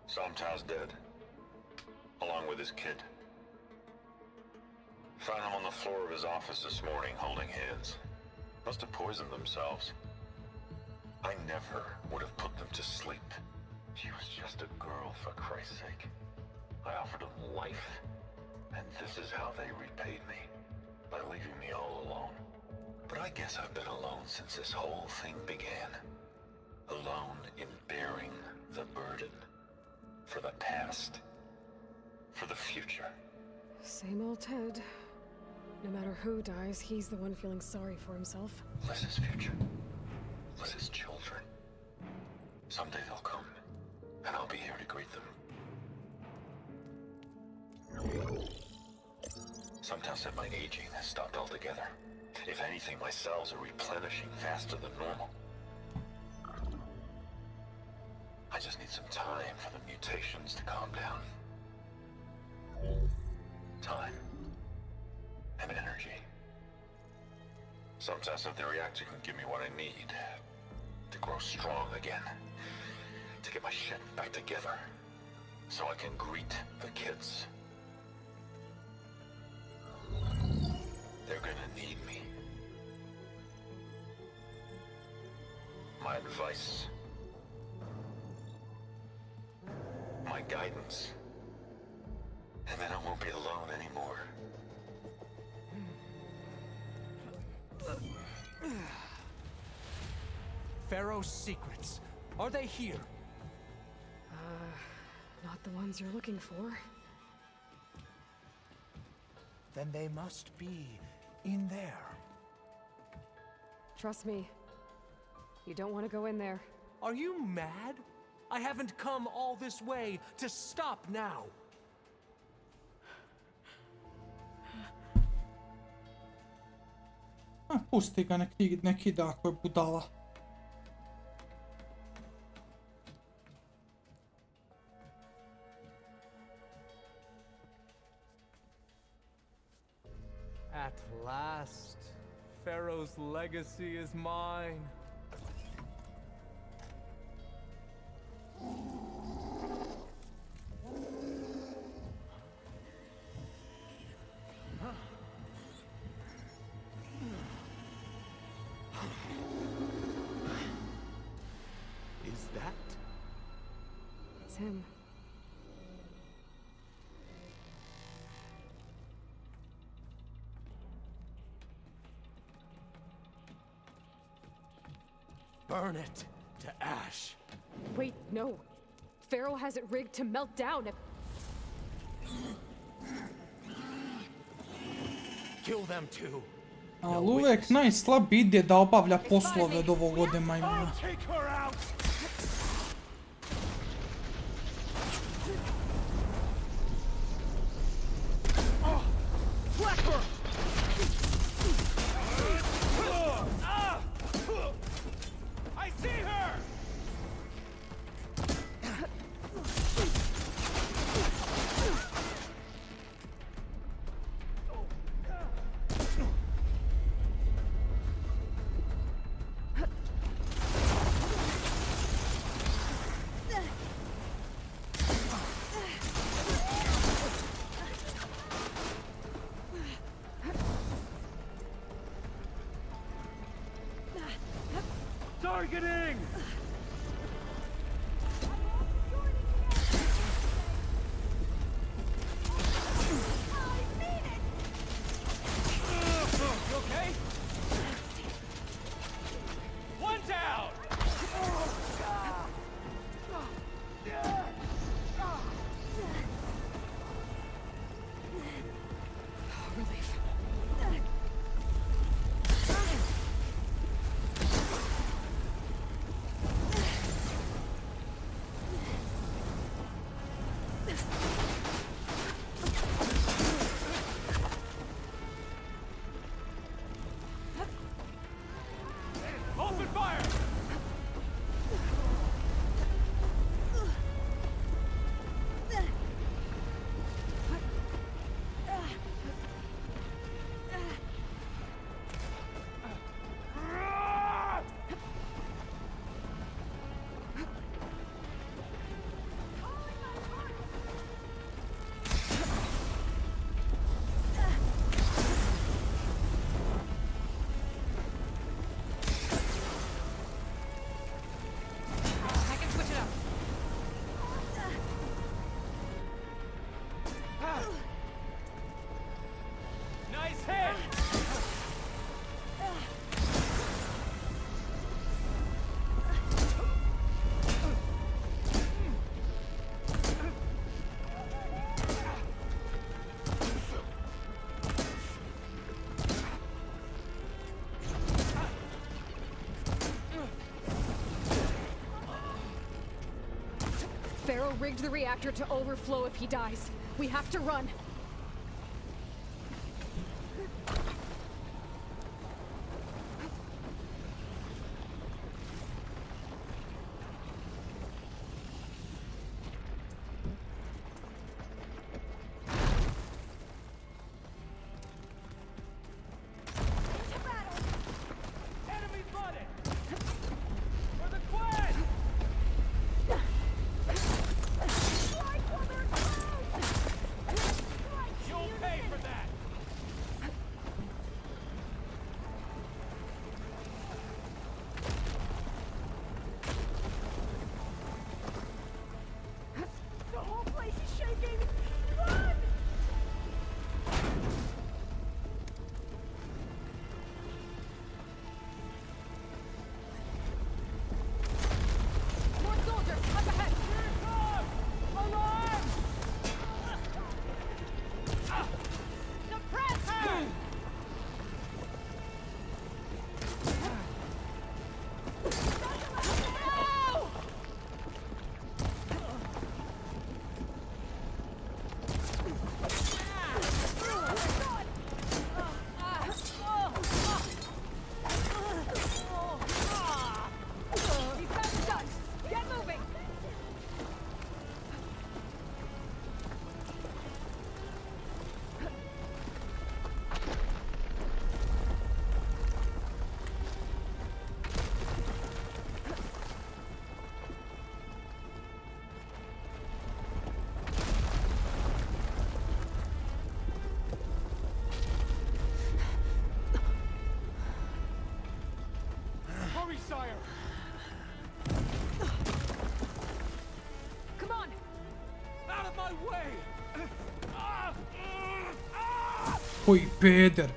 Somta's dead. Along with his kid. Found them on the floor of his office this morning, holding hands. Must have poisoned themselves. I never would have put them to sleep. She was just a girl, for Christ's sake. I offered them life, and this is how they repaid me, by leaving me all alone. But I guess I've been alone since this whole thing began. Alone in bearing the burden. For the past. For the future. Same old Ted. No matter who dies, he's the one feeling sorry for himself. Liz's future. Liz's children. Someday they'll come. And I'll be here to greet them. Sometimes said my aging has stopped altogether. If anything, my cells are replenishing faster than normal. I just need some time for the mutations to calm down. Time. And energy. Sometimes said the reactor can give me what I need. To grow strong again. To get my shit back together, so I can greet the kids. They're gonna need me. My advice. My guidance. And then I won't be alone anymore. Pharaoh's secrets. Are they here? Not the ones you're looking for. Then they must be in there. Trust me. You don't want to go in there. Are you mad? I haven't come all this way to stop now. Pusti ga, nek ide ako je budala. At last, Pharaoh's legacy is mine. Is that? It's him. Burn it to ash. Wait, no. Faro has it rigged to melt down if... Kill them too. Ali uvek najslabiji ide da obavlja poslove od ovog od majmuna. I see her! Targeting! You okay? One down! Relief. Open fire! I can switch it up. Nice hit! Faro rigged the reactor to overflow if he dies. We have to run. Enemy spotted! For the quest! Koji peder.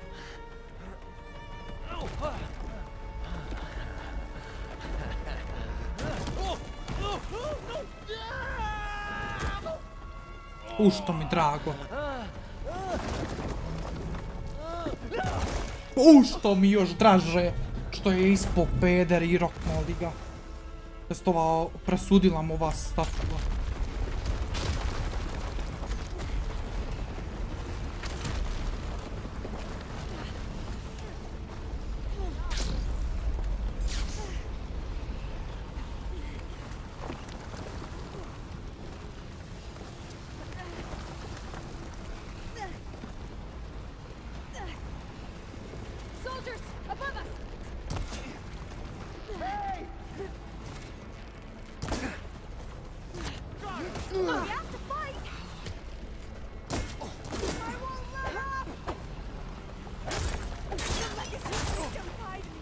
Što mi drago. Što mi još draže. Što je ispo peder i roknuli ga. Testovao, presudila mu ova statua. Soldiers, above us! We have to fight! I won't let up! The legacy system hide me!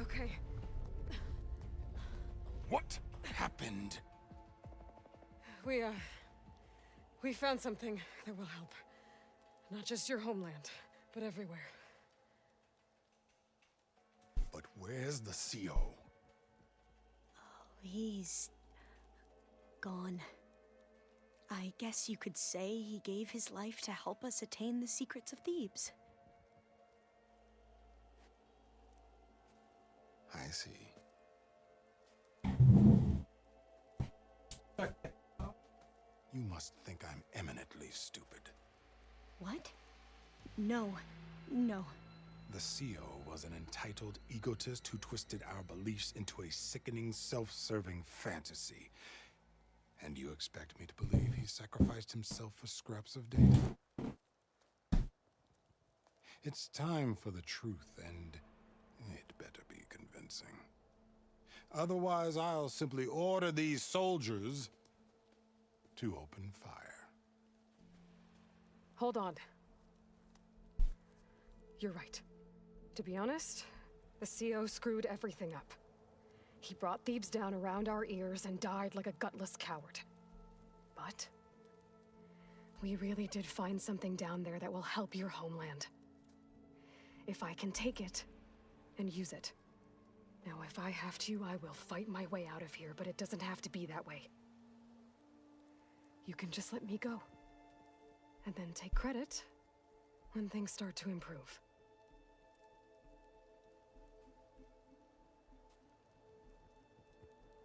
Okay. What happened? We found something that will help. Not just your homeland, but everywhere. But where's the CO? He's gone. I guess you could say he gave his life to help us attain the secrets of Thebes. I see. You must think I'm eminently stupid. What? No. No. The CO was an entitled egotist who twisted our beliefs into a sickening, self-serving fantasy. And you expect me to believe he sacrificed himself for scraps of data? It's time for the truth, and it better be convincing. Otherwise, I'll simply order these soldiers to open fire. Hold on. You're right. To be honest, the CO screwed everything up. He brought Thebes down around our ears and died like a gutless coward. But we really did find something down there that will help your homeland. If I can take it and use it. Now, if I have to, I will fight my way out of here, but it doesn't have to be that way. You can just let me go. And then take credit when things start to improve.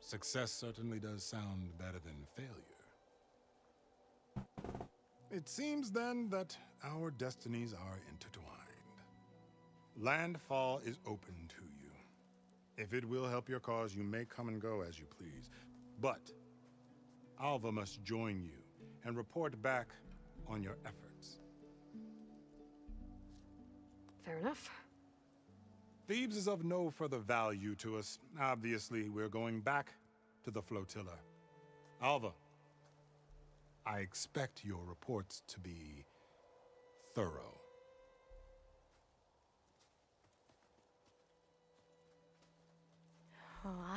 Success certainly does sound better than failure. It seems then that our destinies are intertwined. Landfall is open to you. If it will help your cause, you may come and go as you please. But Alva must join you and report back on your efforts. Fair enough. Thebes is of no further value to us. Obviously, we're going back to the flotilla. Alva, I expect your reports to be thorough.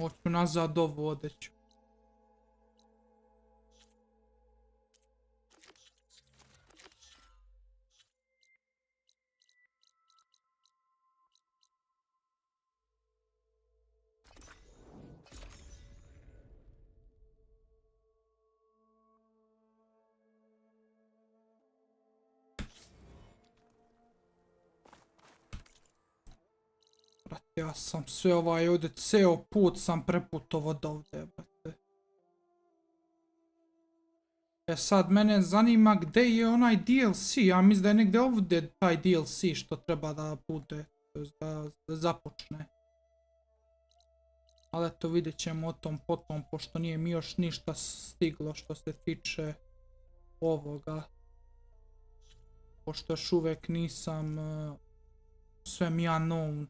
Hoću nazad ovu odeću. Ja sam sve ovdje, ceo put sam preputovao do ovdje, brate. E sad, mene zanima gdje je onaj DLC, ja mislim da je negdje ovdje taj DLC što treba da bude, da započne. Ali eto, vidjet ćemo o tom potom, pošto nije mi još ništa stiglo što se tiče ovoga. Pošto još uvijek nisam sve mi unknown.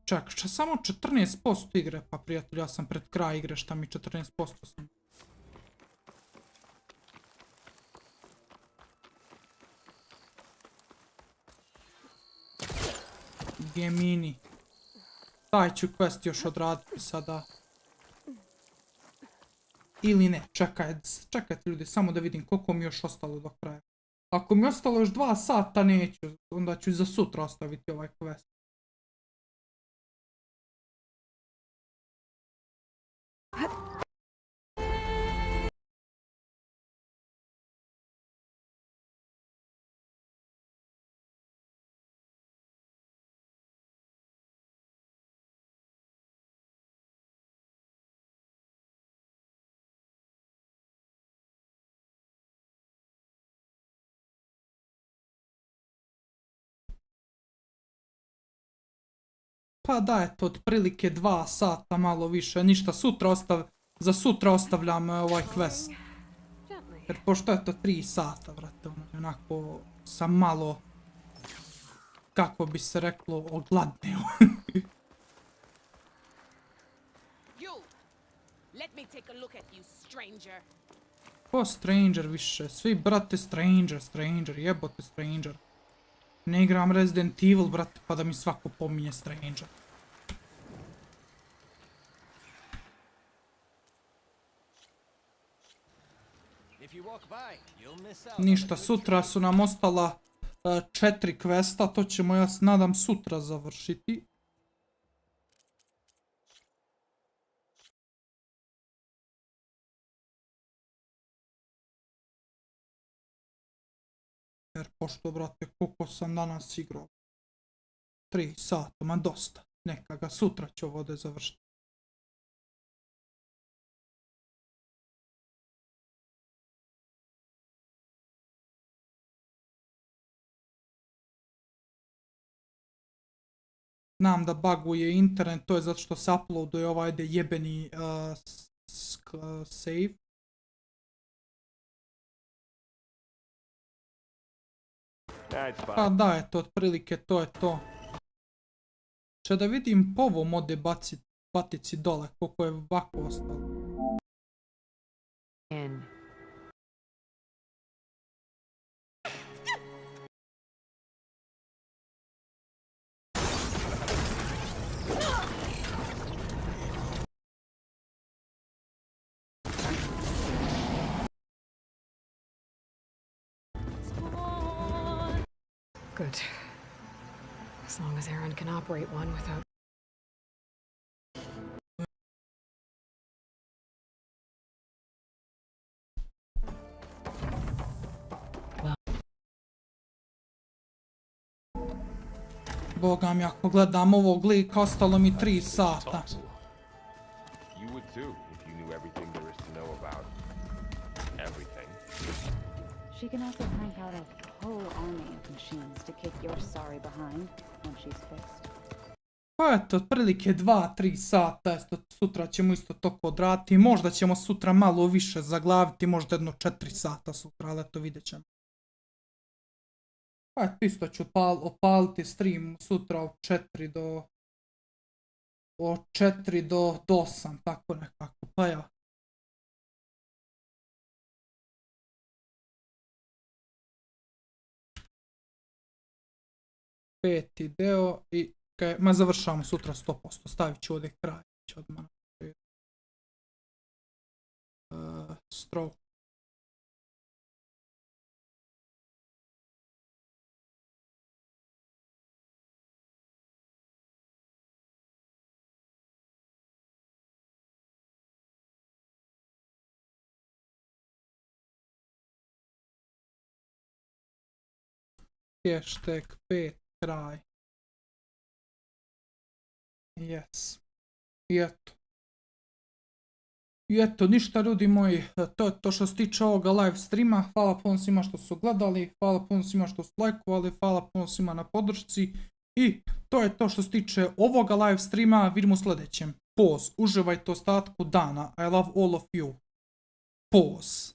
Čak, samo 14% igre, pa prijatelj, ja sam pred kraj igre, šta mi 14% sam. Gemini. Taj ću quest još odraditi sada. Ili ne, čekajte ljudi, samo da vidim koliko mi još ostalo do kraja. Ako mi ostalo još 2 sata neću, onda ću za sutra ostaviti ovaj quest. Pa da, eto, otprilike 2 sata, malo više, ništa, za sutra ostavljam ovaj quest. Jer pošto je to 3 sata, vrate, onako sam malo, kako bi se reklo, ogladnio. Ko stranger više, svi brate stranger, jebote stranger. Ne igram Resident Evil, brate, pa da mi svako pominje stranger. Ništa, sutra su nam ostala 4 questa, to ćemo, ja se nadam, sutra završiti. Jer pošto, brate, koliko sam danas igrao? 3 sata, ma dosta. Neka ga sutra ću ovdje završiti. Znam da buguje internet, to je zato što se uploaduje ovaj jebeni save. Pa da, eto, otprilike to je to. Če da vidim po ovom ode batici dole, koliko je ovako ostalo. Good. As long as Aaron can operate one without... Boga mi, ako gledam ovog lika, ostalo mi 3 sata. You would too if you knew everything there is to know about everything. She can also crank out a whole army of machines to kick your sorry behind when she's fixed. Pa eto, otprilike 2-3 sata, sutra ćemo isto to odraditi, možda ćemo sutra malo više zaglaviti, možda jedno 4 sata sutra, ali eto vidjet ćemo. Pa eto, isto ću opaliti stream sutra od 4 do 8, tako nekako, pa ja. Peti deo i završavamo sutra 100%, stavit ću ovdje kraj, ću odmah stroke. Hashtag 5 kraj. Yes. I eto, ništa ljudi moji, to je to što se tiče ovoga live streama. Hvala puno svima što su gledali, hvala puno svima što su lajkovali, hvala puno svima na podršci. I to je to što se tiče ovoga live streama, vidimo u sljedećem. Pause, uživajte ostatku dana, I love all of you. Pause.